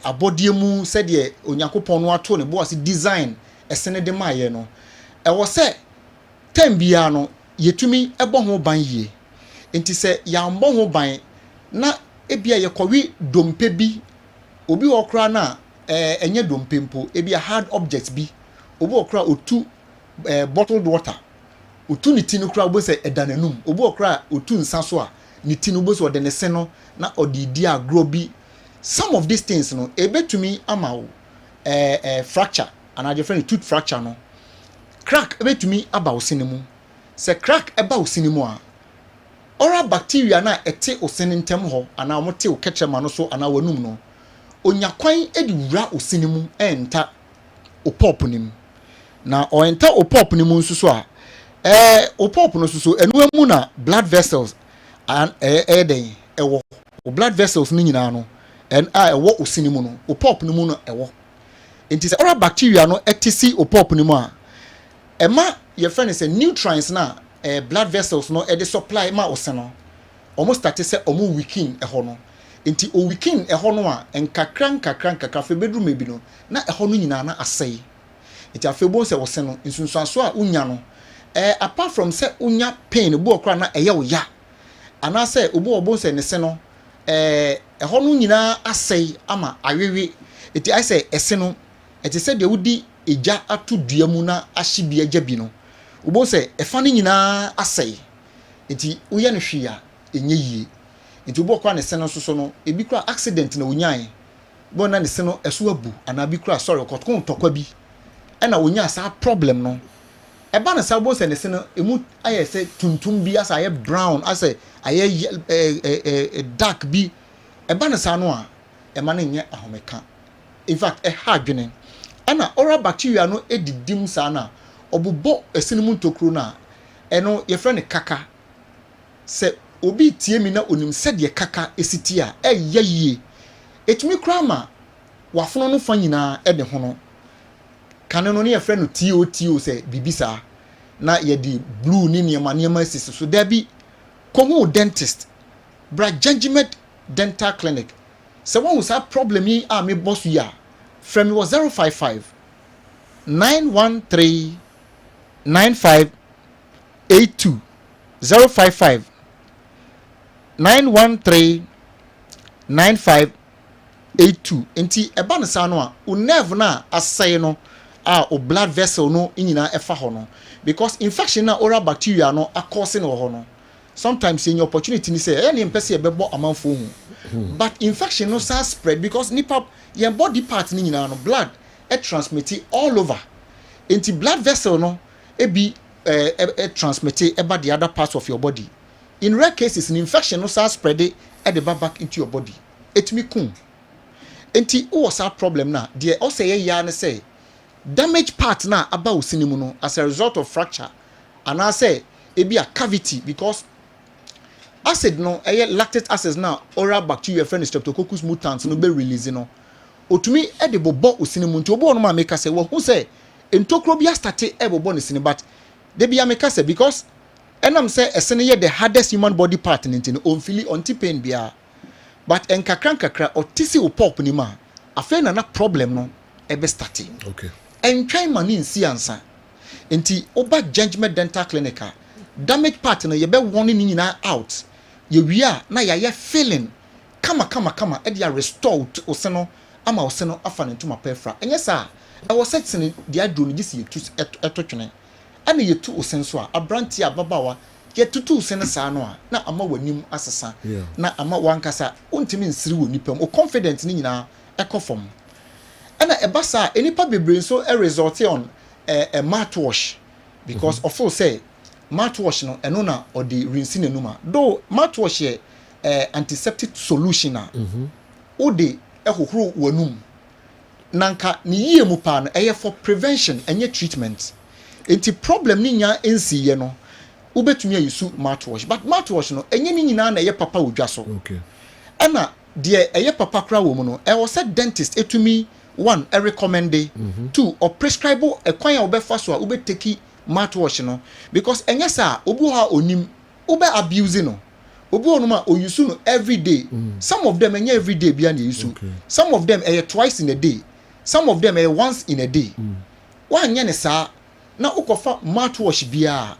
[SPEAKER 11] abɔdeɛ mu sɛdeɛ onyankopɔn no ato ne bo ase design ɛsene de maayɛ no ɛwɔ sɛ tem biara no yɛtumi ɛbɔ ho ban yie nti sɛ yɛambɔ ho ban na ebia yɛkɔwe dompe bi obi wɔ kora na ɛnyɛ dompe mpo ebia hard objects bi obi wɔ kora otu bottled water otu ne ti no kora obo sɛ ɛda n'anum obi wɔ kora otu nsa so a ne ti no obo sɛ ɔde ne se no na ɔde di agorɔ bi some of these things no ebetumi ama wo fracture and I friend tooth fracture no crack ebetumi aba wo sene mu sɛ crack eba wo sene mu a oral bacteria na ɛte wo sene ntem hɔ ana ɔmo te wo kɛkyɛma no so ana wanum no onya kwan edi wura wo sene mu ɛnta o pop nim na ɔnta o pop nim nso so a o pop no so enu emu na blood vessels and den ɛwɔ o blood vessels ni nyinaa no and ɛwɔ wo sene mu no o pop no mu no ɛwɔ nti sɛ oral bacteria no ɛte o pop nim a ɛma your friend is a nutrients na blood vessels no ɛde supply ma ose no almost start say omo weaken ɛhɔ no nti o weaken ɛhɔ no a nkakra fe bedroom bi no na ɛhɔ no nyina na asɛe nti afebo sɛ wose no nsunsuaso a unya no apart from say unya pain bu okra na ɛyɛ wo ya ana sɛ obo obo sɛ ne se no ɛhɔ no nyina asɛe ama awewe nti I say ɛse no ɛte sɛ de wudi eja atu dua mu na ahye bi agya bi no ubo se efa ne nyina asɛe nti woyɛ no hwe a enye yie nti ubo kwa ne se no so no ebi kura accident na wonyae bo na ne se no ɛso abu ana bi kura sorry kɔtɔkɔ tɔkwa bi ɛna wonya sa problem no ɛba na sa ubo se ne se no emu ayɛ sɛ tuntum bi asa ayɛ brown asa ayɛ dark bi ɛba na sa no a ɛma ne nyɛ ahomeka in fact ɛha adwene ana oral bacteria no edidim sa na obubo esinimu ntokro na eno ye frɛ ne kaka sɛ obi tie mi na onim sɛ de kaka esiti a ɛyɛ yie etumi kra ma wafono no fa nyina ɛde ho no kane no ne ye frɛ no TOTO sɛ bibisa na ye di blue ni niema sisi so da bi kohu dentist bra judgment dental clinic sɛ wɔn sa problem yi a me boss ya from was 055 913 9582 055 913 9582 enti eba ne sa no a o nerve na asɛe no a o blood vessel no nyina ɛfa ho no because infection na oral bacteria no akɔse no ho no sometimes in your opportunity ni say any mpese e bebo amanfo hu but infection no sa spread because nipa your body part ni nyina no blood e transmit all over enti blood vessel no e bi transmit about the other parts of your body in rare cases an infection no sa spread e dey back into your body etimi kun enti o was a problem na there also ye ya na say damage part na aba osinimu no as a result of fracture and I say e be a cavity because acid no lactic acid na oral bacteria friend streptococcus mutans no be release no otumi e de bobo osinimu nti obo no ma make say wo hu say entokro bia start e bobo ne sini but de bia make say because enam say esene ye the hardest human body part nti no on feel on pain bia but enkakra otisi o pop ni ma afa na problem no e be start
[SPEAKER 7] okay
[SPEAKER 11] entwan mani nsi ansa nti oba judgment dental clinic damage part no ye be warning ni nyina out ye wia na ya feeling kama e dia restore oseno ama oseno afa ne ntoma pefra enye sa e wo setting dia adro no gisi etu etotwene ana ye tu osenso a abranti ababawa yet tutu sene saa no a na ama wanim asesa na ama wankasa ontimi nsiri wo nipam o confident ni nyina ekofom ana ebasa enipa bebre so a result on a mouthwash because of all say mouthwash no eno na or the rinse nenuma though mouthwash ye antiseptic solution a o de ehohoro wanum nanka ni yie mu pa no eye for prevention enye treatment enti problem ni nya ensi ye no ubetumi ayisu mouthwash but mouthwash no enye ni nyina na eye papa odwa so
[SPEAKER 7] okay
[SPEAKER 11] ana de eye papa kra wo mu no e was a dentist etumi one a recommend two or prescribe a kwan ya obefa so a ubeteki mouthwash no because enye sa obu ha onim ube abuse no obu onuma o use no every day some of them enye every day bia na use some of them twice in a day some of them once in a day one nya ne sa na ukofa mouthwash bia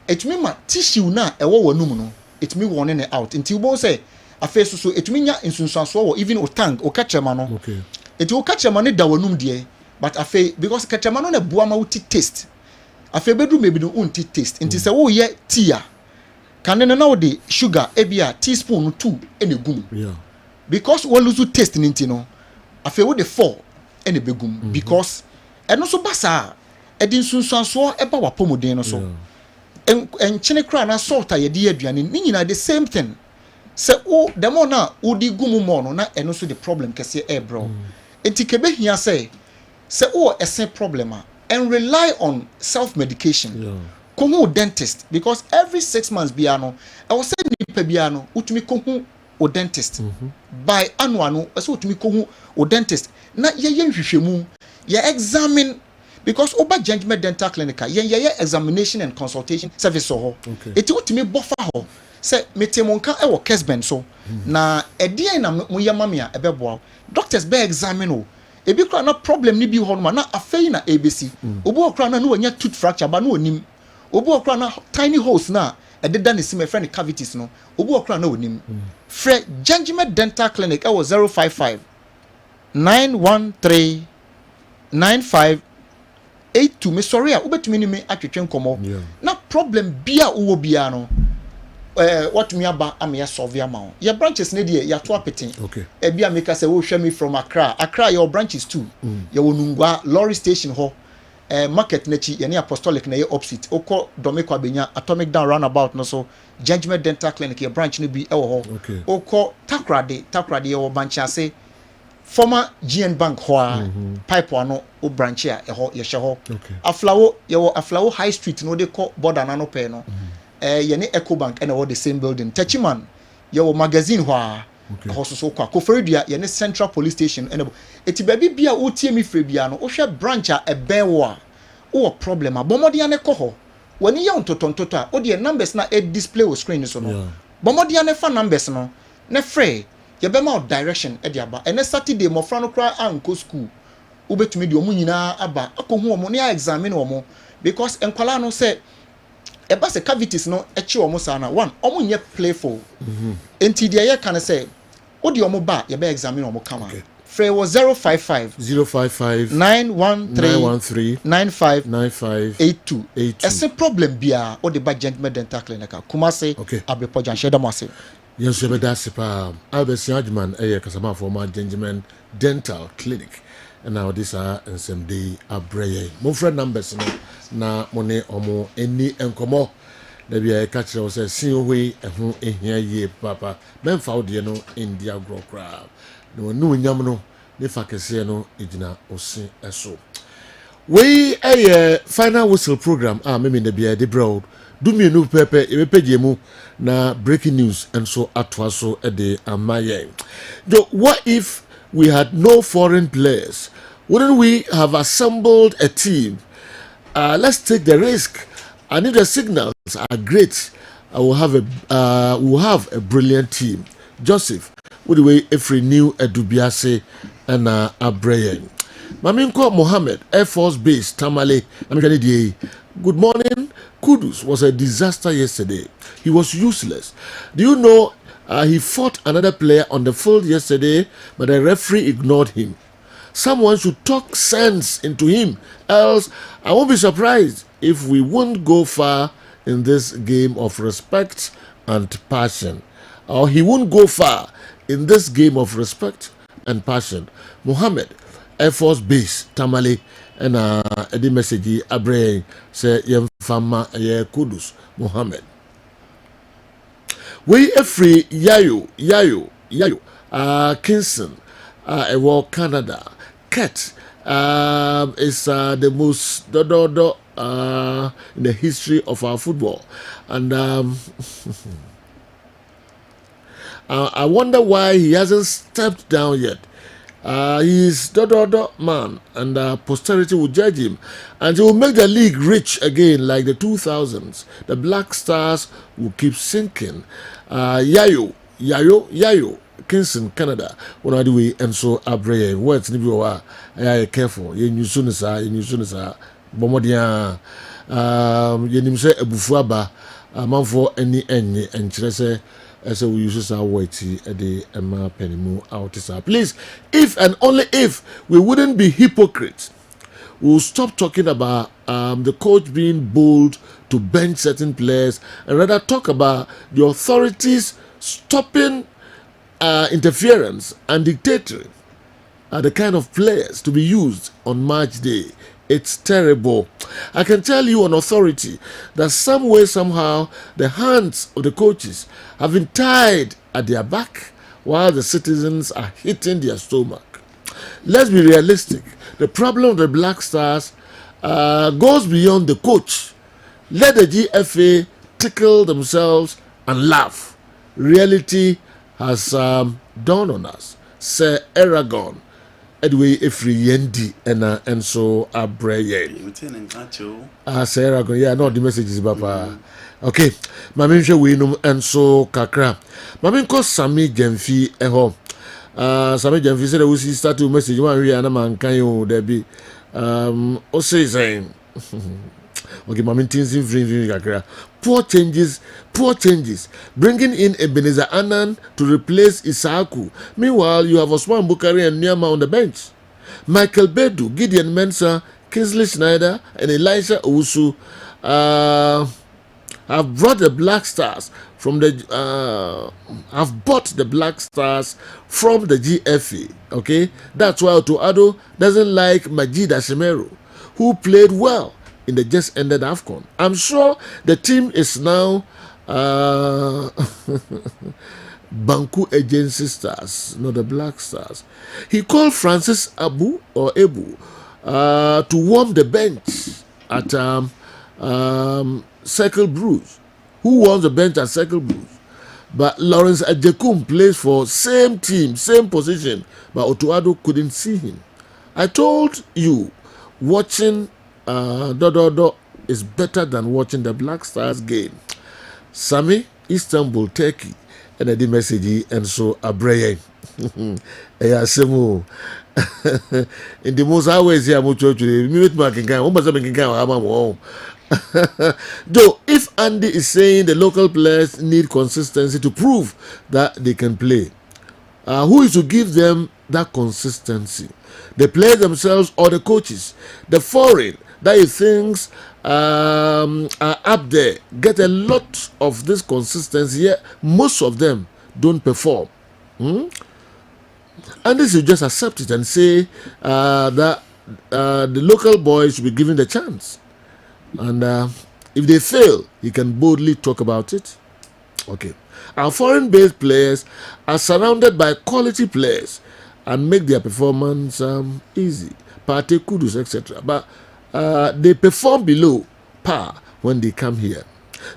[SPEAKER 11] etumi ma tissue na ewo wanum no etumi warning it out until bo say afeso so etumi nya nsunsuaso wo even o tank o kachema no
[SPEAKER 7] okay
[SPEAKER 11] eti o kachema ne da wanum de but afe because kachema no na bua ma wuti taste afe bedu mebi no unti taste nti se wo ye tea kanene na wo de sugar ebia teaspoon 2 ene gum because wo lose taste nti no afe wo de 4 ene begum because eno so basa edi nsunsuaso eba wapomoden no so en chine kra na salt a yedi aduane ni nyina the same thing se o demo na odi gumu mo no na eno so the problem kese e bro enti kebe hia se o ese problem a and rely on self medication kohu dentist because every 6 months bia no e was say nipa bia no utumi kohu o dentist by annual no e so utumi kohu o dentist na ye nhwehwemu ye examine because oba judgment dental clinic ye examination and consultation service ho eti utimi bofa ho se metemonka e wo Kessben so na edie na moye mamia ebeboa doctors be examine o ebi kra na problem ni bi ho no na afei na abc obi okra na no wanya tooth fracture ba no onim obi okra na tiny holes na ededa ne sim friend cavities no obi okra na onim fre judgment dental clinic e wo 055 913 95 82 me sorry a ubetumi ni me atwetwe nkomo na problem bia uwo bia no what me aba am ya solve ya ma your branches ne de ya to apeten e bia make say wo hwe me from Accra your branches too ya wonungwa lorry station ho market na chi ya ne apostolic na ye opposite oko domeko abenya atomic down roundabout no so judgment dental clinic your branch no bi e wo ho oko takrade ye wo banchase former GN Bank ho pipe ano o branch a ho ye hye ho aflawo high street no de call border na no pe no ye ne Eco Bank and all the same building Techiman ye magazine ho ho so kwa Koforidua ye ne Central Police Station and eti baby bia o tie mi frɛ bia no o hwɛ branch a eben wo a o problem a bomodia ne kɔ ho wani ye ntotontoto a o de numbers na e display o screen so no bomodia ne fa numbers no ne frɛ ye be ma direction e de aba ene Saturday mo fra no kra anko school ubetumi de omu nyina aba akohu omo ne examine omo because enkwala no say eba se cavities no echi omo sana one omo nye playful enti de ye kan say odi omo ba ye be examine omo kama free was 055 913 95 82 ese problem bia odi ba gentleman dental clinic Kumase abepo janhye da mo ase
[SPEAKER 7] yes we be da sepa Albert Adman kasama for my gentleman dental clinic and now this are and some day abreye mo friend numbers no na money omo eni enkomo na bia catch us say we ehun ehia ye papa memfa ode no india gro crab no nyam no ne fakese no ejina osi eso we final whistle program me na bia de broad do me no pepe e page mu na breaking news and so atwa so e de amaye what if we had no foreign players? Wouldn't we have assembled a team? Let's take the risk. And if the signals are great, we'll have a brilliant team. Joseph, with the way every new Edubiase and Abrayan. Maminko Mohammed, Air Force Base, Tamale, good morning. Kudus was a disaster yesterday. He was useless. Do you know he fought another player on the field yesterday, but the referee ignored him? Someone should talk sense into him, else I won't be surprised if we won't go far in this game of respect and passion. Or he won't go far in this game of respect and passion. Muhammad, Air Force Base, Tamale, and the message Abre say Yemfama Kudus, Muhammad. We are free Yayo, Kingston, Canada. Cat is the most in the history of our football, and I wonder why he hasn't stepped down yet. He's man, and posterity will judge him, and he will make the league rich again like the 2000s. The Black Stars will keep sinking. Yayo, Kingston, Canada. When I do it, and so Abre, words ni biwa. Careful. You sunisa. Bomodia. You nimse ebufuaba. Manfo any and chese. So we use our weighty at the Emma Penimu out. Please, if and only if we wouldn't be hypocrites, we'll stop talking about the coach being bold to bench certain players and rather talk about the authorities stopping interference and dictating the kind of players to be used on match day. It's terrible. I can tell you on authority that some way, somehow, the hands of the coaches have been tied at their back while the citizens are hitting their stomach. Let's be realistic. The problem of the Black Stars goes beyond the coach. Let the GFA tickle themselves and laugh. Reality has dawned on us. Sir Aragon, Edway Efri Yendi, and so Abreye. Sir Aragon, yeah, no, the message is Papa. Okay, Mamin Shawinum and so Kakra. Mamin called Sami Gemfi eho. Sami Gemfi said we start to message one Rihanna man can you there be say saying okay, Mamin Tinsin Fring Kakra. Poor changes, bringing in Ebenezer Annan to replace Isaku. Meanwhile, you have Osman Bukari and Nyama on the bench. Michael Bedu, Gideon Mensah, Kingsley Schneider, and Elisha Owusu have brought the Black Stars from the have bought the Black Stars from the GFA. Okay, that's why Otoado doesn't like Majid Ashimero, who played well in the just ended AFCON. I'm sure the team is now Banku Agency Stars, not the Black Stars. He called Francis Ebu to warm the bench at Circle Bruce. Who warms the bench at Circle Bruce? But Lawrence Ajekum plays for same team, same position, but Otoado couldn't see him. I told you, watching is better than watching the Black Stars game. Sami, Istanbul, Turkey, and I did message and so Abreye. In the most always here, though, if Andy is saying the local players need consistency to prove that they can play, who is to give them that consistency? The players themselves or the coaches? The foreign that he thinks are up there get a lot of this consistency, yet most of them don't perform. And this you just accept it and say that the local boys should be given the chance. And if they fail, he can boldly talk about it. Okay. Our foreign-based players are surrounded by quality players and make their performance easy. Pate, Kudus, etc. But they perform below par when they come here.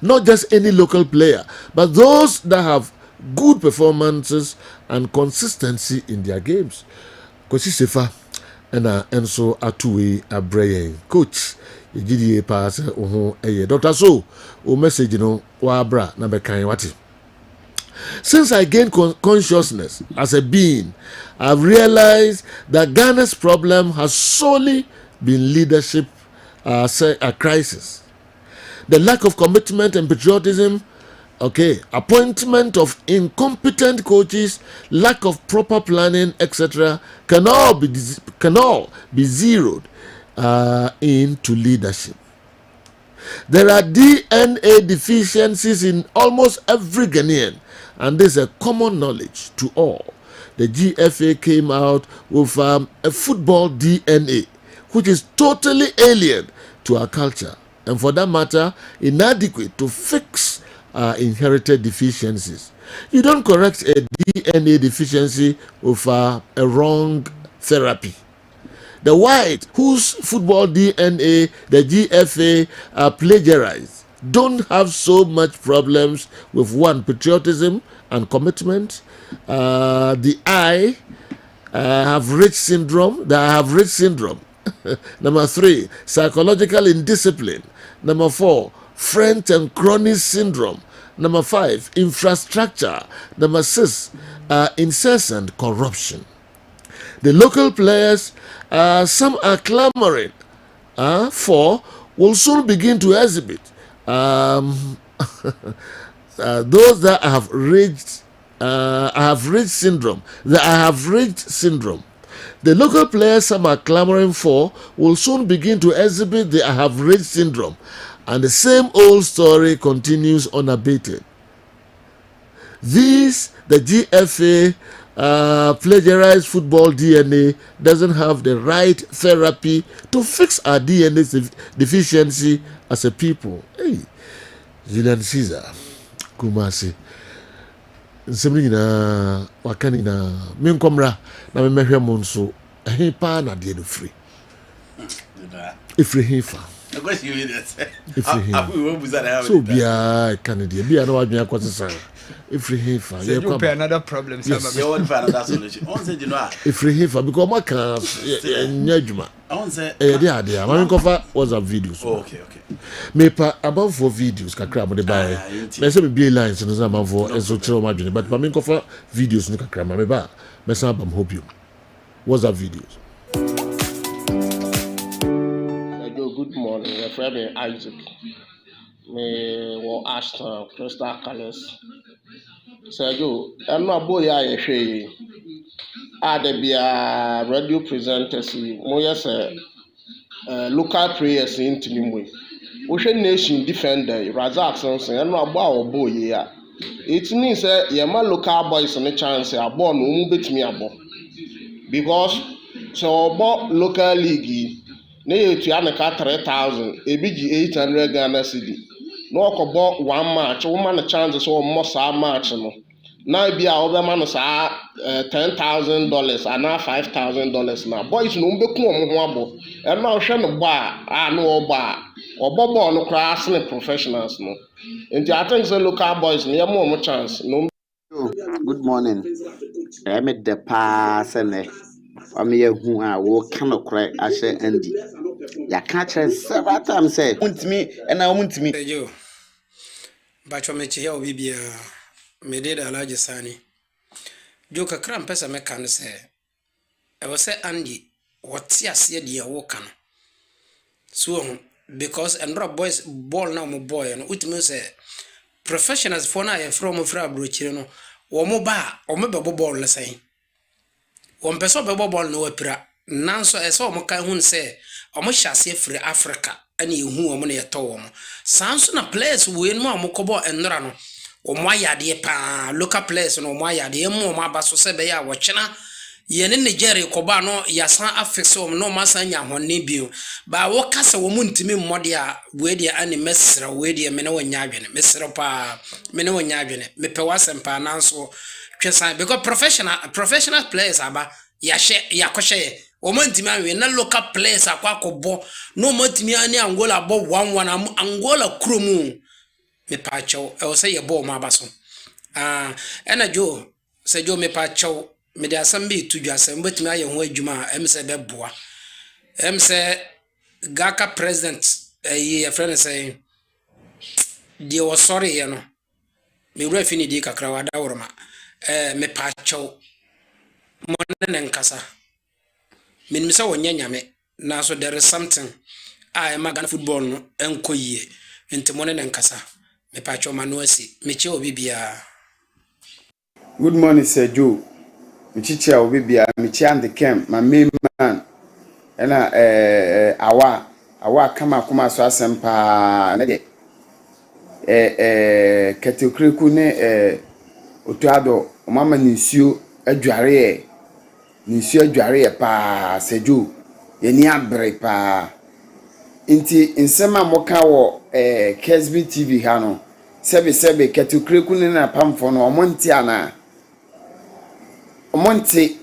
[SPEAKER 7] Not just any local player, but those that have good performances and consistency in their games. Kosi Sefa and so Atuwe Abreye. Coach, you pass Dr. So, message wabra na bekan wati. Since I gained consciousness as a being, I've realized that Ghana's problem has solely been leadership a crisis. The lack of commitment and patriotism, appointment of incompetent coaches, lack of proper planning, etc., can all be zeroed into leadership. There are DNA deficiencies in almost every Ghanaian, and this is a common knowledge to all. The GFA came out with a football DNA, which is totally alien to our culture, and for that matter, inadequate to fix inherited deficiencies. You don't correct a DNA deficiency with a wrong therapy. The white, whose football DNA the GFA plagiarized, don't have so much problems with one, patriotism and commitment. The I have rich syndrome. Number 3, psychological indiscipline. Number 4, friend and crony syndrome. Number 5, infrastructure. Number 6, incessant corruption. The local players, some are clamoring for, will soon begin to exhibit those that have reached syndrome. The local players some are clamoring for will soon begin to exhibit the I have reached syndrome, and the same old story continues unabated. The GFA plagiarized football DNA doesn't have the right therapy to fix our DNA deficiency as a people. Hey, Julian Caesar, Kumasi. Nsɛm na wakani na menkomra na memehwɛ mo nso ɛhe pa na de no free ifri hefa so bia kan de bia na wadwen akɔsesa ifri hefa
[SPEAKER 10] you pay another problem
[SPEAKER 9] you want another solution on say you know
[SPEAKER 7] ifri hefa because ma kan nya adwuma
[SPEAKER 9] on say
[SPEAKER 7] de ade ma menkofa WhatsApp videos
[SPEAKER 9] okay
[SPEAKER 7] me pa about for videos kakra mo de buy me say me be lines no say for enso chiro ma dwene but ma menkofa videos no kakra ma me ba me say am hope you WhatsApp videos.
[SPEAKER 12] Good morning, my friend Isaac. Me wo Ashton Crystal Palace. Sergio, I'm not boy I say. There be a radio presenters. Moya say local players into me. Ocean Nation defender Razak Sonson. I'm not boy here. It means my local boys on the chance are born who beat me abo. Because so about local league. Na yetu anaka 3,000 ebiji 800 Ghana cedi na okobo one match wo ma na chance so mo sa match no na bia obema no sa $10,000 ana $5,000 na boys no mbeku omo ho abo e na ohwe no ba na obobo no class ne professionals no nti I think say local boys no yemo omo chance no.
[SPEAKER 13] Good morning. I met the pass and I'm who I will cannot cry. I say Andy. Ya catch several times say want me and I want me.
[SPEAKER 14] You but you make here be me did a large sani. You can cram pesa me can say. I was say Andy, what's ya see the wokan. So because and rob boys ball now my boy and with me say professionals for now from Bruchino or moba or maybe ball let's say. One person be ball no opera. Nanso eso mo kan hun se omo hyase free Africa ani hu omo na yeto omo sanso na players we no amokobo enra no omo ayade pa local players no omo ayade mo omo abaso se be ya wo kyena ye ne Nigeria koba no yasan afeso omo no masanya honne bio ba wo kasa wo muntimi mmode a we dia ani mesra we dia me na wanya adwene mesra pa me na wanya adwene me pe wasempa nanso twesa because professional players aba yakoshe omantimi anwe na local players akwakobo no omantimi ani Angola bo 1-1 Angola kromu me pacho e o say ye bo ma baso ena jo se jo me pacho me de asam bi tudwa asam betimi aye ho adwuma em se beboa em se gaka president ye friend say die was sorry ye no me refi ni di kakra wada worma me pacho monene nkasa minimisa wonya nyame na so there is something I magana football no enkoyie enti monene nkasa me pacho manuasi me che obi bia.
[SPEAKER 15] Good morning Sir Joe. Me chichi obi bia me chi and the camp my main man and awa awa kama kuma so asɛm paa ne de katekreku ne otuado mama ne nsuo adware paa sejo yeni abre paa inti nsema moka wo Kessben TV ha no sebe katekreku ne na pamfo no omonti ana omonti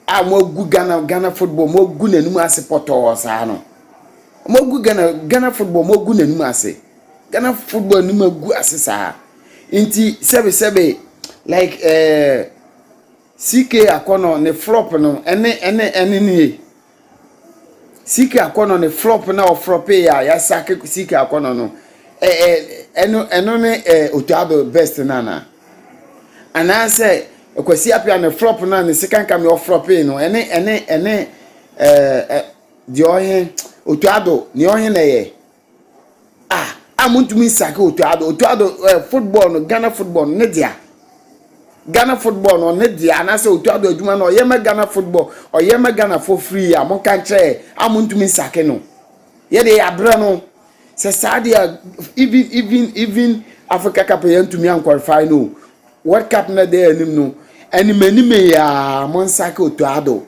[SPEAKER 15] a mo gu Ghana football mo gu nanum ase poto saa no mo gu Ghana football mo gu nanum ase Ghana football ni ma gu ase saa inti sebe like CK akono ne flop no ene ni CK akono ne flop na o flop ya sake CK akono no eno ne Otuado best nana anase kwasi apia ne flop na ne second come o flop no ene di ohe Otuado ni ohe na ye amuntumi sake Otuado football no Ghana football ne dia Ghana football no ne dia na se Otuado adwuma no oyema Ghana football oyema Ghana for free amon kan che amuntumi sake no ye de abre no se sadia even Africa Cup yantumi an qualify no World Cup na de anim no animanime ya mon sake Otuado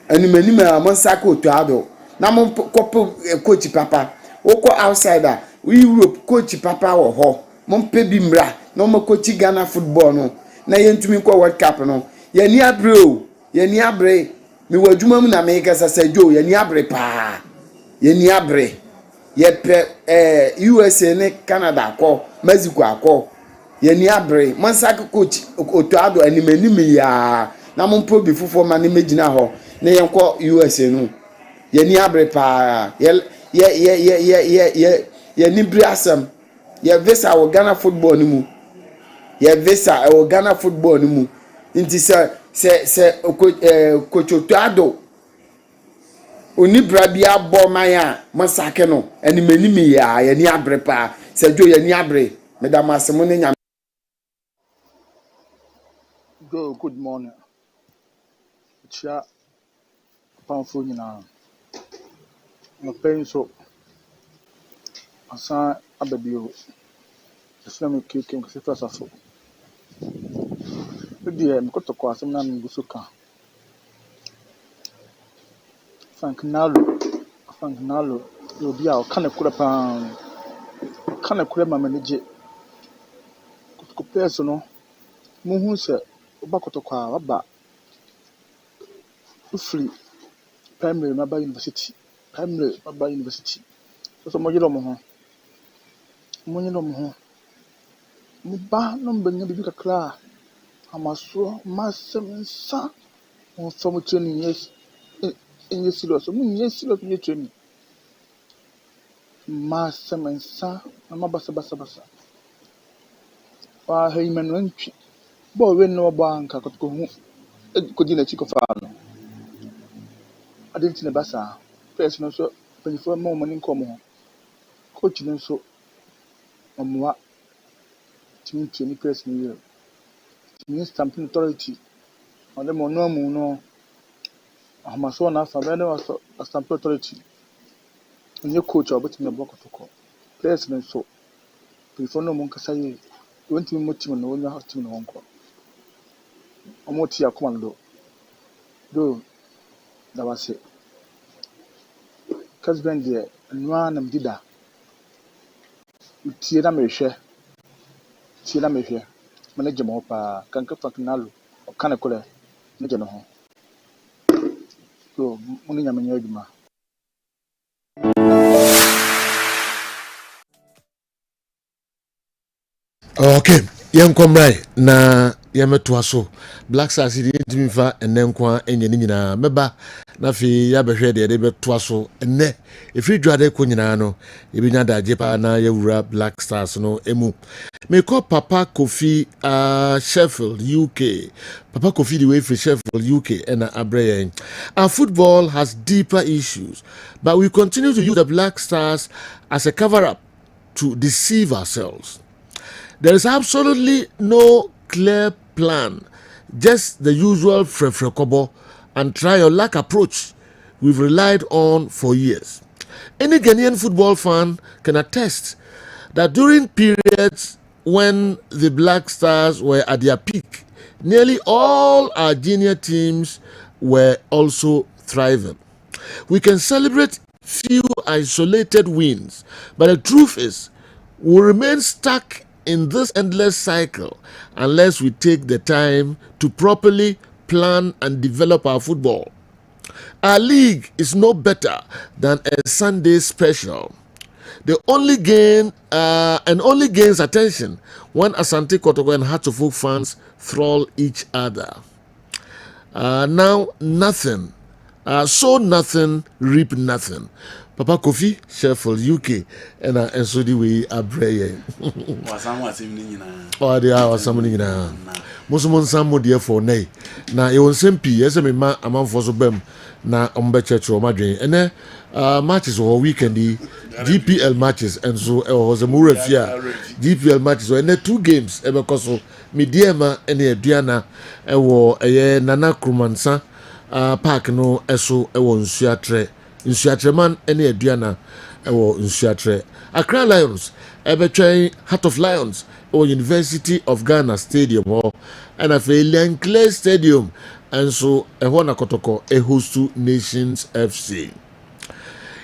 [SPEAKER 15] animanime ya mon sake Otuado na mon kopo coach papa woko outsider we Europe coach papa wo ho mon pe bi mra no mo coach Ghana football no na yentumi ko World Cup no yani abre o yani abre mi wadwuma mu na me kasa sajo yani abre pa yani abre ye pe USA ne Canada akọ Mexico akọ yani abre man sak coach Otuado animanimi ya na mon pro bi fufo ma ne megina ho na yenko USA no yani abre pa ye nibri asem ye visa wo Ghana football ni mu ye visa wo Ghana football ni mu nti se coach Otuado onibra bia bo maya masake no animanimi ya ye ni abre pa se jo ye ni abre medam asem ne nya
[SPEAKER 5] Go, good morning. Chia Panfo nyina. No pain so. Asa ababio. Esa me keke ko se fasa so. Edi e ko to ko asem na me gusuka. Frank Nalo yo bia o kana kura pa. Kana kura ma manage. Ko peso no. Muhu se obakotokwa waba free primary maba university so mo yiro mo ho mo ba no mbanya bibi kakra amaso masemsa on from training yes in yes serious mo yes serious ni training masemsa ama basa wa heimanu ntwi bo we no ba anka kotoko hu ko di na chiko fa no adenti na basa press no so penifo ma mo ni nkomo coach no so omwa team training press ni year team stamping authority on the no mu no ahmaso na fa be no stamping authority onye coach obetime block to press no so penifo no mo nkasa ye wonti mo team no wonya team no wonko omoti akoma no do da wase Kessben de nwa na mdida tie na mehwe manage mo pa kanka faknalo kana kole ne je no ho so mo ni nyamanya adwuma.
[SPEAKER 7] Okay, yenkomrai na yemeto so Black Stars di ntimi fa enenkwa enye ni nyina meba na fi ya behwe de beto so enne efiri dwade ko nyina no ebinya daje pa na yewura Black Stars no emu me call Papa Kofi Sheffield UK. Papa Kofi the way for Sheffield UK and Abrayan. Our football has deeper issues, but we continue to use the Black Stars as a cover up to deceive ourselves. There is absolutely no clear plan, just the usual frefrekobo and try your luck approach we've relied on for years. Any Ghanaian football fan can attest that during periods when the Black Stars were at their peak, nearly all our junior teams were also thriving. We can celebrate few isolated wins, but the truth is, we'll remain stuck in this endless cycle unless we take the time to properly plan and develop our football. Our league is no better than a Sunday special. The only gains attention when Asante Kotoko and Hatofuk fans thrall each other. Now nothing. Sow nothing, reap nothing. Papa Kofi, Sheffield, UK, and so the way I pray. Oh, they are something now. Muslim some dear for nay. Now, you won't send P. Yes, I'm a for so bem. Na church or madrid and then matches or weekend GPL matches and so was a Murafia GPL matches and then 2 games ever koso Midiama and Diana ewo Nana Krumansa park no eso ewo Nsuatre man and Diana ewo Nsuatre. Accra Lions ebetwɛn Heart of Lions or University of Ghana Stadium or and a Clay Stadium. And so, Ehona Kotoko, a host to Nations FC.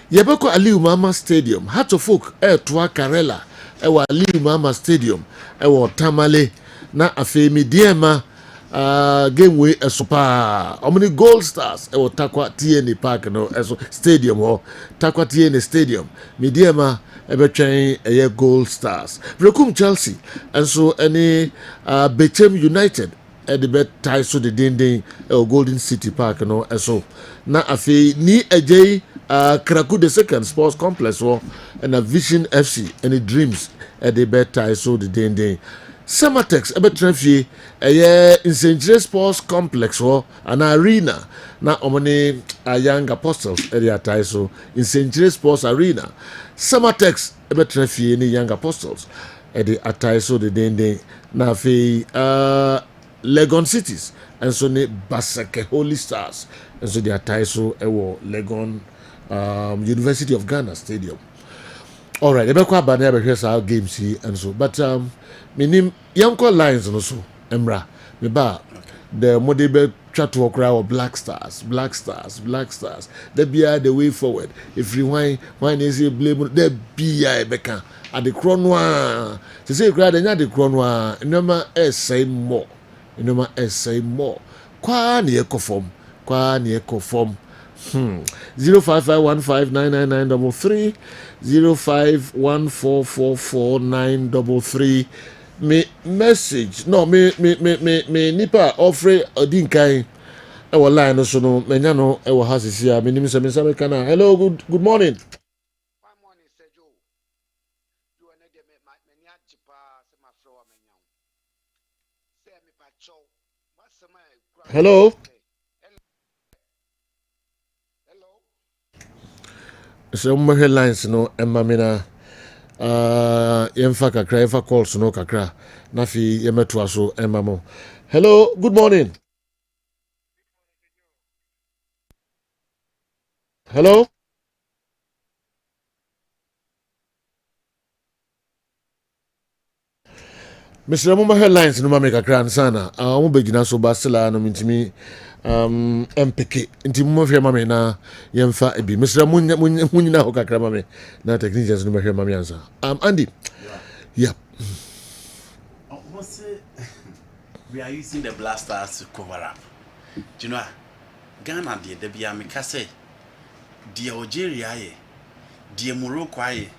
[SPEAKER 7] Yebeko Aliu Mama Stadium, Hatofuk, Twa Karela, Ewa Aliu Mama Stadium, Ewa Tamale, na Afemi Diema, Gameway, a super, how many Gold Stars, Ewa Takwa TN Park, no, Stadium, or Takwa TN Stadium, Midiema, Ebechain, a Gold Stars. Rekum Chelsea, and so any Bechem United. At the bed Tyson the Dinding Golden City Park, no, and so na afi ni AJ Kraku the second sports complex or and a Vision FC and the Dreams at the bed Tyson the Dinding. Sematex ebe trafie in Century Sports Complex or an arena na omone Young Apostles area Tyson in Century Sports Arena. Sematex ebe trafie ni Young Apostles at the Tyson the Dinding na afi Legon Cities and so ne Basake Holy Stars and so they are Tyson ewo Legon University of Ghana Stadium. All right, ebe kwa bana ebe hwesa our games here and so but minim yanko lines no so emra me ba the modebe twa to okra or Black Stars they be the way forward if you why is you blame they be ebeka at the kronwa say kra the nya the kronwa enema say more Inoma say more. Kwa ni eko form. 0551599933 0514444933. Me message. No, me nipa offer odinkai. Ewa line so no menyano ewa hasisi ya me nimisa me kana. Hello, good morning. Hello. So my headlines no emamina yemfa kakra yemfa calls no kakra na fi yemeto aso emamo. Hello, good morning. Hello. Mr. Mumba headlines no make a grand sana. Mo begina so basila no mintimi MPK. Inti mo hwe mame na yemfa ebi. Mr. Munyina ho kakra mame na technicians no hwe mame ansa. Andy. Yeah.
[SPEAKER 9] We are using the blasters to cover up. Do you know Ghana de bia me ka say de Algeria ye, de Morocco ye.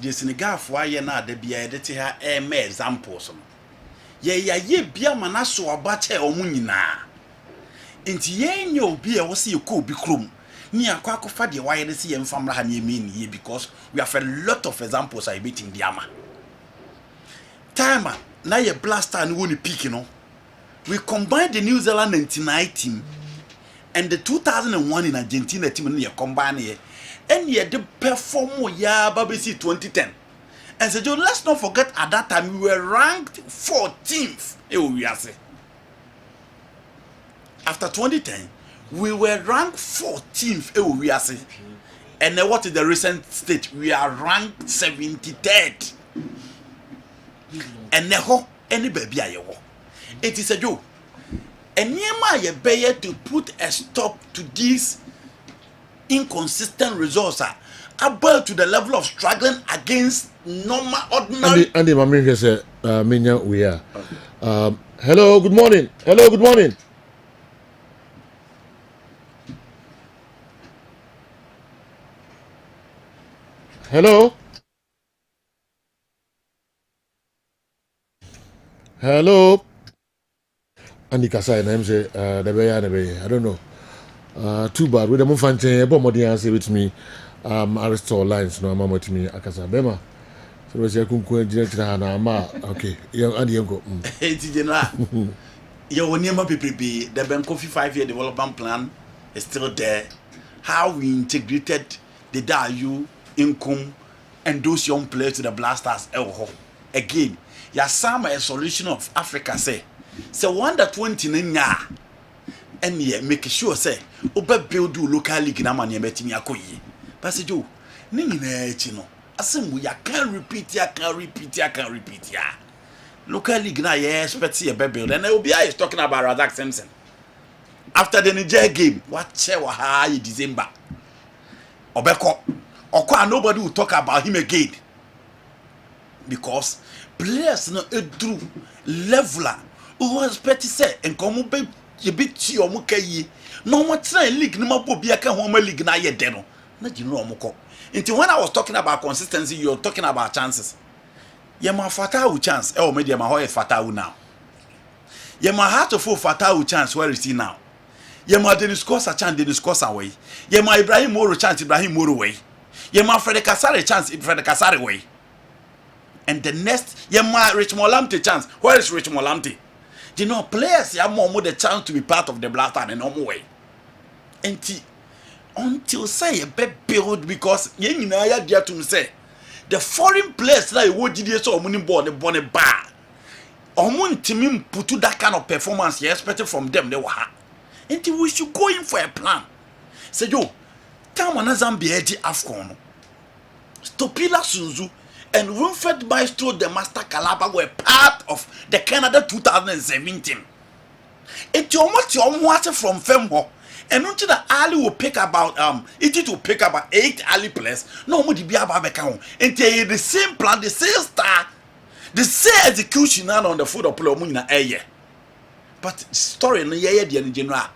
[SPEAKER 9] The Senegal for ye na de bia de te ha me examples no ye bia manaso abache omu nyina enti ye nya obi e wo se ko obi krom ni akwa akofa de waye de se ye mfamra ha na emi ni because we have a lot of examples I beating the ama time na ye blaster ni woni peak no we combined the New Zealand 99 team and the 2001 in Argentina team no ye combine ye and yet the perform ya babesi 2010 and so let's not forget at that time we were ranked 14th after 2010 we were ranked 14th And then what is the recent state? We are ranked 73rd. And now any baby I wo. It is a joke. And near bear to put a stop to these inconsistent results about to the level of struggling against normal ordinary.
[SPEAKER 7] And the Mami here say, Minya, we are. Hello, good morning. Hello, good morning. Hello. Hello. Andy Kasai, and I'm say, I don't know. Too bad. With the Mufante, but more than say with me, Aristotle lines, no, I'm with me, Akasa Bema. So, was your kunku, okay, young Andy Uncle.
[SPEAKER 9] Hey, General. Your name of PPP, the Benkofi 5-year development plan is still there. How we integrated the value, income, and those young players to the Blasters. Again, ya some a solution of Africa say. So one that 20 nya and ye make sure say obe build local league na man ye betimi akoyi. But say Joe, ningi na chino. Asem we ya can repeat ya. Local league na ye expect ye be build. And Obi is talking about Razak Simpson. After the Niger game, what che wa ha ye December. Obeko. Okwa nobody will talk about him again. Because players no edru leveler who expect say enkomo be ye biti omo kayi no mo try league no mabo bia ka ho ma league na ye de no na ginu omo ko. Until when I was talking about consistency, you're talking about chances. Yema fatal chance e o media ma ho e fatal now. Yema heart of fatal chance where is he now? Yema Dennis Kosa chance Dennis Kosa way. Yema Ibrahim Moro chance Ibrahim Moro way. Yema Frederick Kasare chance Frederick Kasare way. And the next Yema Richmond Lamptey chance. Where is Richmond Lamptey? You know, players have more the chance to be part of the Blaster in a normal way. Until say a bit build because Yenina ya to say the foreign players like what did you so money born a bar. Omun team put to that kind of performance you expected from them they were. Until we should go in for a plan. Say yo, time on Zambia Afcon. Stopila Sunzu and Winfred Maestro, the Master Calaba, were part of the Canada 2017. It's almost your water from Femho. And until the Ali will pick about it will pick about 8 Ali players. No more to be about account. Until the same plan, the same star, the same execution on the foot of Plomuna air. But story no yeah the general.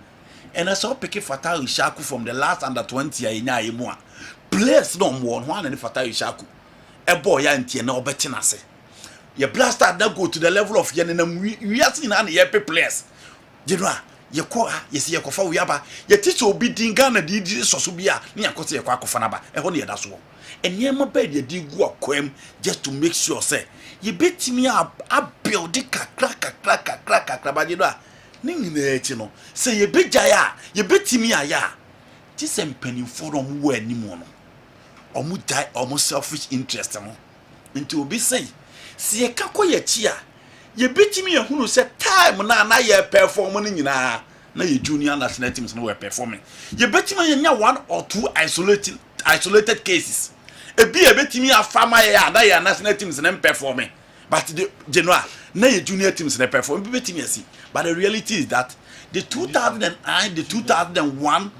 [SPEAKER 9] And I saw picking Fatal Ishaku from the last under 20 year in Aimua. Players no more one and Fatal Ishaku. A boy anti and no betting say. Your Blaster now go to the level of Yanam. We are seeing an happy players. General, you call you see a cofa we aba. Your teacher will be Dingana did Sosubia, near Cosia Quacofanaba, and only that's all. And near my bed, you did go a just to make sure, say, you beat me up, I build it crack, Ning, say you beat Jaya, you beat me a ya. This and penny for them where any more. Almost die almost selfish interest into be say see a kako ye chia ye beat me who said time na ye performing na ye junior national teams no were performing ye beat me one or two isolated cases e be a beat me a farmer ya na ye national teams na performing but the general na ye junior teams na perform be beat me see but the reality is that the 2009 the 2001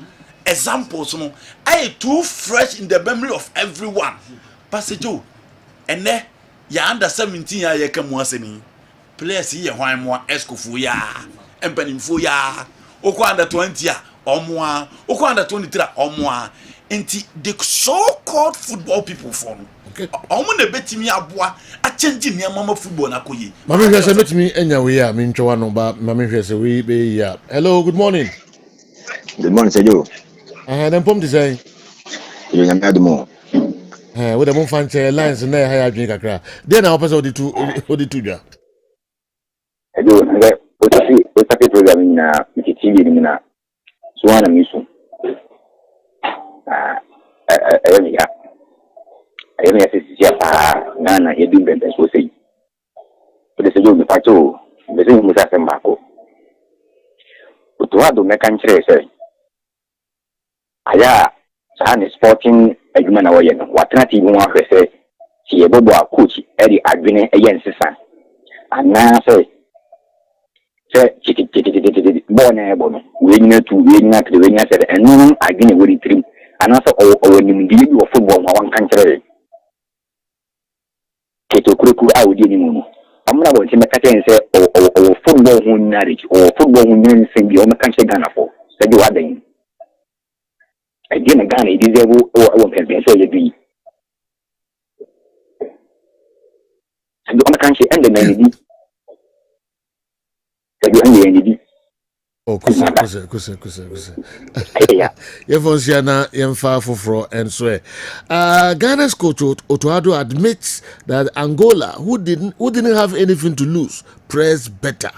[SPEAKER 9] examples no are too fresh in the memory of everyone. Pastor Joe, and there ya under 17 ya ye come once me. Players here why more escofu ya, empenimfo ya, oko under 20 ya, or more, oko under 23 or more. Enti the so-called football people from. Okay. Omo bet me aboa a changing near mama football na koyi.
[SPEAKER 7] Mami hwese bet me enya we ya, me ntwa no ba, mami hwese we be ya. Hello, good morning.
[SPEAKER 16] Good morning, Sir Joe.
[SPEAKER 7] Then pom to say
[SPEAKER 16] you am had more.
[SPEAKER 7] With the mon fan lines na high drink akra. Then na opese odi two ja.
[SPEAKER 16] Joe, we take program na TV ni na. So ana miso. Ayemi asisi apa na yedu bembe so sei. But Sir Joe me pato, me se mu sa semba ko. Oto ado me kan kire say aya San sporting adwuma na wɔyɛ no watena TV ho ahwɛ sɛ si yɛbɛbɔ a coach ɛde adwene ɛyɛ nsesa anaasɛ sɛ bɔɔl na ɛbɔ no wɔnyina tu wɔnyina tiri wɔnyina sɛ ɛno adwene wɔde tirim anaasɛ ɔwɔ nimdeɛ bi wɔ football ma wɔnka nkyerɛ ketokuro a wɔdi anim no amuna wɔn ti mɛka kyɛn sɛ ɔwɔ football ho knowledge ɔwɔ football ho nsɛm bi ɔmɛka kyerɛ Ghanafoɔ sɛ de wadan again Ghana it is able to so you be and on the country and the man
[SPEAKER 7] oh kusa Yevonsiana Yemfa Fofro and so Ghana's coach Otoado admits that Angola who didn't have anything to lose pressed better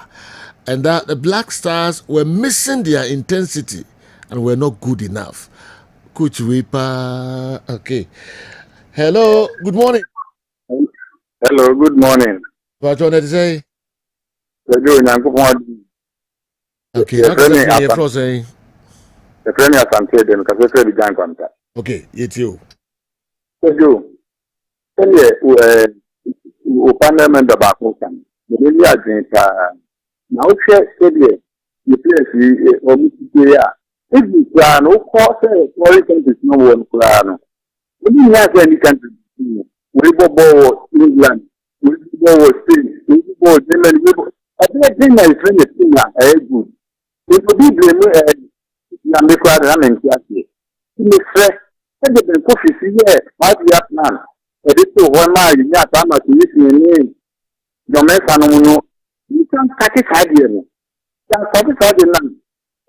[SPEAKER 7] and that the Black Stars were missing their intensity and were not good enough. Coach Wipa. Okay. Hello. Good morning.
[SPEAKER 17] Hello. Good morning.
[SPEAKER 7] What you want to say?
[SPEAKER 17] Okay.
[SPEAKER 7] Okay. It's you.
[SPEAKER 17] Parliament about now if you plan, of course, foreign countries no one plan. We didn't have any country. We go England, we go Spain, we go Germany. I think my friend is good. It would be blame America and Turkey. In the fresh, and the coffee here, what we have now. A little 1 mile, you have time to listen. Your man, you can't satisfy them. You can't satisfy them.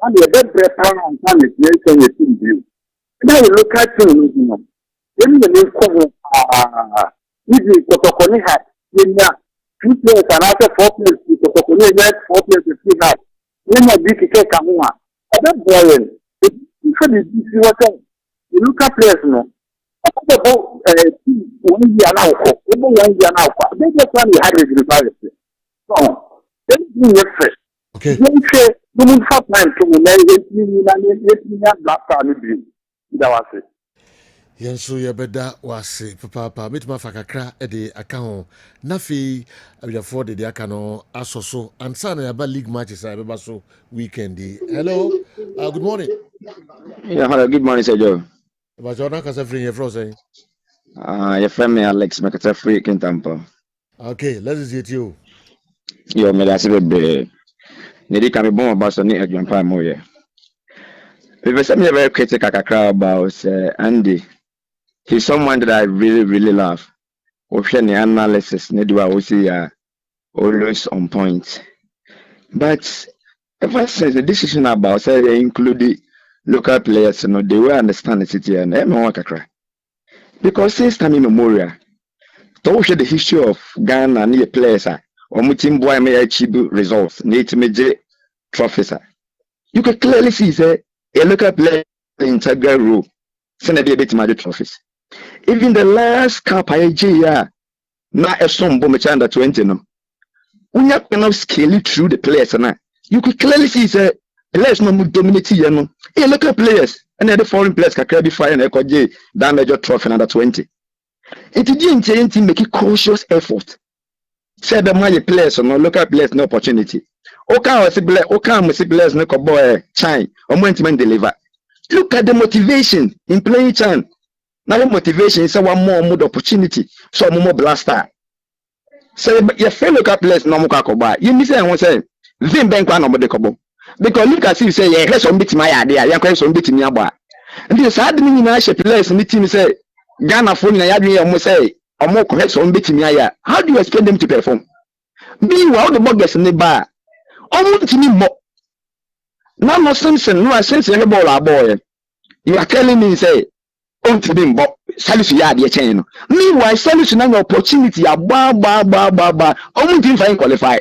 [SPEAKER 17] And the dead breath and time is making a team view. Now you look at him, then the name cover, easy Kotokoni hat, 2 players and after 4 players, Kotokoni had 4 players to see that. Then my big Kamua. I don't boil. You should what you look at players, no. About 1 year now, over 1 year now, they just want to have a revival. So, then you get fresh.
[SPEAKER 7] Okay. Yenso yebeda wase papa mituma fakakra ede aka ho nafi abiafo de aka no asoso ansa na yaba league matches a beba so weekend. Hello. Good morning.
[SPEAKER 18] Yeah, hello. Good morning, Sir Joe.
[SPEAKER 7] About your kasa free your frozen.
[SPEAKER 18] Your friend me Alex Makata free Kintampo.
[SPEAKER 7] Okay, let's see you.
[SPEAKER 18] Yo, me that's be Nedi can be born about Sonny at Jampa Moye. We were something very critical about Andy. He's someone that I really, really love. Option analysis, Nedua Osi always on point. But ever since the decision about say include local players, they will understand the city and everyone cry. Because since time immemorial, to show the history of Ghana and the players team boy may achieve results, need to make trophies. You can clearly see say a local player integral role, send a bit major trophies. Even the last cup I now a some bomb under 20 no. When you cannot scale it through the players now, you could clearly see say players no dominate no. A local players and the foreign players can be fire and echo that major trophy under 20. It didn't make a cautious effort. Say the my players or no local players no opportunity. Oka players no boy Chine or when deliver. Look at the motivation in playing Chan. Now the motivation is one more opportunity, so more blaster. Say your fellow local players no more koba. You miss I want say Vim bank one no kobo. Because look at you say yeah, let's beat my idea. You can so beat me aba. And this hard meaning na players in the team say Ghana phone na yadwe almost say more correct so beat me aya. How do you expect them to perform? Meanwhile, the buggers in the bar. Almost me more. Now, no Simpson, no, since you have a boy. You are telling me, say, oh, to be Salisu Yard, your chain. Meanwhile, Salisu no opportunity, a ba. Only team find qualify.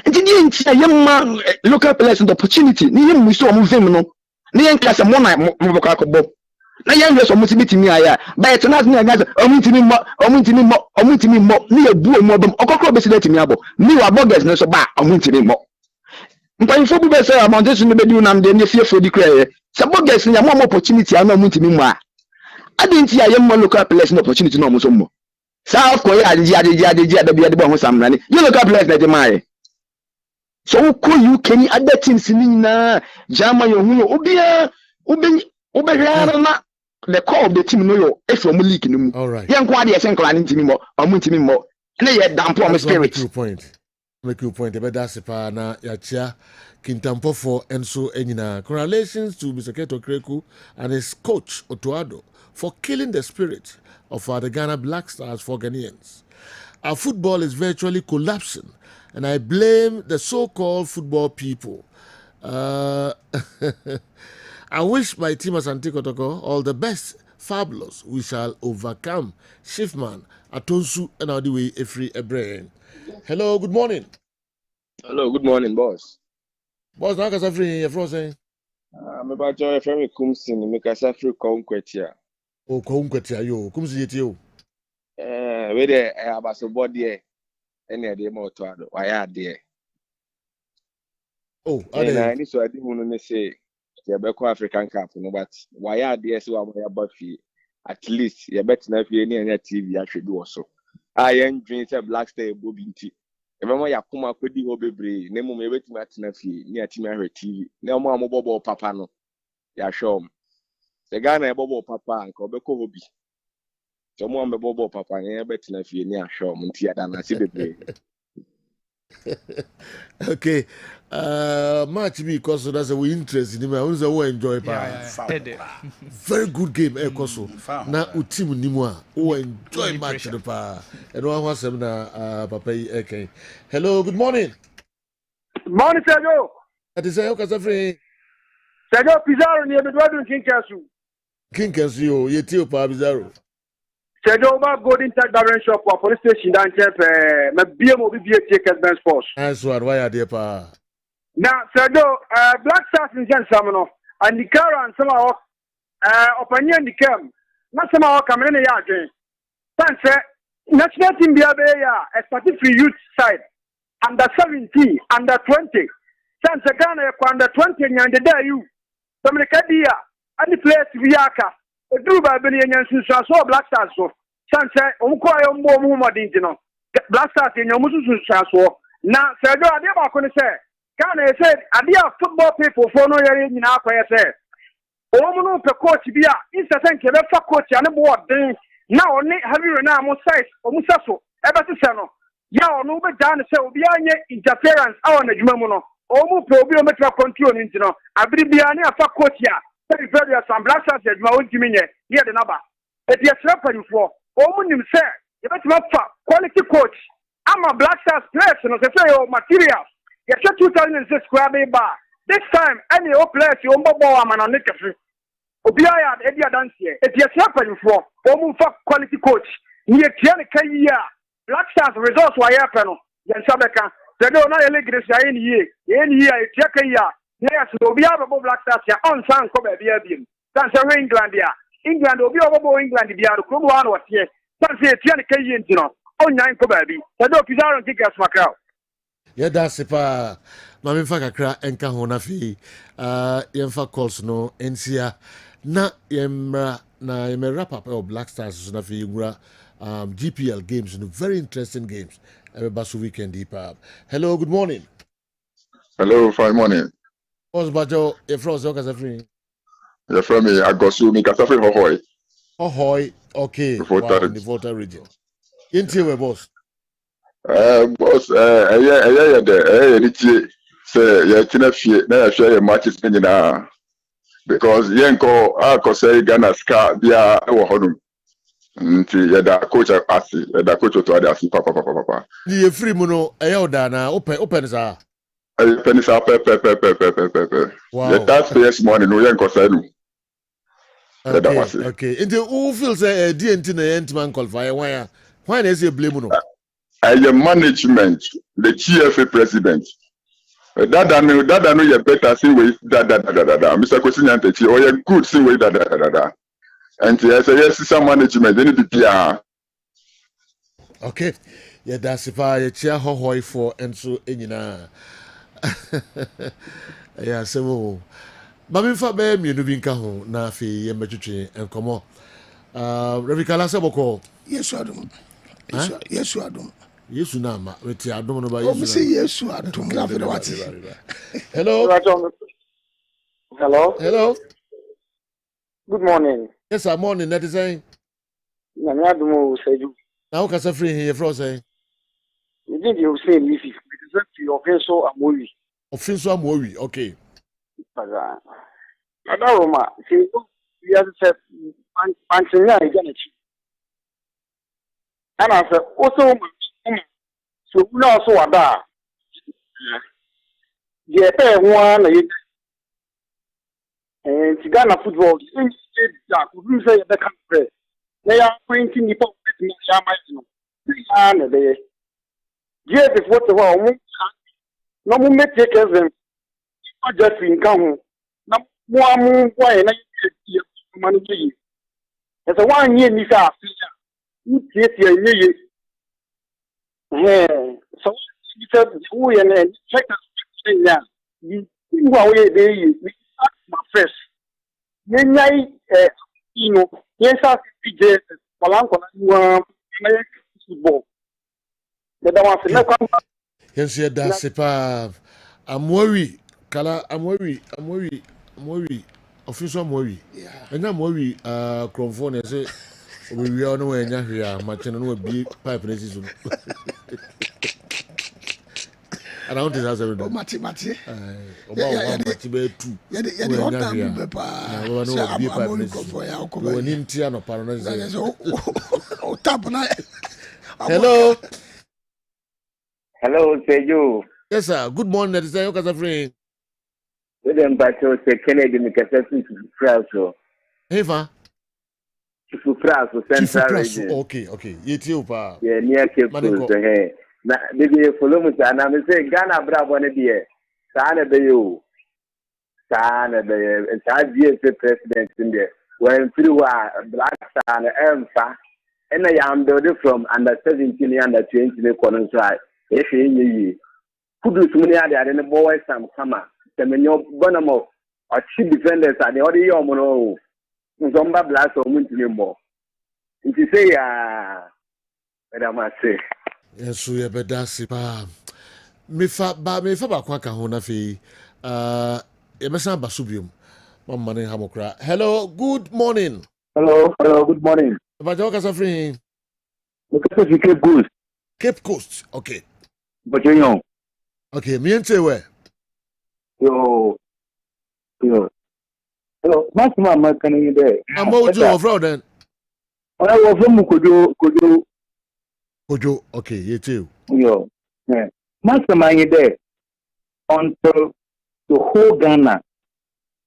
[SPEAKER 18] And didn't see a young man local place and opportunity. Near we saw moving, no. Near class and one night, Mobocabo. Now, young girls are motivating me, but it's not me, I got omuntimi mo near boo modem or cockroach to me abo. Me are buggers no so bad, omuntimi mo. But if you say about this, maybe you nam the fear for the cray. Some buggers in your more opportunity, I know muntimi ma. I didn't see a young local players no opportunity no more. South Korea, the one who's some money. You local players that my. So could you can you add that in na Jama Yomu Ubia Ubia the call of the team no if from league no.
[SPEAKER 7] All right.
[SPEAKER 18] Young Quadi and Clan Timimo or Muntimimo. And they had damn promise spirit.
[SPEAKER 7] Make you point about that's pa na yachia Kintampo for Enso Enina. Congratulations to Mr. Keto Kreku and his coach Otuado for killing the spirit of the Ghana Black Stars for Ghanaians. Our football is virtually collapsing, and I blame the so-called football people. I wish my team Asante Kotoko all the best. Fabulous. We shall overcome. Shiftman, Atonsu, and all the way Efri Ebrahim. Hello, good morning.
[SPEAKER 19] Hello, good morning, boss.
[SPEAKER 7] Boss, now can Safri you're saying?
[SPEAKER 19] I'm about to refer me Kumsin, make a Safri Conquetia.
[SPEAKER 7] Oh, Conquetia, yo, Kumsi you.
[SPEAKER 19] Where there about so body any idea more to add. Why are there?
[SPEAKER 7] Oh,
[SPEAKER 19] and I need to I didn't want to say the Beko African Cup, no, but why are there so I'm about fee? At least you better not be any TV I should do also. I am drinking a black star bobinti. Remember ya kuma kwedi obebre na mu me wetima tena fie ni atima hwe TV na mo amobobo papa no ya show the Ghana ebobo papa anka obeko hobi so mo ambobo papa na betina fie ni show nti ya dana si bebre.
[SPEAKER 7] Okay, match because so that's we interest in him. I want to enjoy. Very good game, Koso. Na utim nimwa, who enjoy match the pa. And one was na Papa Eke. Hello, good morning.
[SPEAKER 20] Morning, Sergio.
[SPEAKER 7] That is how Casafre.
[SPEAKER 20] Sergio Pizarro near the Dwadun King Castle.
[SPEAKER 7] King Castle, you too, Pa Pizarro.
[SPEAKER 20] Sergio about Golden Tag Barren Shop or police station down here. My BMO BBA Kessben Sports.
[SPEAKER 7] That's what, why are they, Pa?
[SPEAKER 20] Now, Sergio, Black Stars in Jan Samano, and the car and some of opinion the cam. Not some of coming in the yard. Thanks, national team Biabea, a specific youth side, under 17, under 20. Thanks, Ghana, under 20, and the day you. Dominica Dia, and the place Viaka. Do by Billion so Black Stars so. Sanse, Umkoya Mumma Dintino. Black Stars in your Musu Transfer. Now, Sergio, I never say. Ghana said, I dear football people for no year in our player said. Omono per coach be a instant for coach and a board then. Now only have you now more size or Musaso, ever to Sano. Ya no be down so be interference on the Jumamono. Omo probio metro control intino. Abribiani a for coach ya. Very some Black Stars at my own Jimmy near the number. If you're trapping for Omonim say, you better for quality coach. I'm a Black Stars player, and I say materials. Yes, 2006 square bar. This time, any old place you want to man on the cafe. Obiaya, Eddie dance here. If you're happening for quality coach, near Tiana Kaya, Black Stars results were happening. Yan Sabeka, they don't know a legacy any year, Tiakaya. Yes, Obia Black Stars on San Kobe Biabin. That's a England, England, Obia England, the other Kuban was here. That's a Tiana Kaya, you know, on 9 Kobe. I don't Pizarro kick us, Macau.
[SPEAKER 7] Yeah, that's it. Mami Fakakra enka hona fi. Yemfa calls no NCA na yemra na yeme wrap up of Black Stars na fi GPL games, very interesting games. Basu weekend deep up. Hello, good morning.
[SPEAKER 21] Hello, fine morning.
[SPEAKER 7] What's Bajo? You're from Zokasafri.
[SPEAKER 21] You're from me. I got you. Me Kasafri Hohoi.
[SPEAKER 7] Hohoi. Okay. Wow, in the Volta region. Inti boss.
[SPEAKER 21] Boss, say yeah, tina fie na share your matches nyina because yenko akose Ghana ska bia e wo hodum nti ya da coach asi ya da coach to ada asi papa
[SPEAKER 7] the free mu no e ya oda na open sa
[SPEAKER 21] penisa pe the taxpayers money no yenko say no
[SPEAKER 7] okay nti who feel say DNT na yentman qualify why na say blame no
[SPEAKER 21] the management, the GFA president. That I know you better see way that. Mr. Kosinyantechi, or you good see way that. And yes, some management, they need to be
[SPEAKER 7] okay. Yeah, that's if I chair hohoi for and so enina. Yeah, so Mami fa be mi no bi nka ho na afi ye metwetwe enkomo. Reverend Kala Seboko.
[SPEAKER 3] Yes, Adam. Yes, Adam.
[SPEAKER 7] Yes, Nama. Wait, I don't know about
[SPEAKER 3] you. Say yes, Adam.
[SPEAKER 7] Hello.
[SPEAKER 22] Hello.
[SPEAKER 7] Hello.
[SPEAKER 22] Good morning.
[SPEAKER 7] Yes, I'm morning. That is saying.
[SPEAKER 22] Nanyadum Seju.
[SPEAKER 7] Now, can free here for saying.
[SPEAKER 22] You did you say me if you present to your offenso and movie.
[SPEAKER 7] Offenso and movie, okay.
[SPEAKER 22] Adaroma, see, we have said, Panchina is going to cheat. And I said, also, so we also are there. Yeah, pay one, and Ghana football, you couldn't say the country. They are printing the pop in the Yamazino. Yes, it's what the world no more make Kessben. Not just in come. No more why money. As a 1 year, Miss Africa. You take your year. So, you said, we and check us. You are we my first. You know, yes, I PJ, Palanco, football.
[SPEAKER 7] Yes, yeah, that's it. I'm worried. Kala, I'm worried. Official worried. And I'm worried. Cronphone, I say, we are nowhere near here. My channel will be pipe season. And I don't think that's everything.
[SPEAKER 3] Oh, Mati.
[SPEAKER 7] About Mati be two.
[SPEAKER 3] Yeah, the hot time be pa. I'm only go for ya.
[SPEAKER 7] We were in Tiano Paranese.
[SPEAKER 3] Oh, tap na.
[SPEAKER 7] Hello.
[SPEAKER 23] Hello, Seju.
[SPEAKER 7] Yes, sir. Good morning. That is your friend.
[SPEAKER 23] Good morning, Bacho. Kennedy, Kessben to France.
[SPEAKER 7] Hey, fa.
[SPEAKER 23] To France, Central Region.
[SPEAKER 7] Okay. You pa.
[SPEAKER 23] Yeah, near Cape Coast. Hey. Na bibi follow me na me say Ghana bravo ne de sana be yo sana be sa DSA president in there when through black star emfa and I am build from under 17 under 20 ne kono so e hwe yi kudu sumuni ade ade ne boy sam kama temenyo bonamo achi defenders ade ode yo mo no nzomba blast o muntini mo nti say ya madam say
[SPEAKER 7] yes, we have a dassy pa. Me fa ba kwaka ho na fe. Emerson Basubium. Mama money hamokra. Hello, good morning.
[SPEAKER 23] Hello, good morning.
[SPEAKER 7] But you are free.
[SPEAKER 23] Cape Coast.
[SPEAKER 7] Cape Coast, okay.
[SPEAKER 23] But you know.
[SPEAKER 7] Okay, me and say where?
[SPEAKER 23] Yo. Hello, Maxima, can you there?
[SPEAKER 7] I'm Mojo of Roden.
[SPEAKER 23] I was from
[SPEAKER 7] Kojo, okay, you too.
[SPEAKER 23] Yo, yeah. Mastermind there until the whole Ghana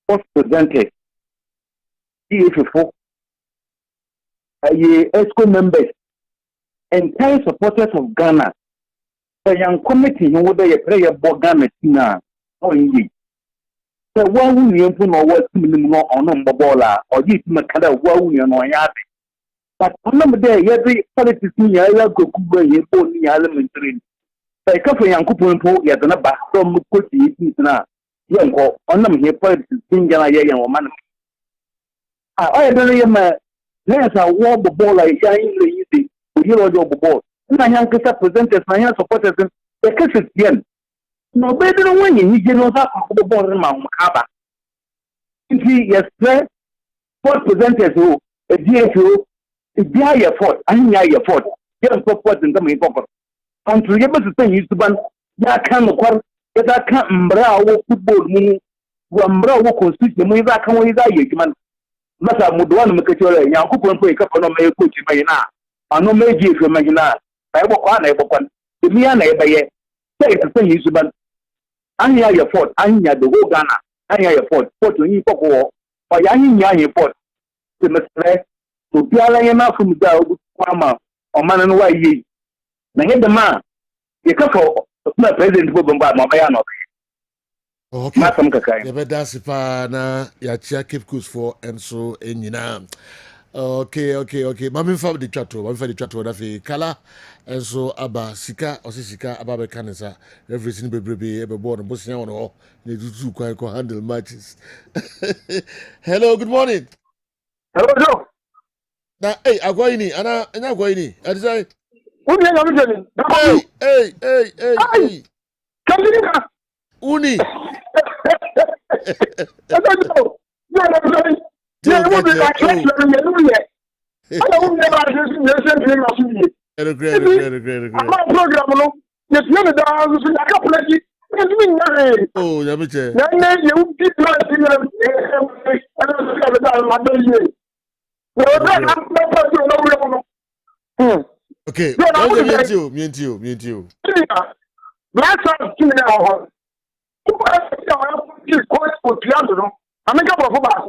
[SPEAKER 23] was presented. EFF, ESCO members, entire supporters of Ghana. The young committee who would they play a Ghana now. Oh, indeed. So, why would you put no work on Bobola or this Macada? Why would you know? But remember there, every politics in Yala go Kuba, you put in elementary. By Cafe and Kupon, you have a back from Kuti, now. Young or on them here, politics in Yala or man. I don't know, there's a war ball like easy, you know, your ball. And I have presenters, my supporters, the case is again. No better than when you get on top of the ball in Mount Haba. Yes, what presenters who, a DFO. It's your fault. I mean, your fault. You're supporting them in pocket. And to be able to say, you ban that kind of quarter, that can't umbrella football meaning, umbrella constitution, that can we die, man. Massa Muduan Makachola, Yakup and Pay Couple of May Coach Mayana. I know Major if you imagine that. I walk on a book. The Miana by say to say, you ban. I hear your fault. I hear the whole Ghana. I hear your fault. What to eat for war. Or I hear your fault. The must to be a from the farmer or man and why ye. Now, get the man. You come for the president to go by my piano.
[SPEAKER 7] Okay. You better see na ya Cape Coast for and so in Yina. Okay. Mami fa the chato na fi kala and so aba sika osisika aba be kanisa everything bebrebe e be board no bosia won ho na tutu kwan ko handle matches. Hello, good morning.
[SPEAKER 23] Hello, Joe.
[SPEAKER 7] Na agwaini ana agwaini. Adisai.
[SPEAKER 22] Uni ya mjeni.
[SPEAKER 7] Hey.
[SPEAKER 22] Kamina.
[SPEAKER 7] Uni.
[SPEAKER 22] Ayo. Yo, wo be ba church na me nu ye. Ayo wo be ba Jesus ye se bi na su ye.
[SPEAKER 7] Great.
[SPEAKER 22] Ama program no. Yes, no da so ya ka plagi.
[SPEAKER 7] Oh, ya meche.
[SPEAKER 22] Na ye u bi plan ti na. Ano so ka da ma do ye. No da na pa so no.
[SPEAKER 7] Okay. Mientio.
[SPEAKER 22] Black Stars team na ho. Who is going to Piazza? I'm a couple of back.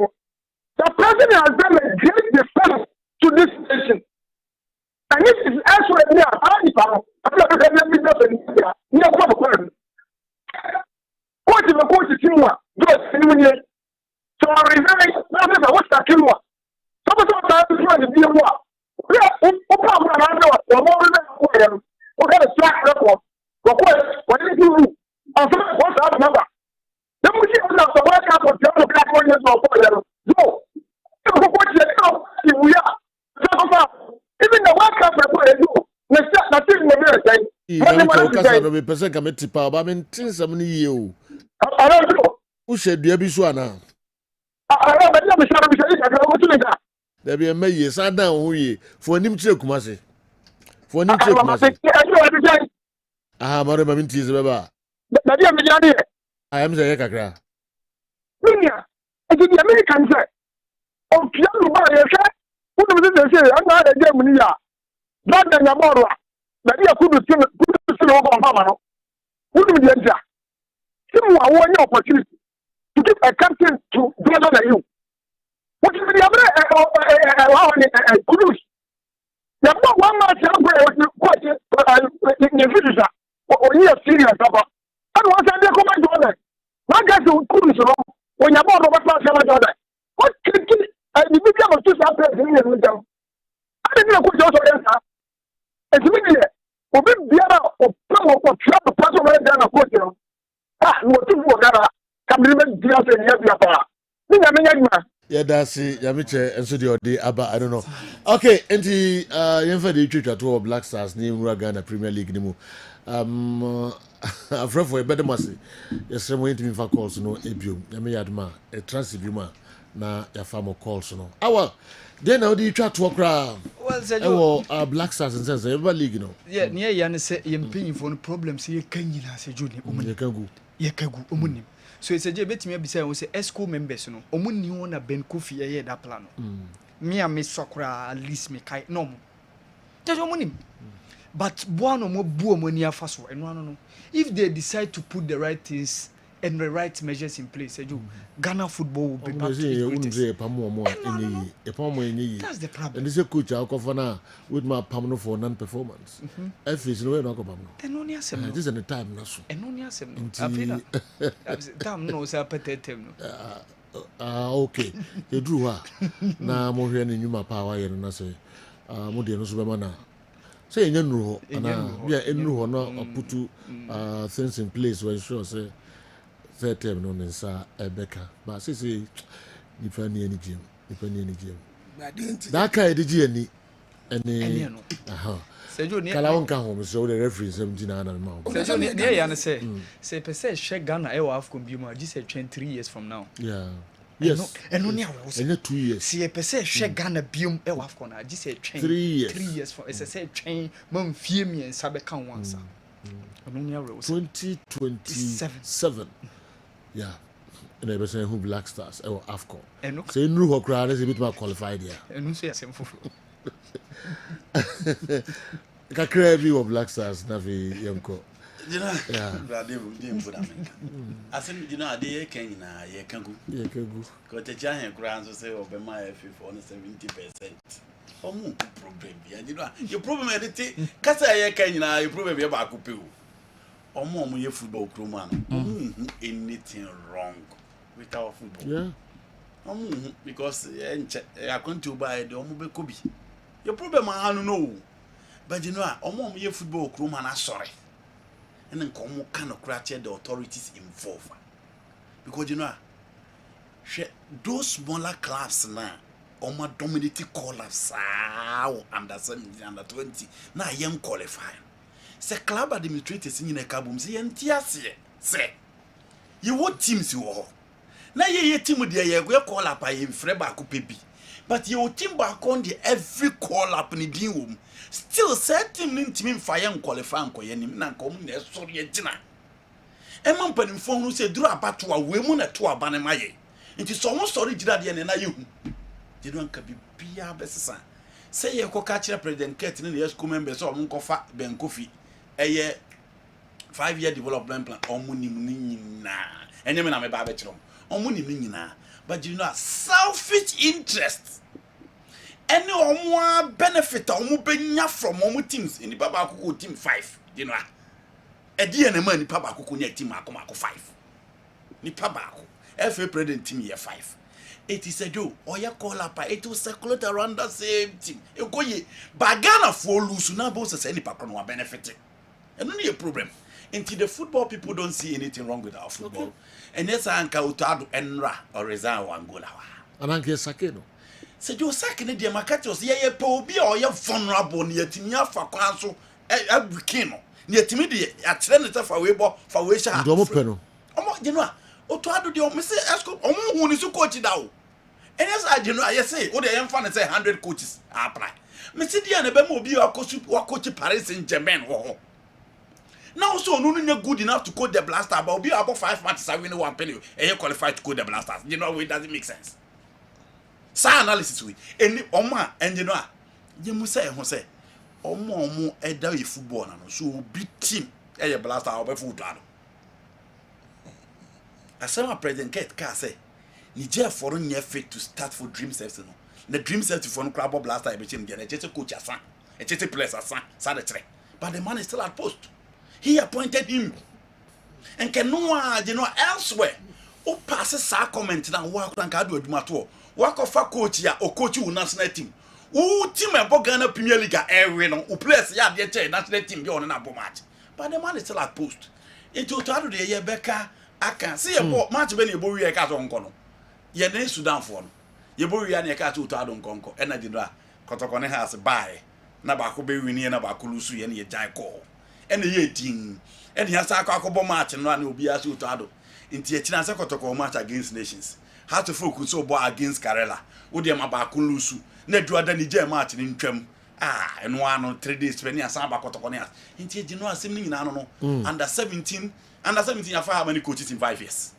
[SPEAKER 22] The president has done a great defense to this nation. And this is actually near Alibaba. I'm not going to be there. Near what question? Coach is a coach team. So I resign. What's that team? Some of the time is trying to be a war. What kind of slack record? What did you do? I'm sorry, what's that number? Then we see the World Cup of the Black Warriors of Football. No. We are. Even the World Cup of Football, nothing in the
[SPEAKER 7] America. Person come to power, but I mean, since so many years.
[SPEAKER 22] I don't know.
[SPEAKER 7] Who said the Abisuana?
[SPEAKER 22] I don't know.
[SPEAKER 7] There be a mayor, sat down who ye for an image Kumasi. For an image Kumasi. Ah, Madam Mintis, Baba. I am the Yakakra.
[SPEAKER 22] It's the American side. Oh, Piano Barrier, who does say, I'm not a Germany. Not than Yamora. But you could still over Mamma. Who do you enter? Some one opportunity to give a captain to brother than you. What is the other cruise? The one man celebrate in the visitor or near serious cover. I want to come on. My guys will cruise when you're more of a class. What can you become a two separate in them? I didn't know what you also it's really a bit better or travel person than a question. Ah, what you want to come even just in your power.
[SPEAKER 7] Yeah, that's it. Yamiche and so the Abba, I don't know. Okay, and the Yenfa the Church at Black Stars name Ghana Premier League Nimu. I'm afraid for a better mercy. Yes, I'm waiting for calls no ebium. Yami Adma, a transibuma, na ya farmer calls no. Our then how do you try to walk around?
[SPEAKER 10] Well, said
[SPEAKER 7] Black Stars and says every league, you know.
[SPEAKER 10] Yeah, near Yan say you're paying for problems here. Can you say, Judy? You can go. So it's a bit me be say we say ESCO members no omo ni wona Ben Kofi e that plan me and me sokra at least me kai no mo just omo nim but boano mo bu omo ni afa so eno no if they decide to put the right things and the right measures in place Ghana football will be back to its
[SPEAKER 7] that's the problem. And this is coach Alcofana with my permanent for non-performance. If it's no
[SPEAKER 10] this
[SPEAKER 7] is the time okay. You drew her. Now more here in Yuma power and I say Modiano Subamana. Say in Yenru and yeah, in Ruhona put things in place where sure say third term no nsa Ebeka but say depend any gym that kind of gym any kala wonka home so the referee 17 and mount
[SPEAKER 10] so near yan say per se share Ghana e wa Afcon bi ma just say 23 years from now
[SPEAKER 7] yes
[SPEAKER 10] and only
[SPEAKER 7] 2 years
[SPEAKER 10] see per se share Ghana biom e wa Afcon just say
[SPEAKER 7] 3
[SPEAKER 10] years for it's say train man fie mi ensa be kan once
[SPEAKER 7] 2027 yeah and I was saying who Black Stars or Afcon say no ho crowd is a bit more qualified here
[SPEAKER 10] and so yasem fufu
[SPEAKER 7] ka crave of Black Stars na fi yemko
[SPEAKER 9] brother dem put am asem ade kan na ye kangu ko te cha hen crowd so say obema fi for 70% omu problem ya your problem e dey kasa ye kan na your problem e ba akupe o omo ye football crew man anything wrong with our football because according to by the omo be kobi your problem I don't know but omo ye football crew man sorry and then come kind of crash the authorities involved because those smaller clubs now Oma dominating caller sao under 17 under 20 na young qualify. Se club administrators in a cabum say entiase say you what teams you are. Na ye team de ye go call up I free back pebi. But your team back on the every call up ni din wom. Still set team nin team fire qualify ko ye nim na ko mu na so ye gina. Emma mpanimfo hu se duru abato a we mu na to abane maye. Nti so mo sorry gina de na ye hu. They don't can be bia besesa. Say ye ko ka kire president Kate ni ye school members so mo kofa ben kofi. Eye 5-year development plan omunim ni nyina. Enye me na me ba be kire omunim ni nyina. But you know selfish interest. Any omo benefit omo benya from omo teams in the baba akoko team 5. You know. Edi ene man ni papa akoko nya team akoma 5. Ni papa akoko. FA president team year 5. It is a do or ya call up it will circulate around the same team. You go ye bagana for lose na boss say any pakron wa benefit. And only a problem. Until the football people don't see anything wrong with our football. Okay. And yes, Anka Utado Enra or Rezawa Angola.
[SPEAKER 7] And Anka Sakeno.
[SPEAKER 9] Said you second dear Macatos, ye po be or your vulnerable near Timia for council a Bukino. Near Timidi at Senator for Weibo for Wisha.
[SPEAKER 7] Domopeno.
[SPEAKER 9] Oh, you know. Otwado de Mr. Esco omo ni su coach dawo. And yes I you know I say o dey fan say 100 coaches apply. Me see dia na be mo bi wa coach Paris Saint-Germain wo. Now so no no good enough to coach the Blasters but be about 5 matches I win one penny and you qualified to coach the Blasters. You know it doesn't make sense. Sa analysis we any omo and you know you must say ho say omo e da football na no so big team e Blasters obe football. Asama president Kate ka say Nigeria for no fit to start for dream service no. The dream service for no club blaster e be chim get e coach asan. E players asan sa the three. But the man is still at post. He appointed him. And can no one you know elsewhere. O pass sa comment na wo akran ka do aduma to. Wo akofa coach ya o coach u national team. Who team e Ghana Premier League every no. O players ya de che national team be on na bo match. But the man is still at post. Into to do the year Becca I can see a match when you bury a cat on Cono. Ye ne Sudan for no. You bury a cat to Tadon Conco, and I did that. Cotocone has a buy. Nabaco be winning Nabaculusu and ye giant call. And the 18. And he has a cocobo match and one will be as you Tado. In Tiachina Cotoco match against nations. How to focus so boy against Carella. Would you Mabaculusu? Nedra than the J Martin in Trem. Ah, and 1 or 3 days when you are Samba Cotoconias. In Tiajino, seeming no under 17. Under 17, how many coaches in 5 years?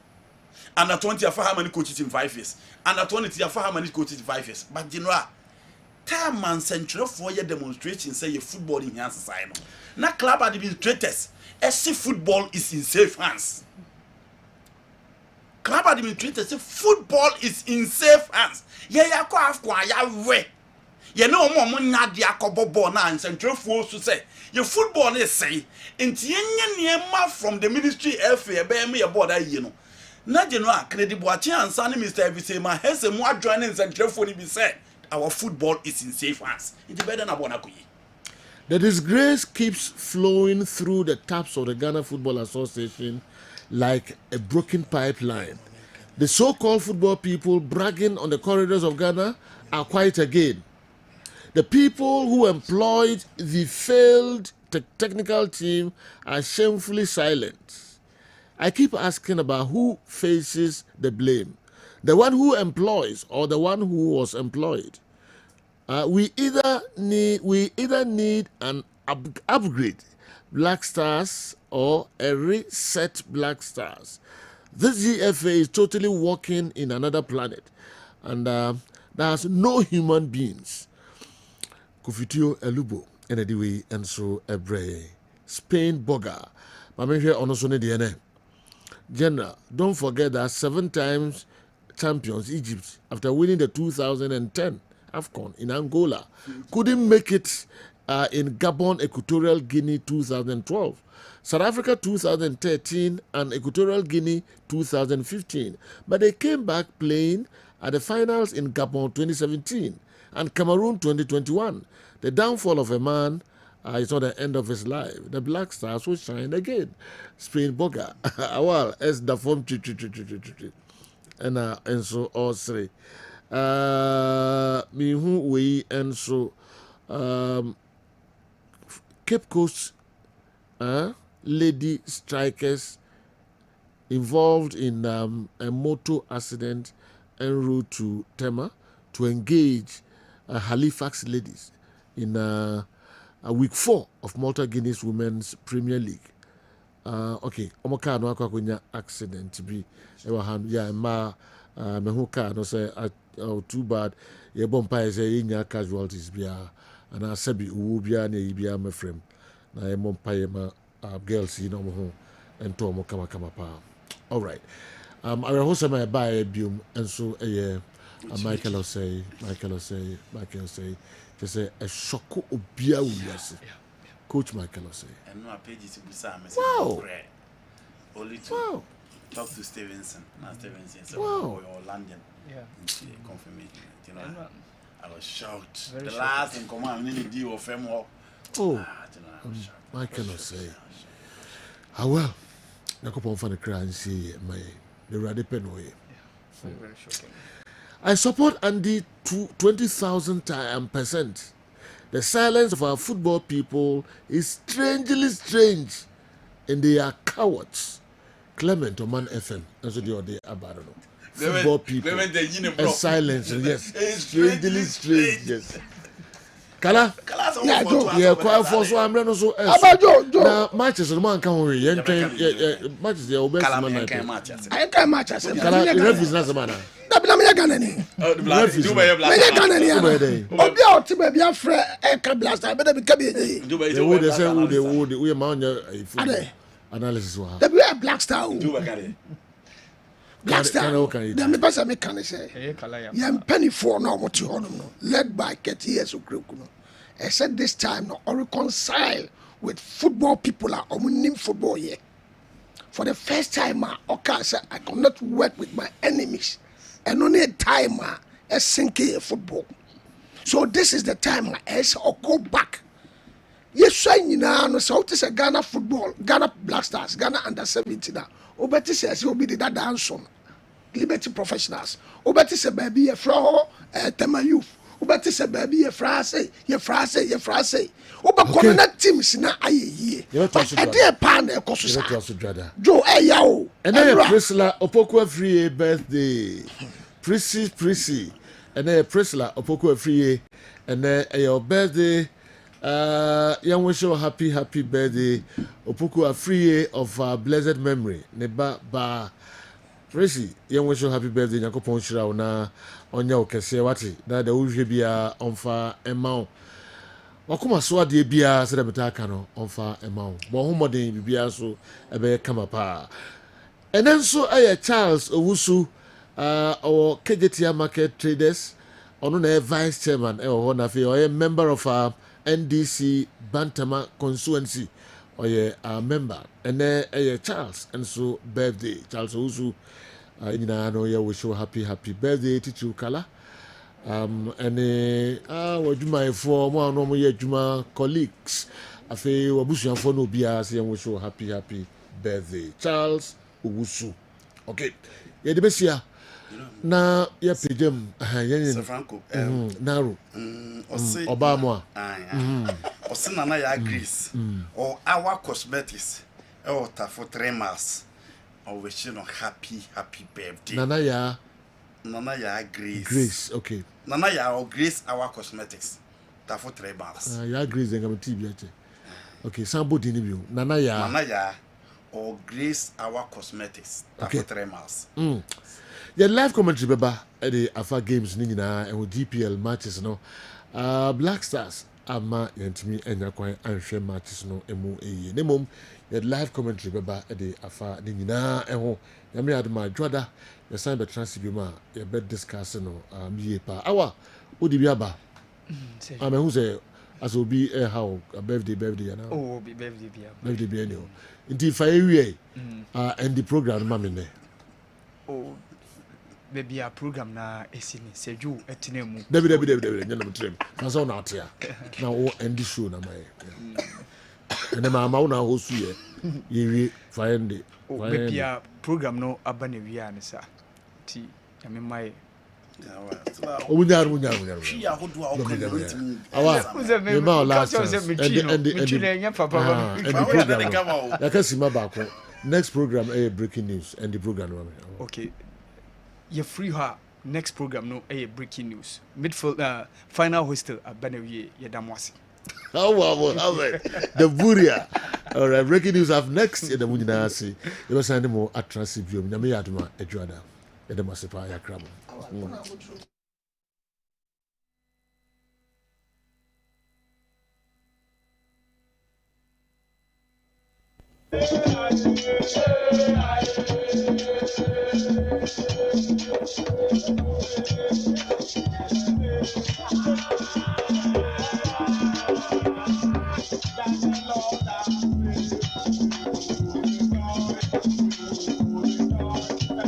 [SPEAKER 9] Under 20, how many coaches in 5 years? Under 20, how many coaches in 5 years? But you know, time and central 4-year demonstration say your football in your society. Now, club administrators, SC football is in safe hands. Club administrators say football is in safe hands. Yeah, go after way. You know, more money ball now and central force to say your football is say into yenye from the ministry FA be me about that you know. Na you know credible and Sunny Mr. Evisema has a more joining central phone be said our football is in safe hands. It's better than Abonakuyi.
[SPEAKER 7] The disgrace keeps flowing through the taps of the Ghana Football Association like a broken pipeline. The so-called football people bragging on the corridors of Ghana are quiet again. The people who employed the failed technical team are shamefully silent. I keep asking about who faces the blame, the one who employs or the one who was employed. We either need an upgrade Black Stars or a reset Black Stars. This GFA is totally walking in another planet, and there's no human beings. Kufitio Elubo, Enediwe, and so Ebre. Spain Boga. Mameshe Onosone DNA. General, don't forget that 7 times champions Egypt, after winning the 2010 AFCON in Angola, couldn't make it in Gabon, Equatorial Guinea 2012, South Africa 2013, and Equatorial Guinea 2015. But they came back playing at the finals in Gabon 2017 and Cameroon 2021. The downfall of a man is not the end of his life. The Black Stars will shine again. Spain Boga. Well, as the form and so all three. Me who we and so Cape Coast lady strikers involved in a motor accident en route to Tema to engage Halifax ladies in a week 4 of Malta Guinness Women's Premier League. Okay, omo car no akwakonya accident bi e wa han ya ma me hu car no say too bad ye bompa say nya casualties bia ana sabi uwu bia na yi bia me frame na ye bompa ye ma girls yi no mo ho ento mo kama pa. All right. I will also my buy bium and so Michael say to say a shock obia yes. Coach Michael say.
[SPEAKER 9] And no pages to Busam.
[SPEAKER 7] Wow.
[SPEAKER 9] Only to talk to Stevenson. Not Stevenson. So or London. Yeah. Confirmation. You know, I was shocked. The last in command nearly deal of him.
[SPEAKER 7] Oh, Michael say. How well. Nakopon fan cry and see my the radipen way.
[SPEAKER 10] Very shocking.
[SPEAKER 7] I support Andy to 20,000%. The silence of our football people is strangely strange, and they are cowards. Clement Oman FM, that's what they are about. Football people and silence, yes, strangely strange, yes. Kala, yeah, quite for so I'm not so. Now matches the man come away. Matches the obese man.
[SPEAKER 1] I can't match us.
[SPEAKER 7] Kala, referees not the man.
[SPEAKER 1] Dabla Ganani.
[SPEAKER 7] Referees.
[SPEAKER 1] Obia Otiba Bia Fre Eka Blaster, better be Kabi.
[SPEAKER 7] They would say they would we amount analysis.
[SPEAKER 1] The Bia Black Star. Black Star. The me pass me can say. Yam penny for no what you honor, led by 30 years of Grukuno. I said this time no or reconcile with football people are omunim football here. For the first time, I said I cannot work with my enemies. And only a time I sink football. So this is the time I say or go back. Yes, you know, so it is a Ghana football, Ghana Black Stars, Ghana under 17. Obeti says you'll be the dance on Liberty Professionals. Obeti say baby a fro Tema Youth. Obeti say baby a phrase. Oba teams na aye ye. I dey pan e koso. Joe yao.
[SPEAKER 7] And then Priscilla Opoku free birthday. Prissy. And then Priscilla Opoku free and then your birthday. Young wish you happy birthday. Opoku free of blessed memory. Neba ba Prissy, young wish you happy birthday. Nyakopon shira na onya okese wati. Na de uje bia onfa emao. Wakuma so ade bia se de betaka no onfa emao. Bo homoden bibia so ebe kama pa. And then so Charles Owusu or KJTR Market Traders ono na vice chairman na fe or member of NDC Bantama constituency or a member and then Charles and so birthday Charles Owusu ina no ya wish you happy birthday to Kala and wadwuma for mo no mo ye adwuma colleagues afi wabusuafo no bia say wish you happy birthday Charles Owusu. Okay, yeah, the best year. Na ya pejam
[SPEAKER 9] Sir Franco
[SPEAKER 7] Naro Obama
[SPEAKER 9] Osina na ya Greece or our cosmetics or for 3 miles or wish you know happy birthday
[SPEAKER 7] Nana
[SPEAKER 9] ya
[SPEAKER 7] Grace, okay.
[SPEAKER 9] Nana ya or Grace our cosmetics for 3 miles
[SPEAKER 7] ya Grace ngam TV ache. Okay, somebody ni bi Nana ya
[SPEAKER 9] or Grace our cosmetics for 3 miles.
[SPEAKER 7] The live commentary beba the Afa games ni nyina and GPL matches no. Black Stars ama yantimi enya kwan anhwe matches no emu eye. Nemom the live commentary beba the Afa ni nyina eho. Yami adma dwada the sign the transcribe ya bet discuss no ye pa. Awa odi bi aba. Who say as obi how a birthday na.
[SPEAKER 10] Oh, birthday bia.
[SPEAKER 7] Birthday bia no. Inti fa ewie and the program mama ne.
[SPEAKER 10] Oh, baby, a program na esini seju etinemu.
[SPEAKER 7] David nyana mtrem. Kansa na atia. Na o end show na mai. And mama una hosu ye. Ye find
[SPEAKER 10] baby a program no abane wi anisa. Ti ya me mai
[SPEAKER 7] Munya.
[SPEAKER 9] She a hodo a okan
[SPEAKER 7] Awa. Me ma last chance. And the program. Yakasima bako. Next program breaking news and the program.
[SPEAKER 10] Okay. You free her. Next program no breaking news. Midfield final hostel at Benewie Yadamwasi.
[SPEAKER 7] Wow. The Buria. All right, breaking news of next in the Munasi. You was sending more attractive view. Nyame yaduma edwada. Edemasepa ya krabo.